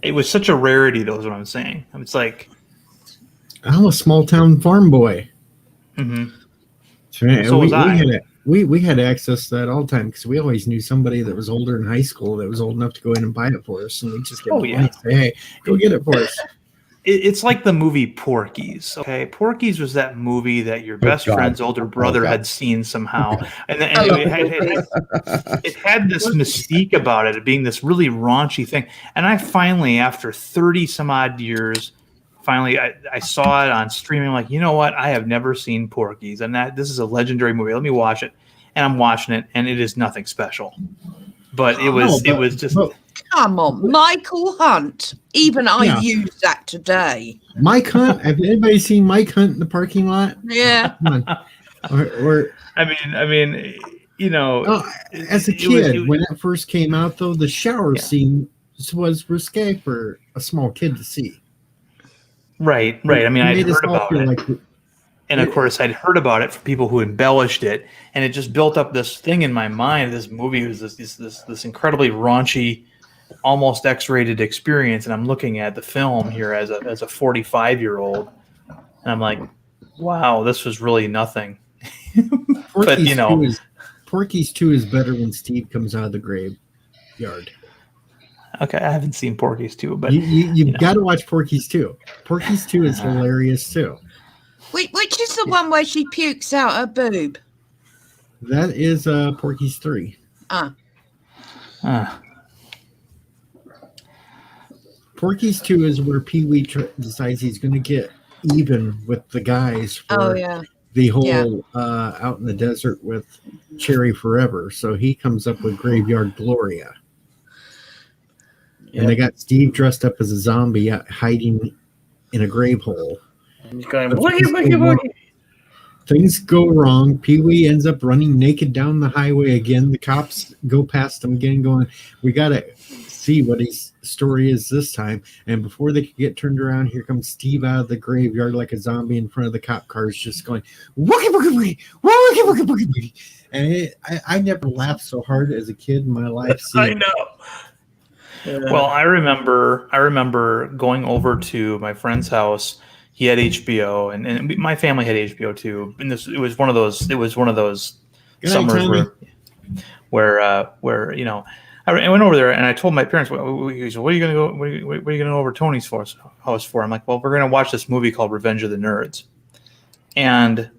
it was such a rarity, though, is what I'm saying. It's like, I'm a small town farm boy. Mm-hmm. So was I. We had access to that all the time because we always knew somebody that was older in high school that was old enough to go in and buy it for us, and we just get money and say, "Hey, go get it for us." It's like the movie Porky's. Okay, Porky's was that movie that your best friend's older brother had seen somehow, and it had this mystique about it being this really raunchy thing. And I finally, after 30 some odd years, I saw it on streaming. I'm like, you know what? I have never seen Porky's, and this is a legendary movie. Let me watch it, and I'm watching it, and it is nothing special. But it was just. Come on, Michael Hunt. Even I use that today. Mike Hunt. Have anybody seen Mike Hunt in the parking lot? Yeah. Or I mean, as a kid, when it first came out, though, the shower scene was risque for a small kid to see. Right. I mean, I'd heard about it. And of course, I'd heard about it from people who embellished it, and it just built up this thing in my mind. This movie was this incredibly raunchy, almost X-rated experience, and I'm looking at the film here as a 45-year-old, and I'm like, wow, this was really nothing. But Porky's 2 is better when Steve comes out of the graveyard. Okay, I haven't seen Porky's 2, but you've got to watch Porky's 2. Porky's 2 is hilarious too. Which is the one where she pukes out her boob? That is Porky's 3. Porky's 2 is where Pee-wee decides he's going to get even with the guys for the whole out in the desert with Cherry Forever. So he comes up with Graveyard Gloria. And they got Steve dressed up as a zombie hiding in a grave hole. And he's going, boogie. Things go wrong. Pee-wee ends up running naked down the highway again. The cops go past him again going, we got to see what he's story is this time. And before they could get turned around, here comes Steve out of the graveyard like a zombie in front of the cop cars, just going, wookie, wookie, wookie, wookie, wookie, wookie, wookie. And I never laughed so hard as a kid in my life. I know. Well, I remember going over to my friend's house. He had HBO, and my family had HBO too. And it was one of those Good summers night, where you know, I went over there and I told my parents, "What are you gonna go? What are you gonna go over Tony's house for?" I'm like, "Well, we're gonna watch this movie called Revenge of the Nerds," and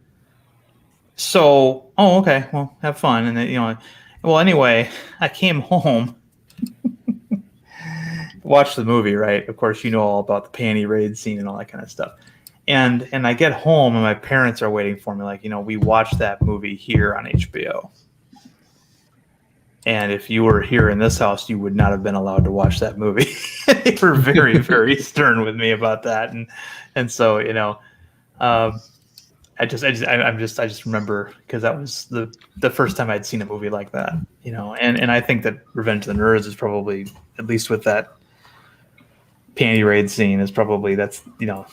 so, oh, okay, well, have fun, and then, you know, well, anyway, I came home. Watch the movie, right? Of course, you know all about the panty raid scene and all that kind of stuff. And I get home and my parents are waiting for me, like, you know, we watched that movie here on HBO. And if you were here in this house, you would not have been allowed to watch that movie. They were very, very stern with me about that. And so, you know, I just remember, because that was the first time I'd seen a movie like that, you know, and I think that Revenge of the Nerds is probably, at least with that panty raid scene, is probably, that's, you know,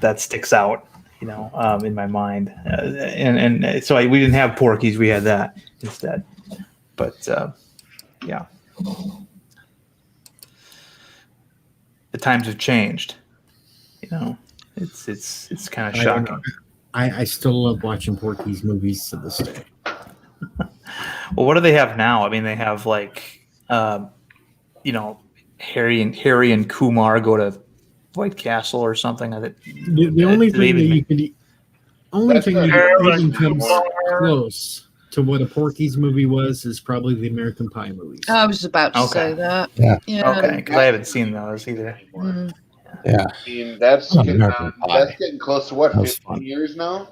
that sticks out, you know, in my mind. And so we didn't have Porky's, we had that instead. But yeah, the times have changed, you know. It's kind of shocking. I still love watching Porky's movies to this day. Well, what do they have now? I mean, they have like, you know, Harry and Kumar go to White Castle or something. The only thing that you could, only thing that even comes close to what a Porky's movie was is probably the American Pie movies. I was about to say that. Yeah. Okay, because I haven't seen those either. Yeah. I mean, that's getting close to what, 15 years now?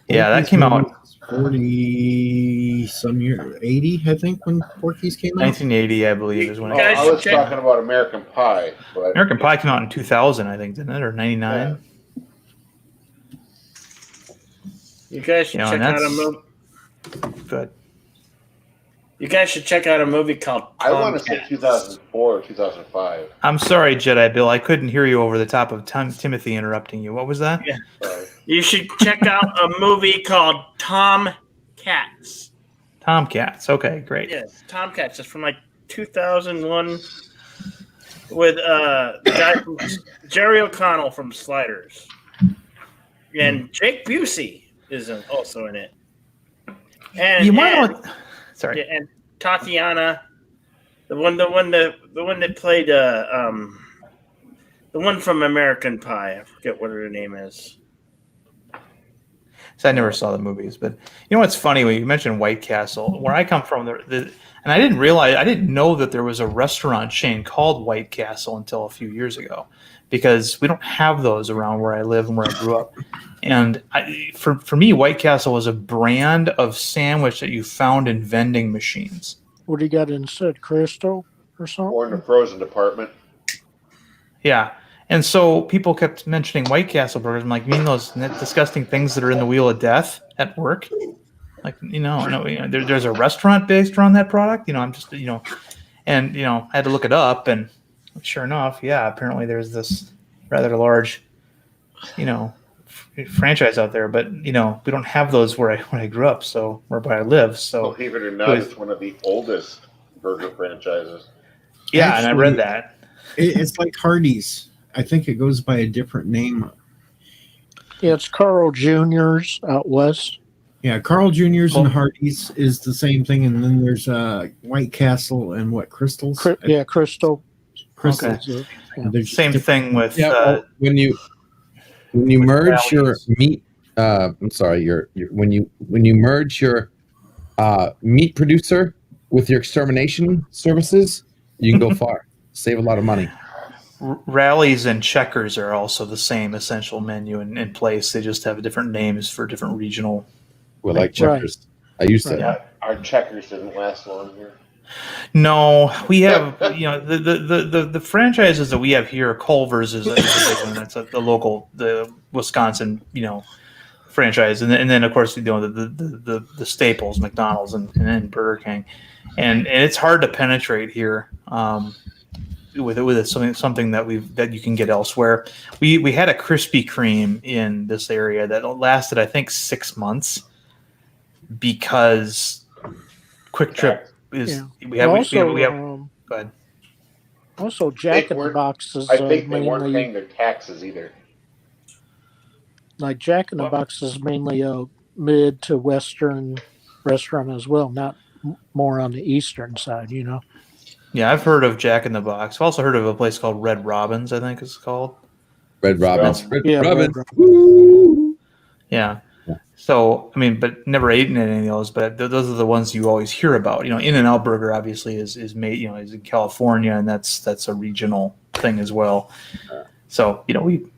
Yeah, that came out 40 some year, 80, I think, when Porky's came out. 1980, I believe, is when it I was talking about American Pie. But American Pie came out in 2000, I think, didn't it, or 99? You guys should check out a movie. Good. You guys should check out a movie called I want to say 2004 or 2005. I'm sorry, Jedi Bill. I couldn't hear you over the top of Timothy interrupting you. What was that? Yeah. You should check out a movie called Tomcats. Tomcats. Okay, great. Yes, Tomcats. It's from like 2001 with the guy from Jerry O'Connell from Sliders. And Jake Busey is also in it. And you want to? Sorry. Yeah, and Tatiana, the one that played the one from American Pie. I forget what her name is. So I never saw the movies, but you know what's funny when you mentioned White Castle, where I come from, and I didn't know that there was a restaurant chain called White Castle until a few years ago, because we don't have those around where I live and where I grew up. And for me, White Castle was a brand of sandwich that you found in vending machines. What do you got instead? Crystal or something? Or in the frozen department. Yeah. And so people kept mentioning White Castle burgers. I'm like, you mean those disgusting things that are in the Wheel of Death at work? Like, there's a restaurant based around that product. I'm just, and, I had to look it up, and sure enough, yeah, apparently there's this rather large, franchise out there, but, we don't have those where I grew up, so, or where I live. So, believe it or not, it's one of the oldest burger franchises. Yeah, Actually, and I read that. It's like Hardee's. I think it goes by a different name. Yeah, it's Carl Jr.'s out west. Yeah, Carl Jr.'s and Hardee's is the same thing, and then there's White Castle and what, Crystals? Crystal. Crystals. Okay. Yeah. Same thing with when you merge your meat. I'm sorry, when you merge your meat producer with your extermination services, you can go far. Save a lot of money. Rallies and Checkers are also the same essential menu in place. They just have different names for different regional. Well, like Checkers. Right. I used to. Yeah, our Checkers didn't last long here. No, we have the franchises that we have here. Culver's is a big one. That's the local, the Wisconsin, franchise, and then of course the staples, McDonald's and Burger King, and it's hard to penetrate here with something that you can get elsewhere. We had a Krispy Kreme in this area that lasted I think 6 months because Quick Trip is we have go ahead. Also, Jack in the Box is I think they weren't mainly paying their taxes either. like Jack in the Box is mainly a mid to western restaurant as well, not more on the eastern side. Yeah, I've heard of Jack in the Box. I've also heard of a place called Red Robin's, I think it's called. Red Robin's. Red Woo! Yeah. So, I mean, but never eaten any of those, but those are the ones you always hear about. In-N-Out Burger obviously is made, is in California, and that's a regional thing as well. So, I used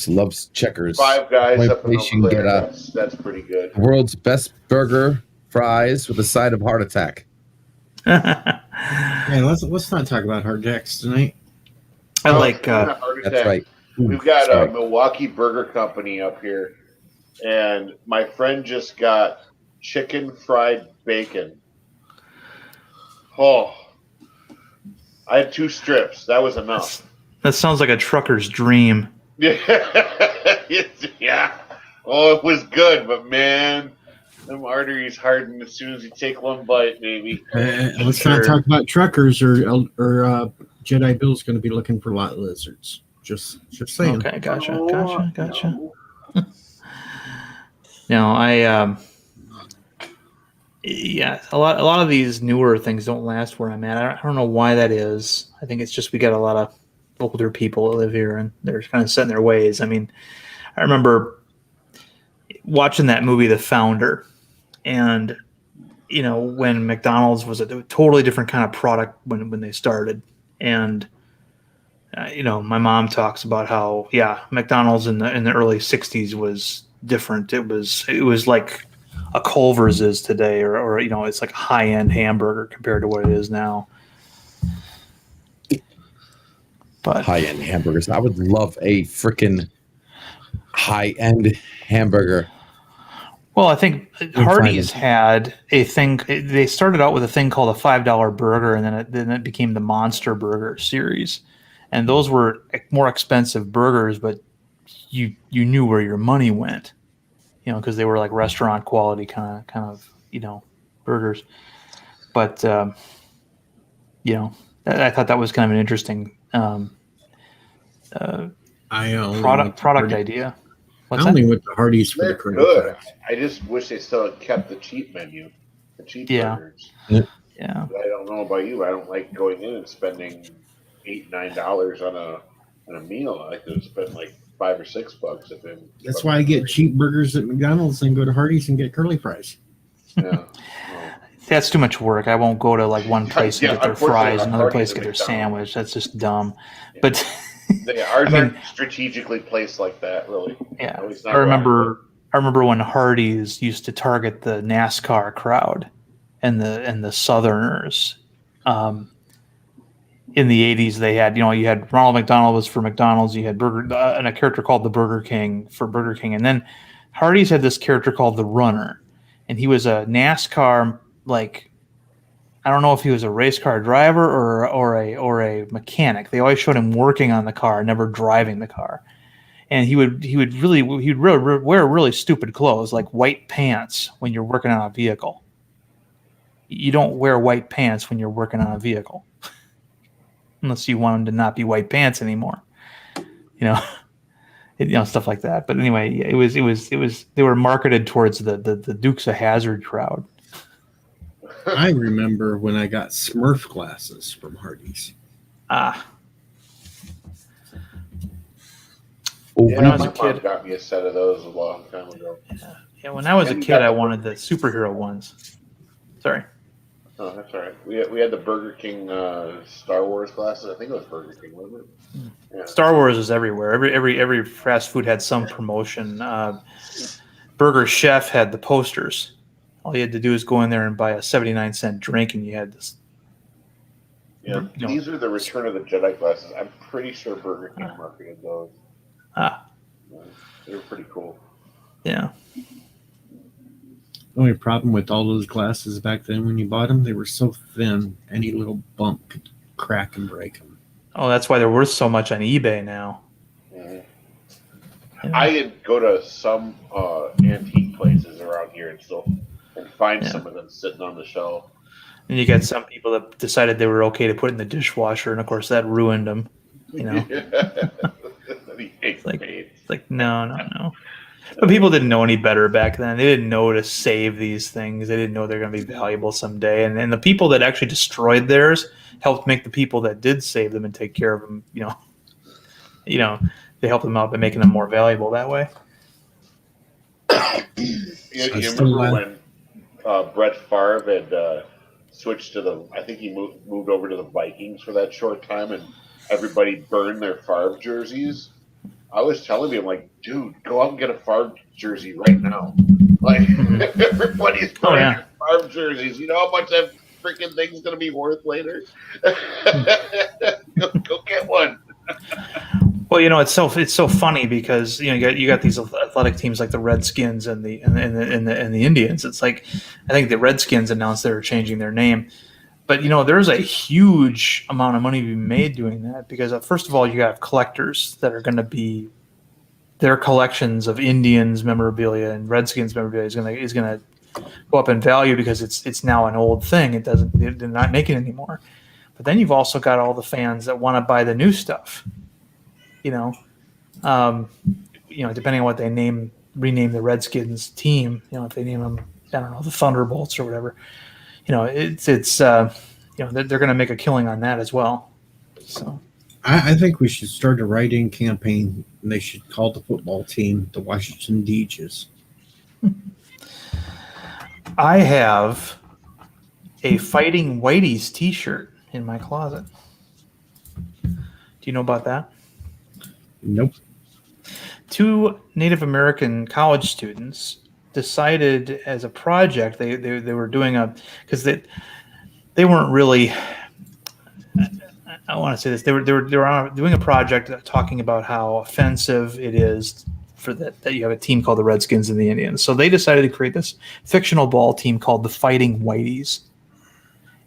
to love Checkers. Five Guys up in place you Eau can Claire, get that's pretty good. the world's best burger, fries with a side of heart attack. Yeah, let's not talk about hard jacks tonight. That's right. We've got a Milwaukee Burger Company up here, and my friend just got chicken fried bacon. Oh, I had 2 strips. That was enough. That sounds like a trucker's dream. Yeah. Oh, it was good, but man, them arteries harden as soon as you take one bite, baby. Let's not talk about truckers or Jedi Bill's going to be looking for lot lizards. Just saying. Okay, gotcha. No, a lot of these newer things don't last where I'm at. I don't know why that is. I think it's just we got a lot of older people that live here, and they're kind of set in their ways. I mean, I remember watching that movie, The Founder, and when McDonald's was a totally different kind of product when they started, and my mom talks about how McDonald's in the early '60s was different. It was like a Culver's is today, or it's like a high-end hamburger compared to what it is now. But high-end hamburgers. I would love a freaking high-end hamburger. Well, I think Hardee's had a thing. They started out with a thing called a $5 burger, and then it became the Monster Burger series. And those were more expensive burgers, but you knew where your money went, because they were like restaurant quality kind of burgers. But I thought that was kind of an interesting product idea. I only went to Hardee's for the curly good. I just wish they still had kept the cheap menu, the cheap burgers. Yeah. I don't know about you. I don't like going in and spending $8-9 on a meal. I like to spend like $5 or $6. That's why I get cheap burgers at McDonald's and go to Hardee's and get curly fries. Yeah. That's too much work. I won't go to like one place and get their fries, another place get their sandwich. That's just dumb. Yeah. But ours aren't strategically placed like that, really. Yeah, I remember when Hardee's used to target the NASCAR crowd and the Southerners. In the 80s, they had you had Ronald McDonald was for McDonald's. You had and a character called the Burger King for Burger King, and then Hardee's had this character called the Runner, and he was a NASCAR I don't know if he was a race car driver or a mechanic. They always showed him working on the car, never driving the car. And he would wear really stupid clothes like white pants when you're working on a vehicle. You don't wear white pants when you're working on a vehicle, unless you want them to not be white pants anymore. Stuff like that. But anyway, it was they were marketed towards the Dukes of Hazzard crowd. I remember when I got Smurf glasses from Hardee's. When I was a kid, got me a set of those a long time ago. Yeah, when I was a kid, I wanted the superhero ones. Sorry. Oh, that's all right. We had the Burger King Star Wars glasses. I think it was Burger King, wasn't it? Yeah. Star Wars is everywhere. Every fast food had some promotion. Burger Chef had the posters. All you had to do is go in there and buy a 79-cent drink, and you had this. Yeah, these are the Return of the Jedi glasses. I'm pretty sure Burger King marketed those. They were pretty cool. Yeah. The only problem with all those glasses back then when you bought them, they were so thin, any little bump could crack and break them. Oh, that's why they're worth so much on eBay now. Mm-hmm. I'd go to some antique places around here and find some of them sitting on the shelf. And you got some people that decided they were okay to put in the dishwasher, and of course that ruined them. You know, it's like no. But people didn't know any better back then. They didn't know to save these things. They didn't know they're going to be valuable someday. And the people that actually destroyed theirs helped make the people that did save them and take care of them. They helped them out by making them more valuable that way. You remember when Brett Favre had switched to I think he moved over to the Vikings for that short time, and everybody burned their Favre jerseys. I was telling him, like, dude, go out and get a Favre jersey right now. Like, everybody's burning their Favre jerseys. You know how much that freaking thing's going to be worth later? go get one. Well, it's so funny because you got these athletic teams like the Redskins and the Indians. It's like I think the Redskins announced they were changing their name, but there's a huge amount of money to be made doing that because first of all you have collectors that are going to be their collections of Indians memorabilia and Redskins memorabilia is going to go up in value because it's now an old thing. They're not making it anymore. But then you've also got all the fans that want to buy the new stuff. Depending on what they rename the Redskins team, if they name them, I don't know, the Thunderbolts or whatever, they're going to make a killing on that as well. So I think we should start a write-in campaign, and they should call the football team the Washington Deeges. I have a Fighting Whitey's T-shirt in my closet. Do you know about that? Nope. 2 Native American college students decided as a project they were doing because they weren't really. I want to say this. They were doing a project talking about how offensive it is for that you have a team called the Redskins and the Indians. So they decided to create this fictional ball team called the Fighting Whiteys,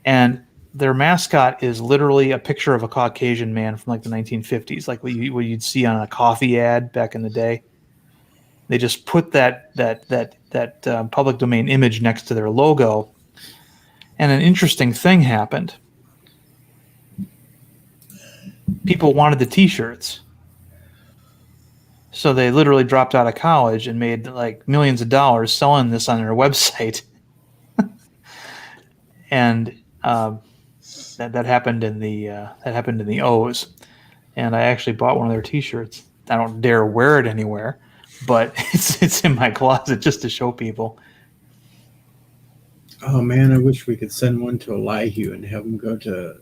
and their mascot is literally a picture of a Caucasian man from like the 1950s, like what you'd see on a coffee ad back in the day. They just put that public domain image next to their logo, and an interesting thing happened. People wanted the T-shirts, so they literally dropped out of college and made like millions of dollars selling this on their website, and that happened in the O's, and I actually bought one of their T-shirts. I don't dare wear it anywhere, but it's in my closet just to show people. Oh man, I wish we could send one to Elihu and have him go to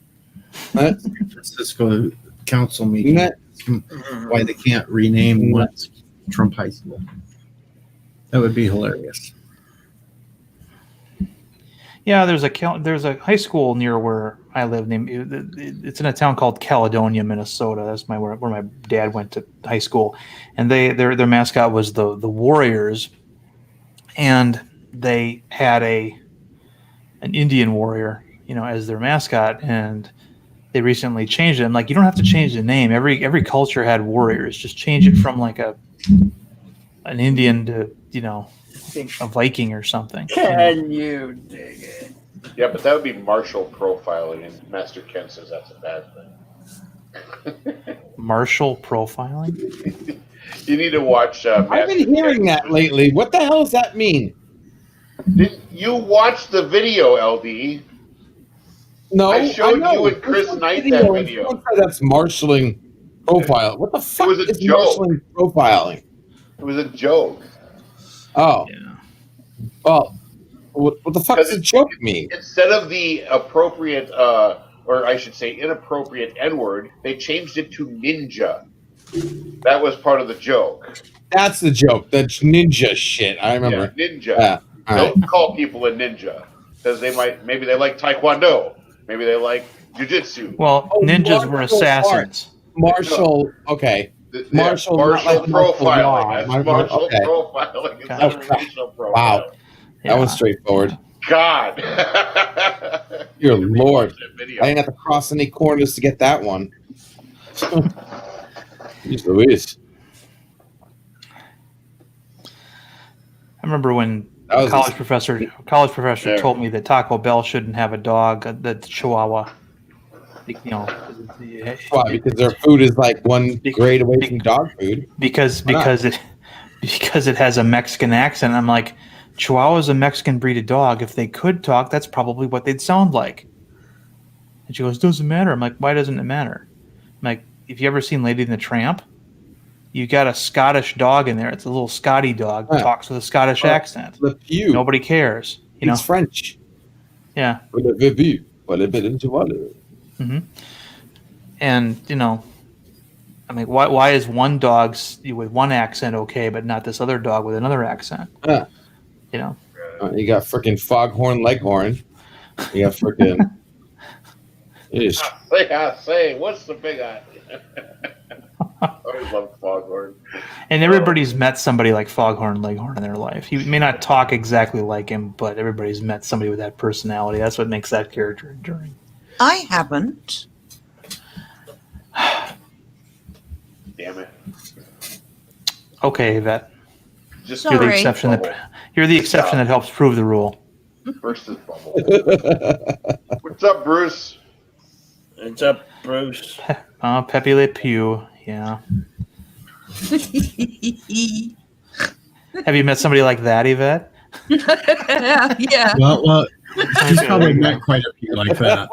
San Francisco council meeting. Why they can't rename West Trump High School? That would be hilarious. Yeah, there's a high school near where I live. It's in a town called Caledonia, Minnesota. That's where my dad went to high school, and their mascot was the Warriors, and they had an Indian warrior, as their mascot, and they recently changed it. I'm like, you don't have to change the name. Every culture had warriors. Just change it from like an Indian to a Viking or something. Can you dig it? Yeah, but that would be martial profiling, and Master Ken says that's a bad thing. Martial profiling? You need to watch. I've been hearing that lately. What the hell does that mean? Did you watch the video, LD? No, I showed know. you and Chris Knight that video. That's marshaling profile. What the fuck is marshaling profiling? It was a joke. Oh. Yeah. Well, what the fuck does a joke mean? Instead of the appropriate, or I should say inappropriate N-word, they changed it to ninja. That was part of the joke. That's the joke. That's ninja shit. I remember. Yeah, ninja. Don't call people a ninja. Because maybe they like Taekwondo. Maybe they like Jiu-Jitsu. Well, ninjas were assassins. Martial, okay. Martial, not like martial profiling. law. That's martial okay. profiling. It's Oh, not crap. racial profiling. Wow. That was straightforward. God. Dear Lord. that video. I didn't have to cross any corners to get that one. Jeez Louise. I remember when a college professor told me that Taco Bell shouldn't have a dog that's Chihuahua. You know, why? Because their food is like one grade away from dog food. Because it has a Mexican accent. I'm like, Chihuahua is a Mexican breed of dog. If they could talk, that's probably what they'd sound like. And she goes, doesn't matter. I'm like, why doesn't it matter? I'm like, have you ever seen Lady and the Tramp? You got a Scottish dog in there. It's a little Scotty dog. Talks with a Scottish accent. Nobody cares. He's French. Yeah. Mm-hmm. And I mean, why is one dog with one accent okay, but not this other dog with another accent? You got freaking Foghorn Leghorn. You got freaking. Say, what's the big idea? I always love Foghorn. And everybody's met somebody like Foghorn Leghorn in their life. He may not talk exactly like him, but everybody's met somebody with that personality. That's what makes that character enduring. I haven't. Damn it. Okay, Yvette. You're the exception that helps prove the rule. Versus Bubble. What's up, Bruce? What's up, Bruce? Pepe Le Pew, yeah. Have you met somebody like that, Yvette? Yeah. Well, he's probably met quite a few like that.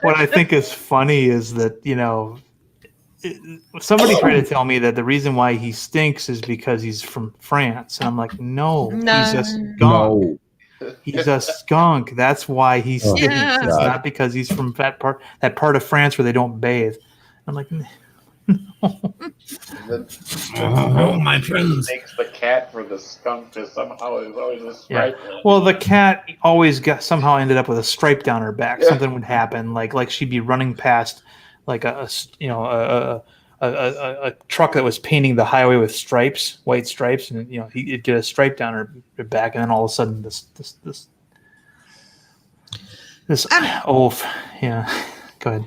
What I think is funny is that, somebody tried to tell me that the reason why he stinks is because he's from France. And I'm like, no. He's a skunk. No. He's a skunk. That's why he stinks. Yeah. It's not because he's from that part of France where they don't bathe. I'm like, no. Oh, my friends. Takes the cat for the skunk to somehow is always a Yeah. stripe. Well, the cat always somehow ended up with a stripe down her back. Yeah. Something would happen, like she'd be running past like a truck that was painting the highway with stripes, white stripes, and he'd get a stripe down her back, and then all of a sudden this oaf. Yeah, go ahead.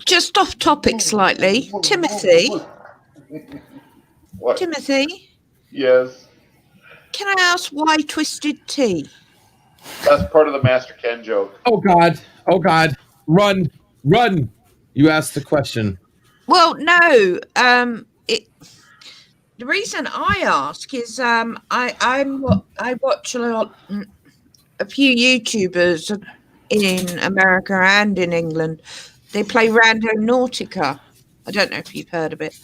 Just off topic slightly, Timothy. What? Timothy, Yes. can I ask why Twisted Tea? That's part of the Master Ken joke. Oh God! Run! You asked the question. Well, no. The reason I ask is I watch a few YouTubers in America and in England. They play Randonautica. I don't know if you've heard of it,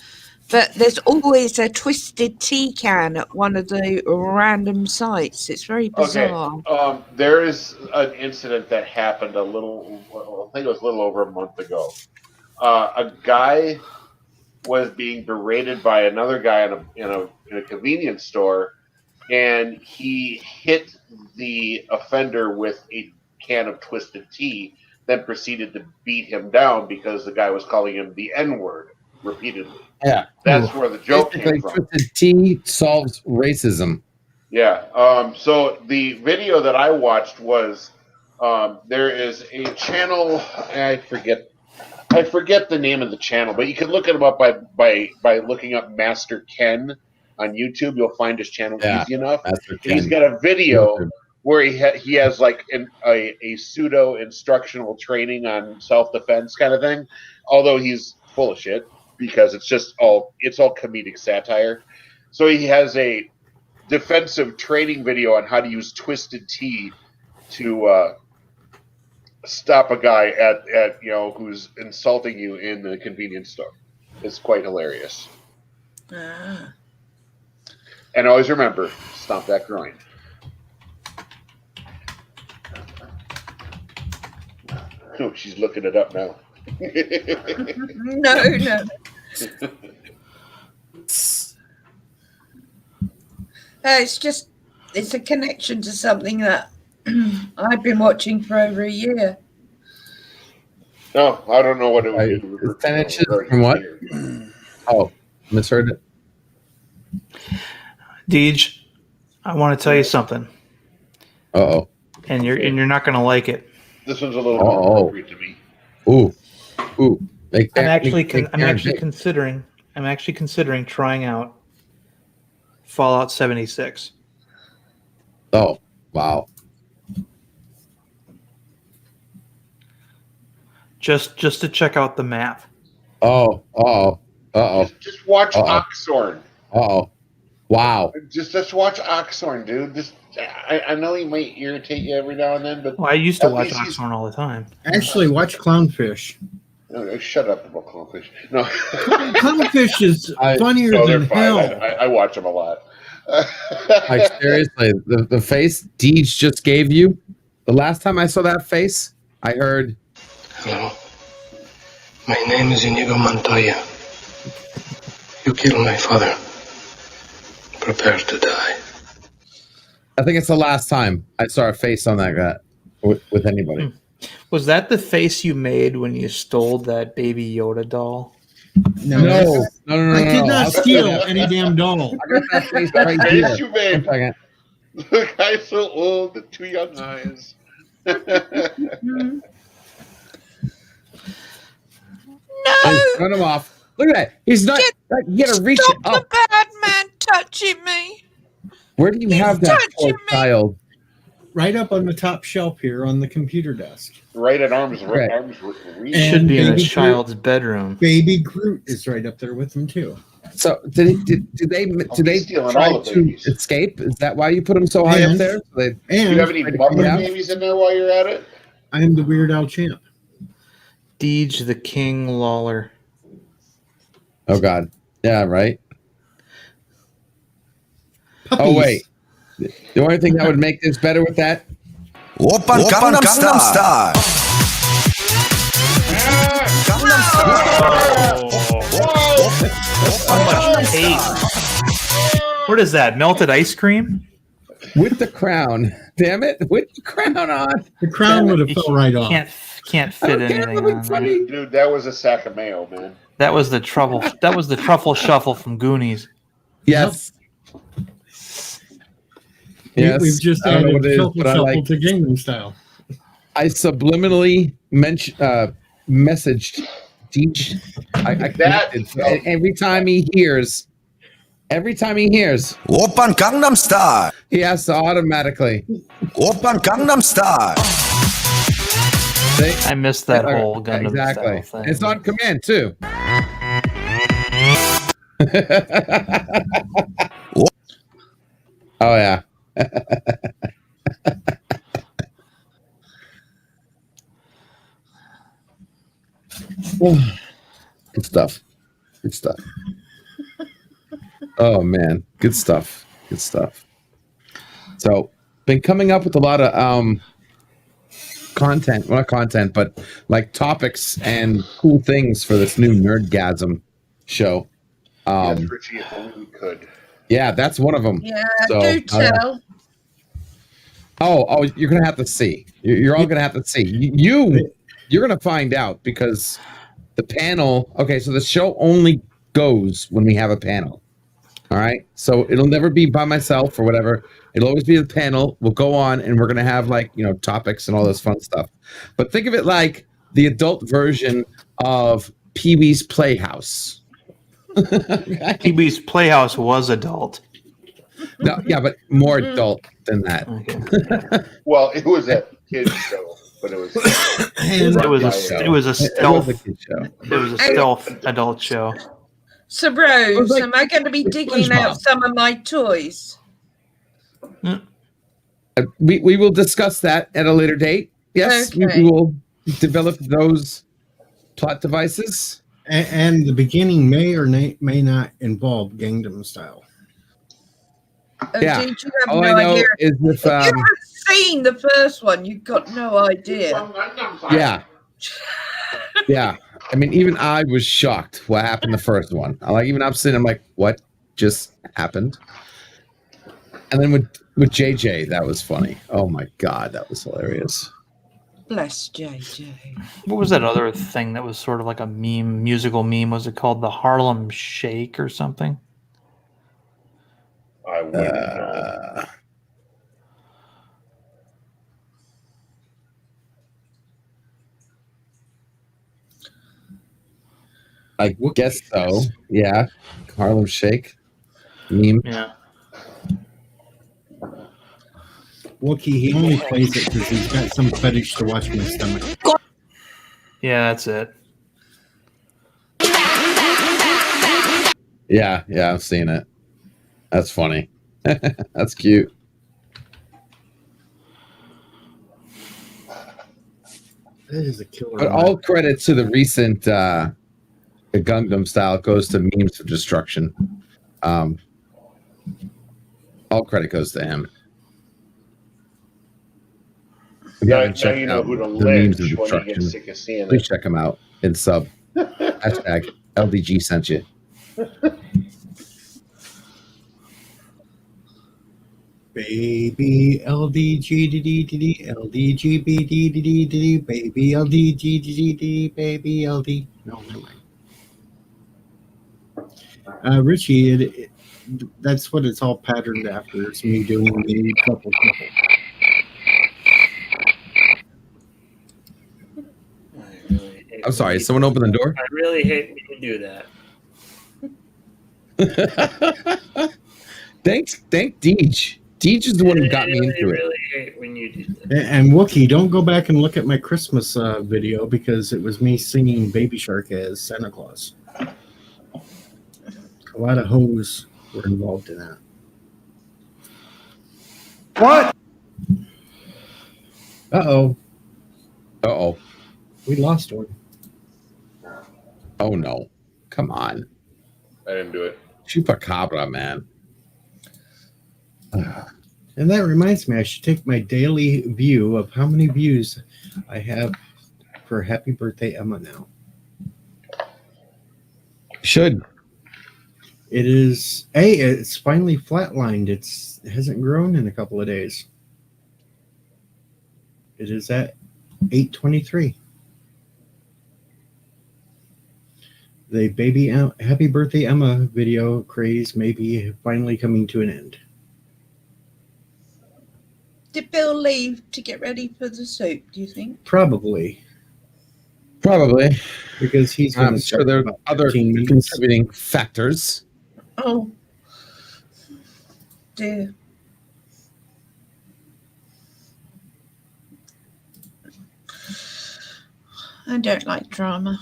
but there's always a Twisted Tea can at one of the random sites. It's very bizarre. Okay. There is an incident that happened I think it was a little over a month ago. A guy was being berated by another guy in a convenience store, and he hit the offender with a can of Twisted Tea, then proceeded to beat him down because the guy was calling him the N-word repeatedly. Yeah. That's where the joke came from. Twisted Tea solves racism. Yeah. So the video that I watched was there is a channel, I forget the name of the channel, but you can look it up by looking up Master Ken on YouTube. You'll find his channel easy enough. He's got a video where he has like a pseudo instructional training on self-defense kind of thing, although he's full of shit because it's all comedic satire. So he has a defensive training video on how to use Twisted Tea to stop a guy at who's insulting you in the convenience store. It's quite hilarious. And always remember, stomp that groin. Oh, she's looking it up now. No. It's a connection to something that I've been watching for over a year. No, I don't know what it would do. It's 10 inches from what? Oh, misheard it. Deej, I want to tell you something. Uh-oh. And you're not going to like it. This one's a little more appropriate to me. Ooh. I'm actually considering trying out Fallout 76. Oh, wow. Just to check out the map. Oh, uh-oh. Just watch Oxorn. Uh-oh. Wow. Just watch Oxorn, dude. I know he might irritate you every now and then, but I used to watch Oxorn all the time. Actually, watch Clownfish. No, shut up about Clownfish. No, Clownfish is funnier than hell. I watch him a lot. Like, seriously, the face Deej just gave you, the last time I saw that face, I heard... Hello. My name is Inigo Montoya. You killed my father. Prepare to die. I think it's the last time I saw a face on that guy with anybody. Was that the face you made when you stole that Baby Yoda doll? No. I did not steal any damn doll. I got that face That right face here. you made. 1 second. The guy's so old, the 2 young eyes. Run him off. Look at that. He's not. You gotta reach Stop it the up. bad man touching me. Where do you have that poor child? Right up on the top shelf here on the computer desk. Right at arm's Right. reach. It should be in a Baby child's bedroom. Baby Groot is right up there with him too. So did they stealing try all the to babies. escape? Is that why you put them so high up And- there? So they, Do you have any And Muppet babies in there while you're at it? I am the Weird Al champ. Deej the King Lawler. oh God. Yeah, right. Puppies. Oh wait. The only thing that would make this better with that. Oppan Gangnam Style. How much tape? What is that? Melted ice cream? With the crown. Damn it. With the crown on. The crown would have fell right off. Can't fit anything on there. Dude, that was a sack of mayo, man. That was the truffle. That was the truffle shuffle from Goonies. Yes. Yes. We've just I don't know added what it is, Shuffle but I Shuffle like- to Gangnam Style. I subliminally messaged Deej. I connected. So every time he hears, Oppan Gangnam Style. he has to automatically. Oppan Gangnam Style. See? I missed that whole Gundam Exactly. style thing. It's on command too. Oh yeah. Good stuff. Good stuff. Oh man, good stuff. Good stuff. So, been coming up with a lot of content, well, not content, but like topics and cool things for this new Nerdgasm show. Yes, Richie, if only we could. Yeah, that's one of them. Yeah, So, do tell. Oh, you're gonna have to see. You're all gonna have to see. You're gonna find out because the panel. Okay, so the show only goes when we have a panel. All right, so it'll never be by myself or whatever. It'll always be the panel. We'll go on and we're gonna have like topics and all this fun stuff. But think of it like the adult version of Pee-wee's Playhouse. Pee-wee's Playhouse was adult. No, yeah, but more adult than that. Well, it was a kid's show, but it was. It was a stealth. It was a kid show. It was a stealth adult show. So, Rose, am I going to be digging out some of my toys? We will discuss that at a later date. Yes, Okay. we will develop those plot devices. And the beginning may or may not involve Gangnam Style. Oh, Yeah. Did you have All no I know idea? is if If you haven't seen the first one, you've got no idea. yeah. Yeah. I mean, even I was shocked what happened the first one. Even I'm sitting, I'm like, what just happened? And then with JJ, that was funny. Oh my God, that was hilarious. Bless JJ. What was that other thing that was sort of like a meme, musical meme? Was it called the Harlem Shake or something? I wouldn't know. I guess so. Yeah. Harlem Shake. Meme. Yeah. Wookie, he only plays it because he's got some fetish to watch my stomach. Yeah, that's it. Yeah, I've seen it. That's funny. That's cute. That is a killer. But all credit to the recent Gundam style goes to Memes for Destruction. All credit goes to him. If you haven't Now checked you know out who to the Memes of lynch when you Destruction, get sick of seeing please it. check him out and sub. Hashtag LDG sent you. Baby LDGDDD LDGBDDD baby LDGDDD baby LD. No, never mind. Richie, that's what it's all patterned after. It's me doing the couple. I'm sorry, someone open the door? I really hate when you do that. Thank Deej. Deej is the one who got me into it. I really hate when you do that. And Wookie, don't go back and look at my Christmas video because it was me singing Baby Shark as Santa Claus. A lot of hoes were involved in that. What? Uh-oh. We lost one. Oh, no. Come on. I didn't do it. Chupacabra, man. And that reminds me, I should take my daily view of how many views I have for Happy Birthday Emma now. Should. It's finally flatlined. It hasn't grown in a couple of days. It is at 823. The Happy Birthday Emma video craze may be finally coming to an end. Did Bill leave to get ready for the soup, do you think? Probably. Because he's going I'm sure there are other contributing factors. Oh, dear. I don't like drama.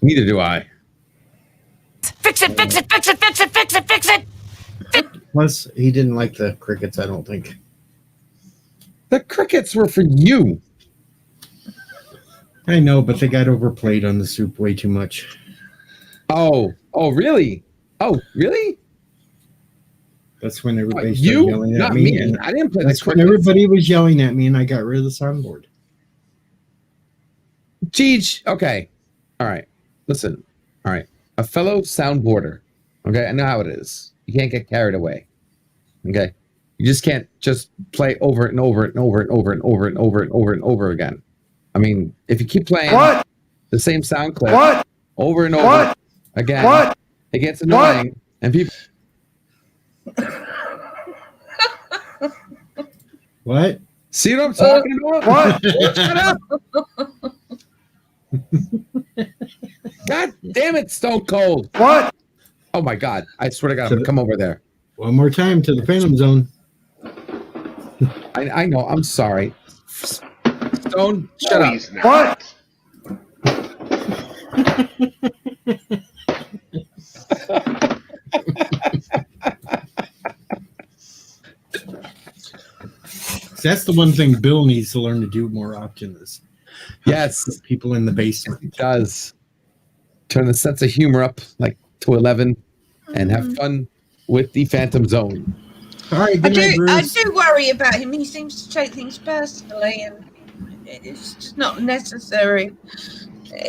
Neither do I. Fix it, fix it, fix it, fix it, fix it, fix it. Plus, he didn't like the crickets, I don't think. The crickets were for you. I know, but they got overplayed on the soup way too much. Oh, really? Oh, really? That's when everybody started yelling at me. And I didn't play that's when everybody was yelling at me, and I got rid of the soundboard. Jeej, okay. All right. Listen. All right. A fellow soundboarder. Okay, I know how it is. You can't get carried away. Okay. You just can't just play over and over and over and over and over and over and over and over again. I mean, if you keep playing the same sound clip over and over again, it gets annoying and people. What? See what I'm talking about? Shut up! God damn it, Stone Cold! What? Oh my God! I swear to God, I'm gonna come over there. One more time to the Phantom Zone. I know. I'm sorry. Stone, shut up. What? That's the one thing Bill needs to learn to do more often is yes, people in the basement. It does. Turn the sense of humor up like to 11 and have fun with the Phantom Zone. All right, I do worry about him. He seems to take things personally, and it's just not necessary.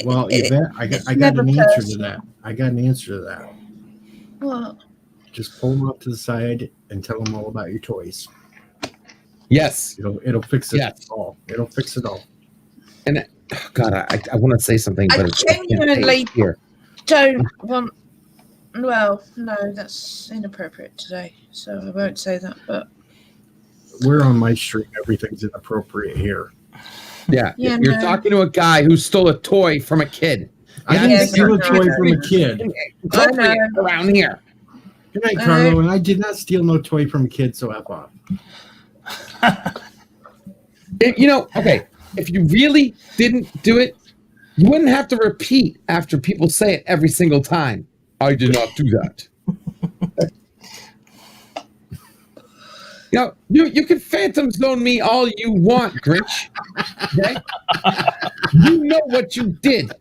Well, Yvette, I got an answer to that. I got an answer to that. What? Just pull him off to the side and tell him all about your toys. Yes. It'll fix it Yes. all. It'll fix it all. And God, I want to say something, but I I can't say genuinely it here. don't want. Well, no, that's inappropriate today, so I won't say that. But We're on my stream. Everything's inappropriate here. Yeah, Yeah, you're no. talking to a guy who stole a toy from a kid. I That didn't is steal a not toy from a kid. appropriate around here. Good night, Carlo. And I did not steal no toy from a kid, so F off. Okay, if you really didn't do it, you wouldn't have to repeat after people say it every single time. I did not do that. You can phantom zone me all you want, Grinch. Okay? You know what you did.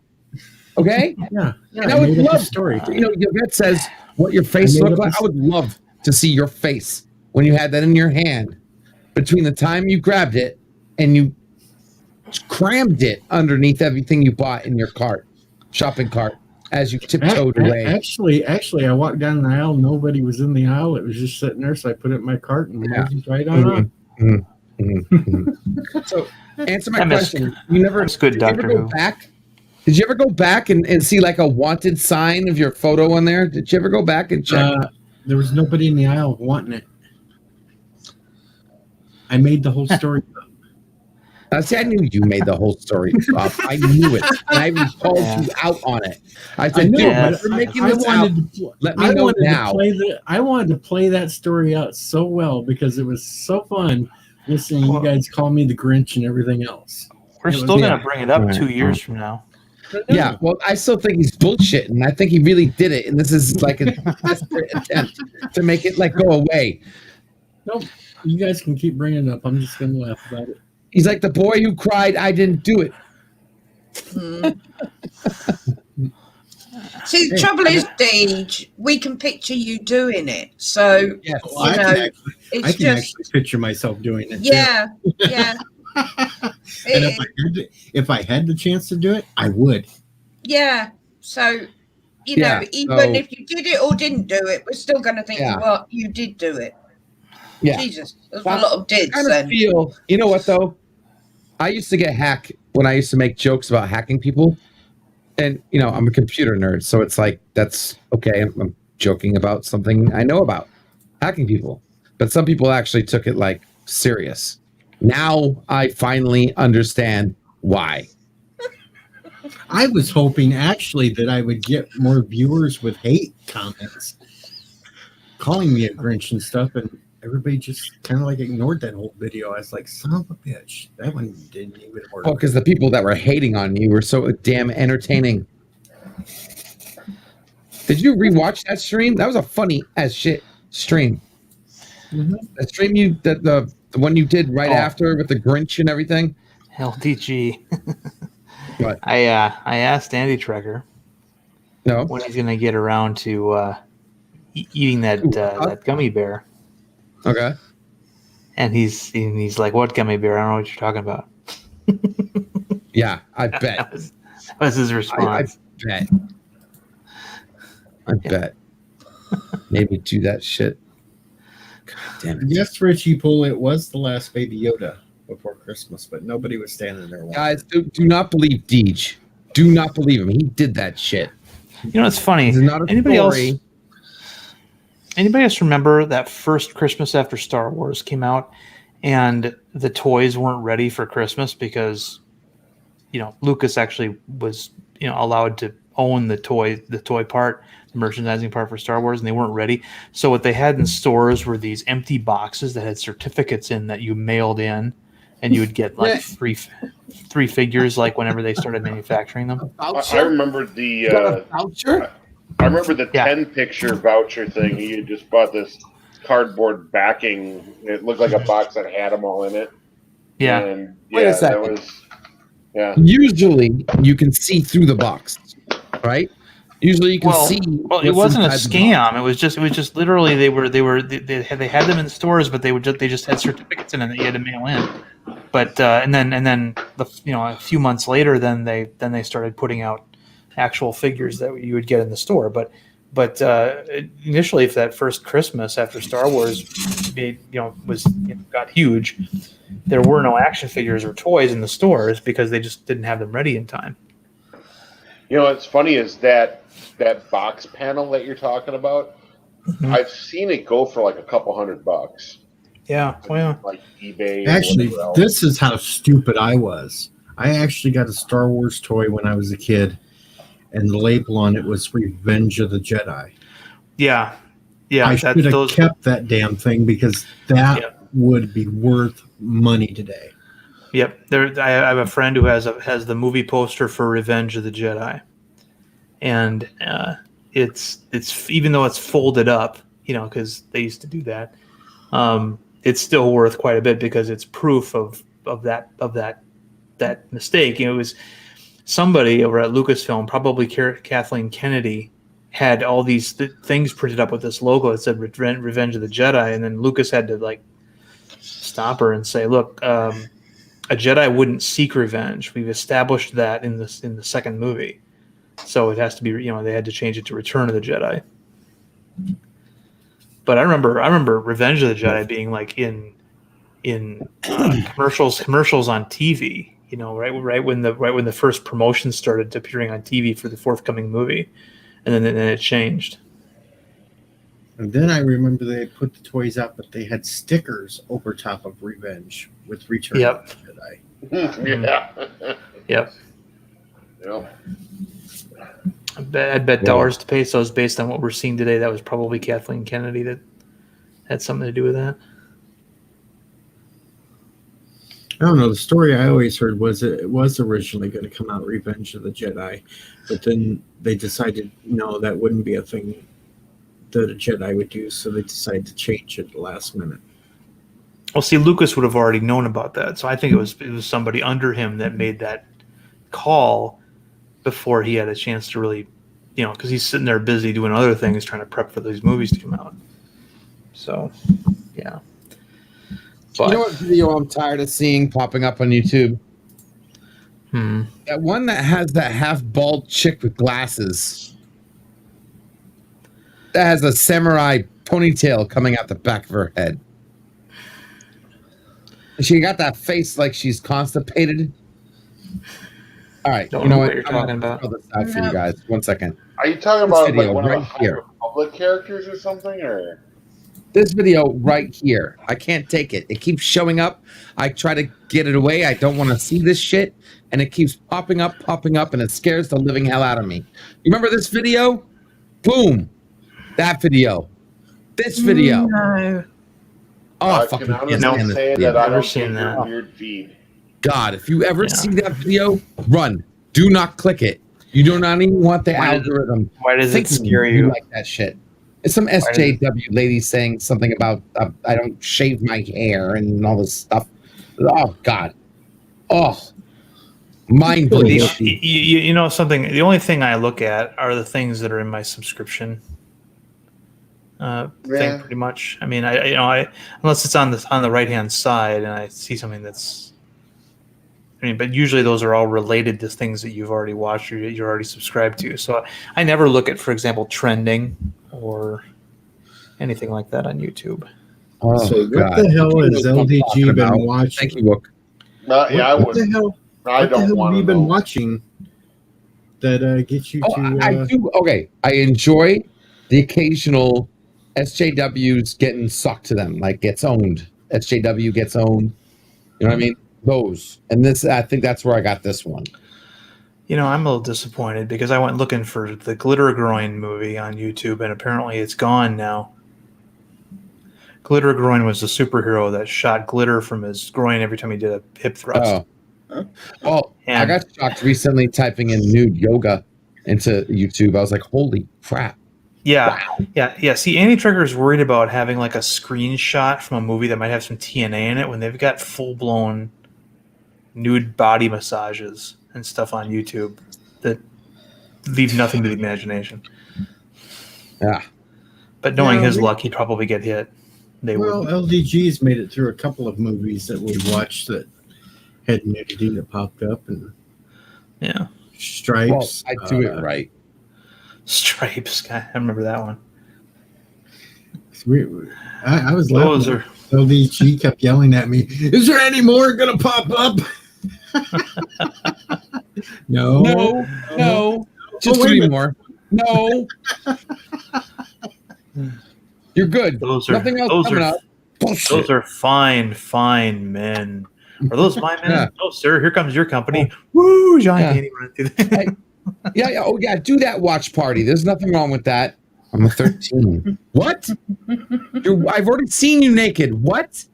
Okay? Yeah. And I would made up a love story. Yvette says what your face I made looked up a like. I would love to see your face when you had that in your hand between the time you grabbed it and you crammed it underneath everything you bought in your shopping cart, as you tiptoed away. Actually, I walked down the aisle. Nobody was in the aisle. It was just sitting there, so I put it in my cart and moved right on up. So, answer my question. You never, good, did you ever Dr. go Who. back? Did you ever go back and see like a wanted sign of your photo on there? Did you ever go back and check? There was nobody in the aisle wanting it. I made the whole story up. See, I knew you made the whole story up. I knew it. And I even called you out on it. I said, dude, you're making this out. Let me know now. I wanted to play that story out so well because it was so fun listening to you guys call me the Grinch and everything else. We're still going to bring it up 2 years from now. Yeah, well, I still think he's bullshitting. I think he really did it, and this is like a desperate attempt to make it like go away. Nope, you guys can keep bringing it up. I'm just going to laugh about it. He's like the boy who cried, "I didn't do it." See, the trouble is, Deej, we can picture you doing it. So, yes, you know, I can actually picture myself doing it. Yeah, yeah. And if I had the chance to do it, I would. Yeah. So, you know, even if you did it or didn't do it, we're still going to think, well, you did do it. Yeah. Jesus, there's a lot of dids. I kind of feel, you know what though? I used to get hacked when I used to make jokes about hacking people. And, you know, I'm a computer nerd, so it's like, that's okay. I'm joking about something I know about, hacking people. But some people actually took it like serious. Now I finally understand why. I was hoping actually that I would get more viewers with hate comments calling me a Grinch and stuff, and everybody just kind of like ignored that whole video. I was like, son of a bitch, that one didn't even work. Well, because the people that were hating on you were so damn entertaining. Did you rewatch that stream? That was a funny as shit stream. Mm-hmm. The stream the one you did right after with the Grinch and everything. LDG. What? I asked Andy Trekker when he's going to get around to eating that gummy bear. Okay. And he's like, "What gummy bear? I don't know what you're talking about." Yeah, I bet. that was his response. I bet. Maybe do that shit. God damn it. Yes, Richie Pool, it was the last Baby Yoda before Christmas, but nobody was standing there. Guys, do not believe Deej. Do not believe him. He did that shit. You know, it's funny. It's not a Anybody story. Anybody else remember that first Christmas after Star Wars came out and the toys weren't ready for Christmas because, you know, Lucas actually was, you know, allowed to own the toy part, the merchandising part for Star Wars, and they weren't ready. So what they had in stores were these empty boxes that had certificates in that you mailed in, and you would get like three figures like whenever they started manufacturing them. I remember the voucher. I remember the 10 picture voucher thing. He had just bought this cardboard backing. It looked like a box that had them all in it. Yeah. And Wait a second. that was Usually you can see through the box, right? Usually you can see. Well, it wasn't a scam. It was just literally they had them in stores, but they just had certificates in it that you had to mail in. But and then a few months later, then they started putting out actual figures that you would get in the store. But But initially, if that first Christmas after Star Wars, got huge, there were no action figures or toys in the stores because they just didn't have them ready in time. What's funny is that box panel that you're talking about. Mm-hmm. I've seen it go for like a couple $100. Yeah, like eBay. Actually, this is how stupid I was. I actually got a Star Wars toy when I was a kid, and the label on it was Revenge of the Jedi. Yeah. I should have kept that damn thing because that would be worth money today. Yep. I have a friend who has the movie poster for Revenge of the Jedi, and it's even though it's folded up, because they used to do that. It's still worth quite a bit because it's proof of that mistake. It was somebody over at Lucasfilm, probably Kathleen Kennedy, had all these things printed up with this logo that said Revenge of the Jedi, and then Lucas had to stop her and say, look, a Jedi wouldn't seek revenge. We've established that in the second movie, so it has to be, they had to change it to Return of the Jedi. But I remember Revenge of the Jedi being in commercials on TV. Right when the first promotion started appearing on TV for the forthcoming movie, and then it changed. And then I remember they put the toys out, but they had stickers over top of Revenge with Return of the Jedi. Yeah. Yep. Yep. I'd bet dollars to pesos based on what we're seeing today. That was probably Kathleen Kennedy that had something to do with that. I don't know. The story I always heard was it was originally going to come out Revenge of the Jedi, but then they decided, no, that wouldn't be a thing that a Jedi would do, so they decided to change it at the last minute. Well, see, Lucas would have already known about that, so I think it was somebody under him that made that call before he had a chance to really, because he's sitting there busy doing other things, trying to prep for these movies to come out. So, yeah. But, you know what video I'm tired of seeing popping up on YouTube? That one that has that half bald chick with glasses. That has a samurai ponytail coming out the back of her head. She got that face like she's constipated. All right, Don't know what you're talking about. I'll this out for you guys. 1 second. Are you talking This about video one right of the High here. Republic characters or something, or? This video right here. I can't take it. It keeps showing up. I try to get it away. I don't want to see this shit. And it keeps popping up, and it scares the living hell out of me. You remember this video? Boom. That video. This video. No. Oh, I fucking can honestly say that I don't see your weird feed. God, if you ever see that video, run. Do not click it. You do not even want the algorithm. Why does it scare you? Like that shit. It's some SJW lady saying something about I don't shave my hair and all this stuff. Oh God. Oh. Mind blowing. You know something? The only thing I look at are the things that are in my subscription thing, pretty much. I mean, I unless it's on the right hand side and I see something that's. I mean, but usually those are all related to things that you've already watched or you're already subscribed to. So I never look at, for example, trending or anything like that on YouTube. Oh, so what the hell has LDG been watching? Thank you, Book. What the hell? I don't want to. Have you been watching that gets you to? I do. Okay, I enjoy the occasional SJWs getting sucked to them, like gets owned. SJW gets owned. You know what I mean? Those. And this, I think that's where I got this one. I'm a little disappointed because I went looking for the Glitter Groin movie on YouTube, and apparently it's gone now. Glitter Groin was a superhero that shot glitter from his groin every time he did a hip thrust. Well, I got shocked recently typing in nude yoga into YouTube. I was like, holy crap. Yeah. Wow. Yeah. See, Andy Trigger's worried about having like a screenshot from a movie that might have some TNA in it when they've got full-blown nude body massages and stuff on YouTube that leave nothing to the imagination. Yeah. But knowing his luck, he'd probably get hit. LDG's made it through a couple of movies that we watched that had nudity that popped up and stripes. Well, I do it right. Stripes. I remember that one. I was laughing. So she kept yelling at me. Is there any more gonna pop up? No. Just 3 more. No. You're good. Nothing else coming up. Bullshit. Those are fine men. Are those my men? Yeah. No, sir. Here comes your company. Woo, John Candy. Yeah. Oh, yeah. Do that watch party. There's nothing wrong with that. I'm a 13. What? I've already seen you naked. What?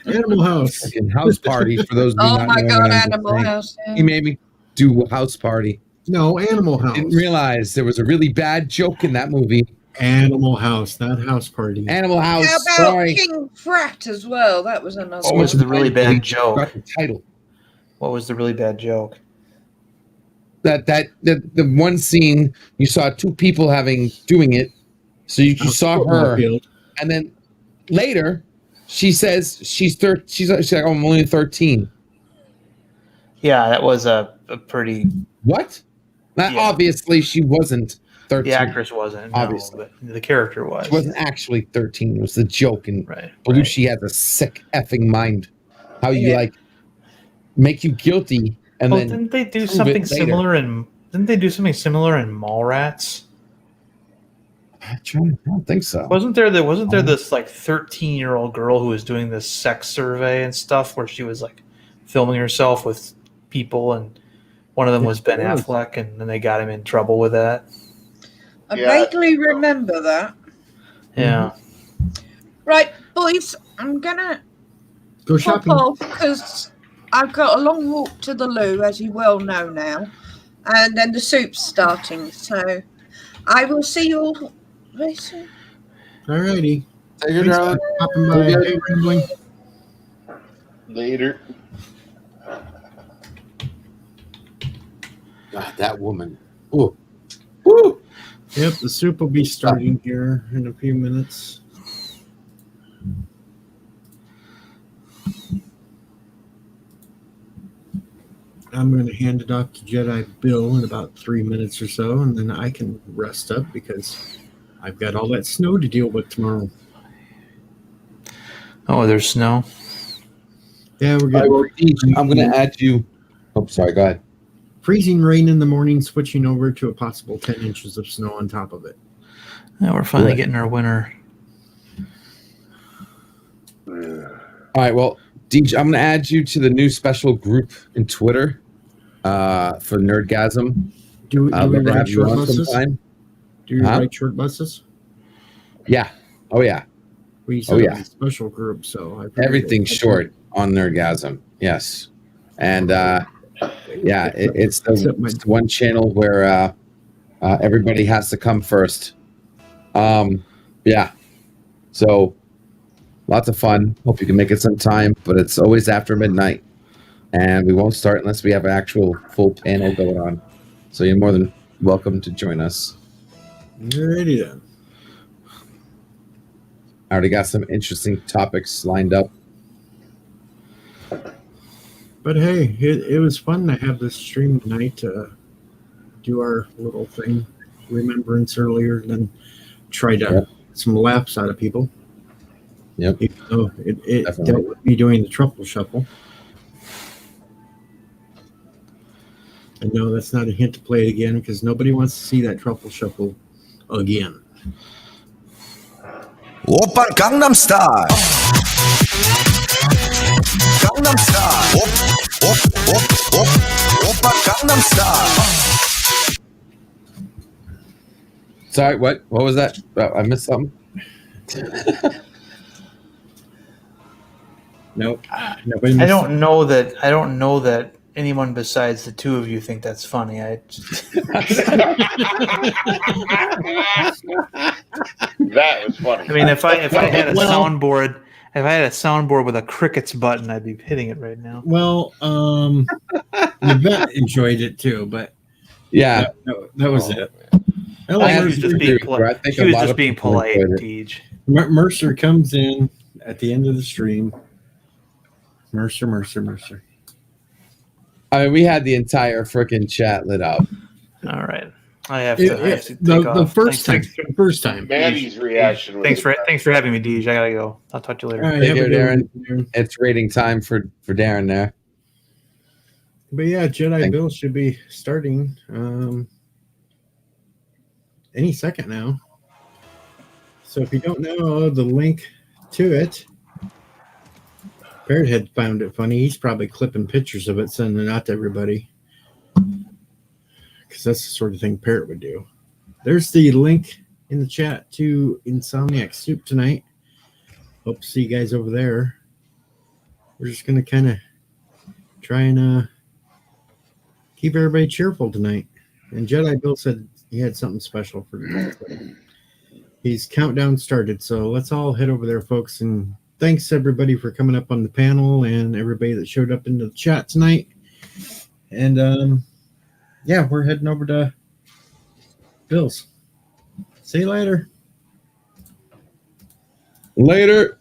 Animal House. Fucking house party for those of you Oh not my knowing God, what I'm Animal saying. House. Yeah. He made me do a house party. No, Animal House. Didn't realize there was a really bad joke in that movie. Animal House, not House Party. Animal House. How about Sorry. King Frat as well? That was another What was one. the really bad joke? Got the title. What was the really bad joke? That the one scene you saw 2 people doing it, so you saw her, and then later she says she's like, oh, I'm only 13. Yeah, that was a pretty. What? Obviously, she wasn't 13. The actress wasn't. Obviously, no, but the character was. She wasn't actually 13. It was the joke, and right. Belushi has a sick effing mind. How you make you guilty, and then didn't they do something similar in? Didn't they do something similar in Mallrats? I don't think so. Wasn't there this like 13-year-old girl who was doing this sex survey and stuff where she was like filming herself with people, and one of them was Ben Affleck, and then they got him in trouble with that. I vaguely remember that. Yeah. Right, boys, I'm gonna go pop shopping off because I've got a long walk to the loo, as you well know now, and then the soup's starting. So I will see you all very soon. Alrighty. Take your darling. Popping by. Hey, Rambling. Later. God, that woman. Ooh. Woo. Yep, the soup will be starting here in a few minutes. I'm going to hand it off to Jedi Bill in about 3 minutes or so, and then I can rest up because I've got all that snow to deal with tomorrow. Oh, there's snow? Yeah, we're getting. I'm going to add you. Oh, sorry. Go ahead. Freezing rain in the morning, switching over to a possible 10 inches of snow on top of it. Yeah, we're finally getting our winter. All right. Well, DJ, I'm going to add you to the new special group in Twitter for Nerdgasm. Do we ride short buses? Sometime. Do you ride short buses? Yeah. Oh, yeah. We said it was a special group, so everything's short on Nerdgasm. Yes. And it's the one channel where everybody has to come first. Yeah. So lots of fun. Hope you can make it sometime, but it's always after midnight. And we won't start unless we have an actual full panel going on. So you're more than welcome to join us. Alrighty then. I already got some interesting topics lined up. But hey, it was fun to have this stream tonight to do our little thing, remembrance earlier, and try to get some laughs out of people. Yep. Even though it dealt with me doing the truffle shuffle. And no, that's not a hint to play it again because nobody wants to see that truffle shuffle again. Oppa Gangnam Style. Gangnam Style. Oppa Gangnam Style. Sorry, what was that? I missed something. Nope. I don't know that anyone besides the two of you think that's funny. That was funny. I mean, if I had a soundboard, with a crickets button, I'd be hitting it right now. Well, Yvette enjoyed it too, but yeah, that was it. She was just being polite. She was just being polite, Deej. Mercer comes in at the end of the stream. Mercer. I mean, we had the entire freaking chat lit up. All right. I have to take the off. first time. Maddie's reaction was Thanks for having me, Deej. I gotta go. I'll talk to you later. All right, Take have a care, good Darren. one. It's rating time for Darren there. But yeah, Jedi Bill should be starting any second now. So if you don't know the link to it, Parrot had found it funny. He's probably clipping pictures of it, sending it out to everybody. Because that's the sort of thing Parrot would do. There's the link in the chat to Insomniac Soup tonight. Hope to see you guys over there. We're just going to kind of try and keep everybody cheerful tonight. And Jedi Bill said he had something special for tonight. So his countdown started. So let's all head over there, folks. And thanks, everybody, for coming up on the panel and everybody that showed up into the chat tonight. And, yeah, we're heading over to Bill's. See you later. Later.